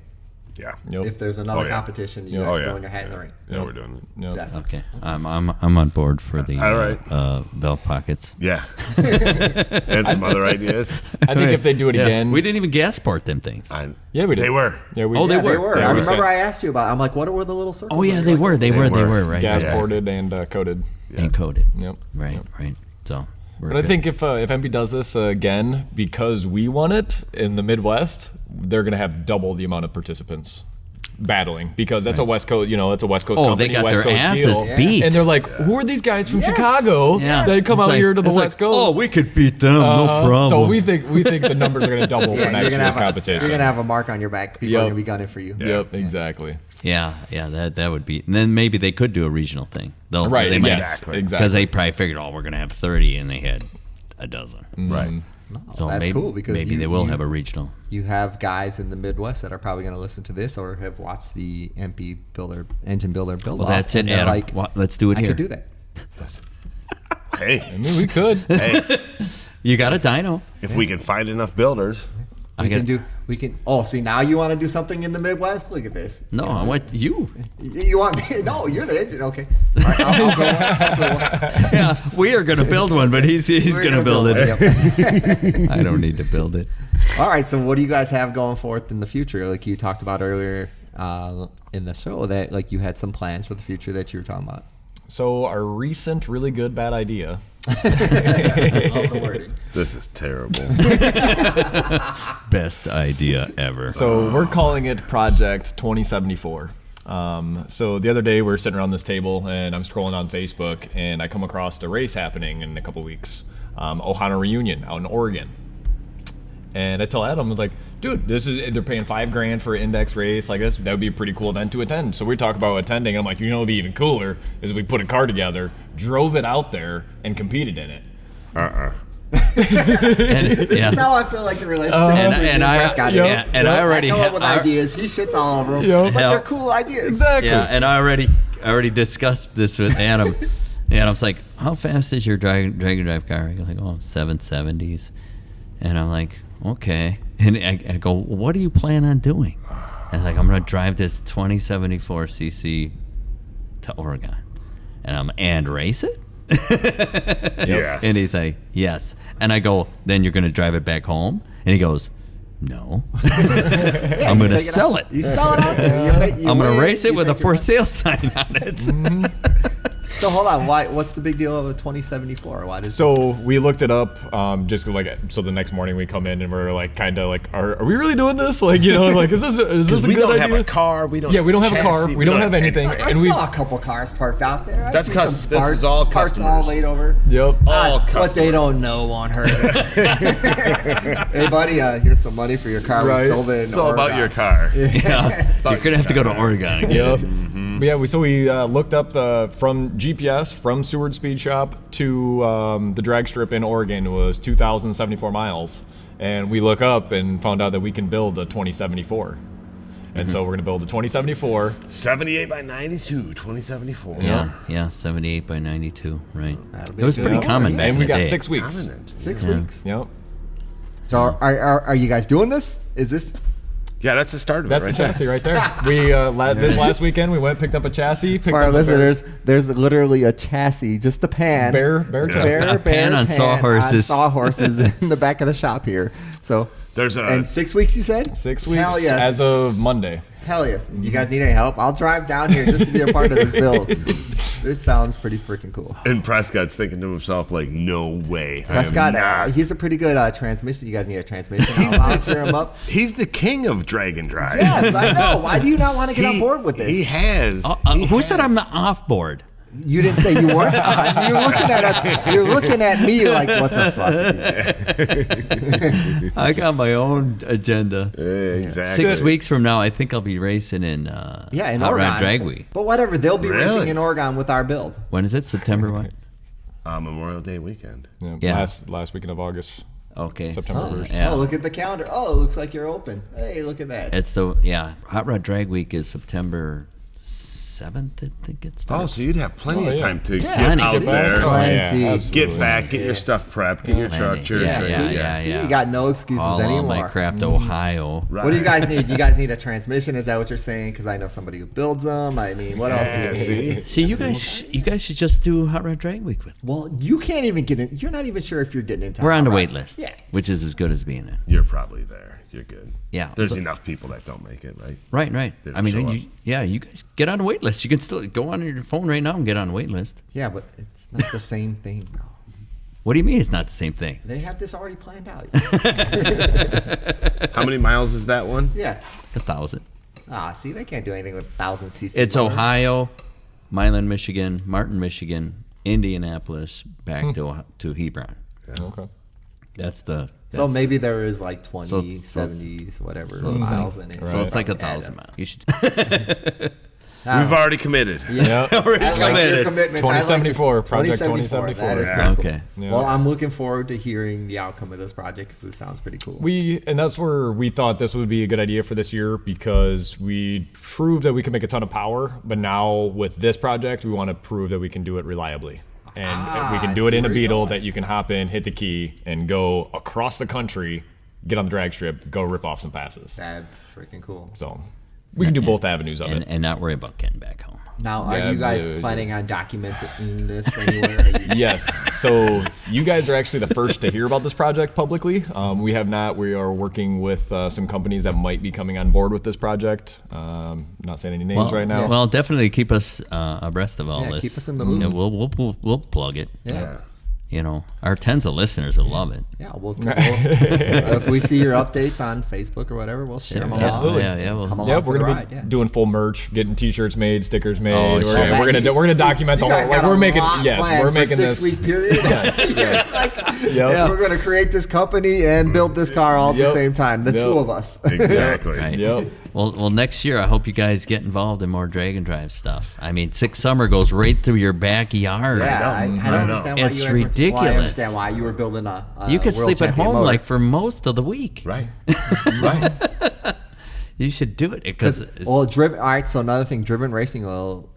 S4: Yeah.
S5: Yep.
S3: If there's another competition, you guys throwing your hat in the ring.
S4: Yeah, we're doing it.
S5: Yep.
S3: Definitely.
S1: Okay, I'm on board for the
S4: All right.
S1: belt pockets.
S4: Yeah. And some other ideas.
S5: I think if they do it again,
S1: we didn't even gas port them things.
S5: we did.
S4: They were.
S5: Yeah, we
S1: Oh,
S5: did.
S1: they were.
S3: I
S5: we
S3: remember
S5: said-
S3: I asked you about. I'm like, what were the little circles?
S1: Oh yeah,
S3: You're
S1: they
S3: like,
S1: were. They were. Right.
S5: gas
S1: Yeah.
S5: ported and coated.
S1: And coated.
S5: Yep.
S1: Right. So.
S5: But I think if EMPI does this again, because we won it in the Midwest, they're going to have double the amount of participants battling because that's a West Coast, it's a West Coast company,
S1: they got
S5: West
S1: their
S5: Coast
S1: asses
S5: deal.
S1: beat.
S5: And they're like, who are these guys from
S3: Yes.
S5: Chicago that come
S1: It's
S5: out here to the
S1: it's
S5: West Coast?
S1: Oh, we could beat them, no problem.
S5: So we think the numbers are going to double for
S3: Yeah,
S5: next
S3: you're gonna
S5: year's
S3: have
S5: competition.
S3: you're gonna have a mark on your back. People are gonna be gunning for you.
S5: Yep, exactly.
S1: Yeah, that would be. And then maybe they could do a regional thing.
S5: Right.
S1: They might,
S5: Exactly.
S1: because they probably figured, we're going to have 30, and they had a dozen.
S4: Right.
S1: So
S3: That's
S1: maybe,
S3: cool because
S1: maybe they will have a regional.
S3: You have guys in the Midwest that are probably going to listen to this or have watched the MP engine builder build.
S1: Well, that's it, Adam. Let's do it
S3: I
S1: here.
S3: could do that.
S4: Hey.
S5: I mean, we could.
S4: Hey.
S1: You got a dyno.
S4: If we can find enough builders.
S3: We can. Oh, see, now you want to do something in the Midwest? Look at this.
S1: No, I want you.
S3: You want me? No, you're the engine. Okay. All right, I'll go one.
S1: Yeah, we are going to build one, but he's going to build it.
S3: Yep.
S1: I don't need to build it.
S3: All right. So, what do you guys have going forth in the future? Like you talked about earlier in the show, that like you had some plans for the future that you were talking about.
S5: So our recent really good bad idea.
S3: Love the wording.
S4: This is terrible.
S1: Best idea ever.
S5: So we're calling it Project 2074. So the other day we were sitting around this table and I'm scrolling on Facebook and I come across a race happening in a couple weeks, Ohana Reunion out in Oregon. And I tell Adam, I was like, dude, they're paying $5,000 for an index race like this. That would be a pretty cool event to attend. So we talk about attending. And I'm like, you know, it'd be even cooler is if we put a car together, drove it out there, and competed in it.
S3: That's how I feel like the relationship
S1: and I already
S3: come up with ideas. He shits all over them, but they're cool ideas.
S5: Exactly.
S1: Yeah, and I already discussed this with Adam. Adam's like, how fast is your Dragon Drive car? He's like, 770s. And I'm like, okay. And I go, what do you plan on doing? And like, I'm going to drive this 2074 cc to Oregon. And race it?
S4: Yes.
S1: And he's like, yes. And I go, then you're going to drive it back home? And he goes, no. I'm going to sell it.
S3: You sell it out there.
S1: I'm going to race it with a for sale sign on it.
S3: So hold on, what's the big deal of a 2074? Why does
S5: we looked it up, just like so the next morning we come in and we're like kind of like, are we really doing this? Like, you know, like is this a good idea?
S4: We don't have a car. We don't
S5: have a car. We don't have anything.
S3: I saw a couple cars parked out there.
S4: That's
S3: because
S4: this is all
S3: parts
S4: customers.
S3: all laid over.
S5: Yep.
S4: All customers.
S3: What they don't know won't hurt. Hey buddy, here's some money for your car.
S4: Right.
S3: We sold it in
S4: It's all
S3: Oregon.
S4: about your car.
S1: Yeah. You're going to have to go to Oregon again.
S5: Yep. But yeah, we looked up from GPS from Seward Speed Shop to the drag strip in Oregon was 2,074 miles, and we look up and found out that we can build a 2074, and so we're gonna build a 2074,
S4: 78 by 92, 2074.
S1: Yeah, 78 by 92, right.
S3: That'll be
S1: It was
S3: good.
S1: pretty common back
S5: and
S1: in
S5: we
S1: the
S5: got
S1: day.
S5: 6 weeks.
S3: 6 weeks.
S5: Yep.
S3: So are you guys doing this? Is this?
S4: Yeah, that's the start of
S5: That's
S4: it
S5: the
S4: right
S5: chassis right there. We this last weekend we went picked up a chassis.
S3: For our listeners, there's literally a chassis, just a pan.
S5: Bear chassis.
S1: A pan on sawhorses.
S3: On sawhorses in the back of the shop here. So and 6 weeks you said?
S5: 6 weeks.
S3: Hell yes.
S5: As of Monday.
S3: Hell yes. Do you guys need any help? I'll drive down here just to be a part of this build. This sounds pretty freaking cool.
S4: And Prescott's thinking to himself, like, no way.
S3: Prescott, he's a pretty good transmission. You guys need a transmission. I'll volunteer him up.
S4: He's the king of drag and drive.
S3: Yes, I know. Why do you not want to get on board with this?
S4: He has.
S1: Who said I'm off board?
S3: You didn't say you weren't on. You're looking at us. You're looking at me like, what the fuck?
S1: I got my own agenda.
S4: Exactly.
S1: 6 weeks from now, I think I'll be racing in
S3: In
S1: Hot
S3: Oregon.
S1: Rod Drag Week.
S3: But whatever, they'll be
S4: Really?
S3: racing in Oregon with our build.
S1: When is it? September what?
S4: Memorial Day weekend.
S1: Yeah.
S5: Last weekend of August.
S1: Okay.
S5: September 1st.
S1: Yeah.
S3: Oh, look at the calendar. Oh, it looks like you're open. Hey, look at that.
S1: It's Hot Rod Drag Week is September 7th, I think it starts.
S4: Oh, so you'd have plenty of time to
S1: Plenty.
S4: get out there,
S3: Plenty.
S4: get back, get your stuff prepped, get your truck,
S1: Plenty. Yeah.
S3: See, you got no excuses
S1: All
S3: anymore.
S1: my crap to Ohio.
S3: What do you guys need? Do you guys need a transmission? Is that what you're saying? Because I know somebody who builds them. I mean, what else do you need?
S1: See, you guys should just do Hot Rod Drag Week with me.
S3: Well, you can't even get in. You're not even sure if you're getting into.
S1: We're on the
S3: Hot
S1: wait
S3: Rod.
S1: list,
S3: Yeah.
S1: which is as good as being in.
S4: You're probably there. You're good.
S1: Yeah.
S4: There's enough people that don't make it, right?
S1: Right.
S4: They
S1: I
S4: don't show
S1: mean,
S4: up.
S1: you guys get on the wait list. You can still go on your phone right now and get on the wait list.
S3: Yeah, but it's not the same thing, though.
S1: What do you mean it's not the same thing?
S3: They have this already planned out.
S4: How many miles is that one?
S3: Yeah.
S1: 1,000.
S3: See, they can't do anything with 1,000 cc.
S1: It's
S3: motor.
S1: Ohio, Milan, Michigan, Martin, Michigan, Indianapolis, back to Hebron.
S5: Okay.
S1: That's the.
S3: So maybe there is like 20,
S1: So-
S3: 70s, whatever miles in it.
S1: So it's like
S3: Add
S1: 1,000
S3: up.
S1: miles. You should.
S4: We've already committed.
S5: Yep.
S1: Already
S3: I like your
S1: committed.
S3: commitment.
S5: 2074, Project
S3: 2074. That is
S5: 2074.
S3: pretty
S1: Okay.
S3: cool.
S5: Yeah.
S3: Well, I'm looking forward to hearing the outcome of this project because it sounds pretty cool.
S5: And that's where we thought this would be a good idea for this year because we proved that we can make a ton of power, but now with this project, we want to prove that we can do it reliably. And we can do it in a
S3: where you're
S5: Beetle
S3: going.
S5: that you can hop in, hit the key, and go across the country get on the drag strip, go rip off some passes.
S3: That's freaking cool.
S5: So we can do both avenues of it.
S1: And not worry about getting back home.
S3: Now, are
S5: Yeah,
S3: you guys
S5: yeah.
S3: planning on documenting this anywhere? Are you-
S5: Yes. So you guys are actually the first to hear about this project publicly. We have not. We are working with some companies that might be coming on board with this project. Not saying any names right now.
S1: Well, definitely keep us abreast of all
S3: Yeah,
S1: this.
S3: keep us in the loop.
S1: Yeah, we'll plug it.
S3: Yeah.
S1: You know, our tens of listeners will love it.
S3: Yeah, if we see your updates on Facebook or whatever, we'll share them along.
S5: Absolutely.
S1: Yeah, well,
S3: Come along
S5: Yeah,
S3: for
S5: we're
S3: the
S5: gonna
S3: ride.
S5: be
S3: Yeah.
S5: doing full merch, getting T-shirts made, stickers made.
S1: Oh, sure.
S5: We're gonna document the
S3: You guys
S5: whole. Like,
S3: got
S5: we're
S3: a
S5: making
S3: lot planned
S5: we're
S3: for
S5: making this.
S3: 6 week period.
S5: Yep.
S3: We're gonna create this company and build this car all at the
S5: Yep.
S3: same time. The
S5: Yep.
S3: two of us.
S4: Exactly.
S1: Right.
S5: Yep.
S1: Well, next year I hope you guys get involved in more drag and drive stuff. I mean, Six Summer goes right through your backyard.
S3: Yeah, I don't understand why
S1: It's
S3: you guys were- Well, I
S1: ridiculous.
S3: understand why you were building a
S1: You could
S3: world
S1: sleep at
S3: champion
S1: home
S3: motor.
S1: like for most of the week.
S4: Right. Right.
S1: You should do it because
S3: Driven. All right, so another thing, Driven Racing. Well,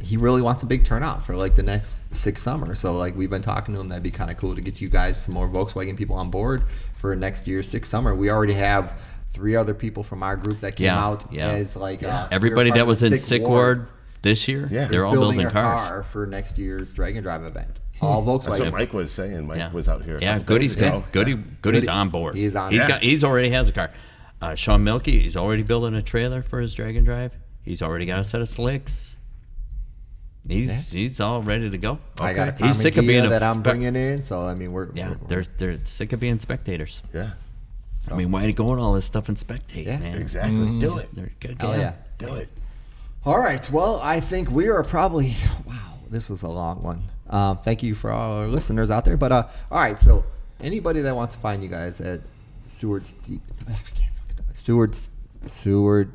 S3: he really wants a big turnout for like the next Six Summer. So like we've been talking to him, that'd be kind of cool to get you guys some more Volkswagen people on board for next year's Six Summer. We already have 3 other people from our group that came out as like
S1: everybody
S3: we were
S1: that
S3: part
S1: was
S3: of the
S1: in Sick Ward this year,
S4: Yeah.
S1: they're all
S3: building
S1: building
S3: a
S1: cars.
S3: car for next year's Drag and Drive event. All
S4: That's
S3: Volkswagen.
S4: what Mike was saying. Mike
S1: Yeah.
S4: was out here. a
S1: Yeah,
S4: couple days
S1: Goody's
S4: ago.
S1: Goody's
S3: Goody.
S1: on board.
S3: He's on
S1: He's
S3: board.
S1: he's already has a car. Sean Milkey, he's already building a trailer for his Drag and Drive. He's already got a set of slicks. He's all ready to go.
S3: I got a
S1: He's sick of being a
S3: that I'm
S1: spec-
S3: bringing in. So I mean, we're
S1: they're sick of being spectators.
S4: Yeah.
S1: I mean, why go on all this stuff and spectate,
S3: Yeah.
S1: man?
S4: Exactly. Do it.
S1: They're good.
S3: Hell yeah.
S4: Do it.
S3: All right. Well, I think we are probably. Wow, this was a long one. Thank you for all our listeners out there. But all right. So anybody that wants to find you guys at Seward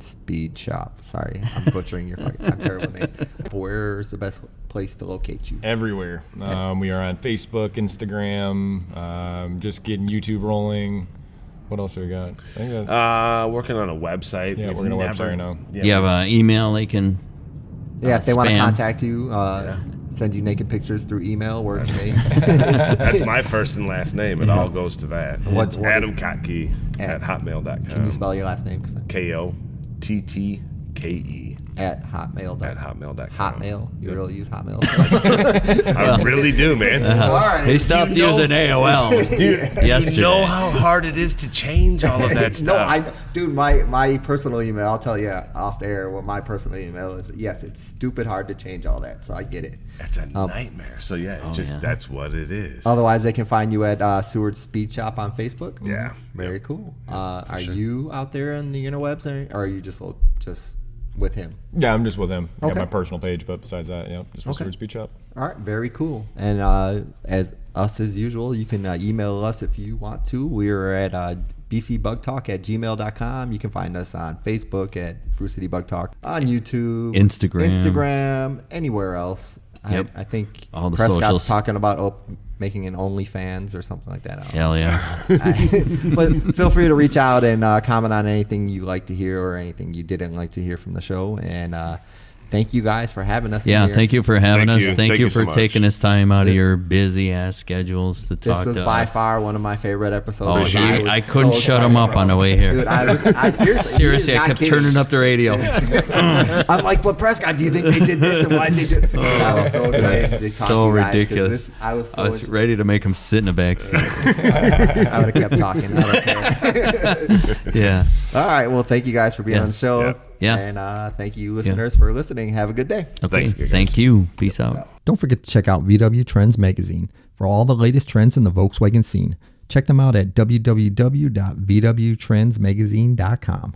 S3: Speed Shop. Sorry, I'm butchering your I'm terrible name. But where's the best place to locate you?
S5: Everywhere. We are on Facebook, Instagram. Just getting YouTube rolling. What else do we got? I think that's,
S4: Working on a website.
S5: Yeah,
S4: We've
S5: we're on a
S4: never-
S5: website right now.
S4: Yeah,
S1: Do you have an email they can?
S3: Yeah, if they want to
S1: spam.
S3: contact you, send you naked pictures through email. Works for me.
S4: That's my first and last name. It all goes to that.
S3: What
S4: It's
S3: is-
S4: Adam Kotke at hotmail.com.
S3: Can you spell your last name?
S4: Kottke
S3: At hotmail.
S4: at hotmail.com.
S3: Hotmail. You really use Hotmail?
S4: I really do, man.
S3: All right.
S1: They stopped
S4: you know-
S1: using AOL yesterday.
S4: You know how hard it is to change all of that stuff.
S3: Dude, my personal email, I'll tell you off the air what my personal email is. Yes, it's stupid hard to change all that, so I get it.
S4: That's a nightmare. So yeah, that's what it is.
S3: Otherwise, they can find you at Seward Speed Shop on Facebook.
S4: Yeah.
S3: Very cool. Are you out there on the interwebs, or are you just with him?
S5: yeah, I'm just with him. I
S3: Okay.
S5: got my personal page, but besides that, just with
S3: Okay.
S5: Seward Speed Shop.
S3: All right, very cool. And as usual, you can email us if you want to. We're at BCBugTalk@gmail.com. You can find us on Facebook at Brew City Bug Talk, on YouTube, Instagram, anywhere else.
S1: Yep.
S3: I think
S1: All the
S3: Prescott's
S1: socials.
S3: talking about making an OnlyFans or something like that.
S1: Hell yeah.
S3: But feel free to reach out and comment on anything you like to hear or anything you didn't like to hear from the show. And thank you guys for having us.
S1: Yeah,
S3: in here.
S1: thank you for having
S4: Thank
S1: us.
S4: you.
S1: Thank
S4: Thank
S1: you
S4: you
S1: for
S4: so
S1: taking
S4: much.
S1: this time out of your busy ass schedules to talk
S3: This
S1: to
S3: was by
S1: us.
S3: far one of my favorite episodes.
S1: Oh,
S3: was
S1: I
S3: so
S1: couldn't shut
S3: excited
S1: him up
S3: for
S1: on
S3: him.
S1: the way here.
S3: Dude, I seriously,
S1: Seriously,
S3: he is
S1: I
S3: not
S1: kept
S3: kidding.
S1: turning up the radio.
S3: I'm like, but Prescott, do you think they did this and why they did? I was so excited to talk
S1: So
S3: to you guys 'cause
S1: ridiculous.
S3: I was so
S1: I was ready to make him sit in the back seat.
S3: I would have kept talking. I don't care.
S1: Yeah.
S3: All right. Well, thank you guys for being
S1: Yeah.
S3: on the show.
S1: Yeah.
S3: And thank you, listeners, for listening. Have a good day.
S1: Okay.
S4: Thanks, guys.
S1: Thank you. Peace out.
S6: Don't forget to check out VW Trends magazine for all the latest trends in the Volkswagen scene. Check them out at www.vwtrendsmagazine.com.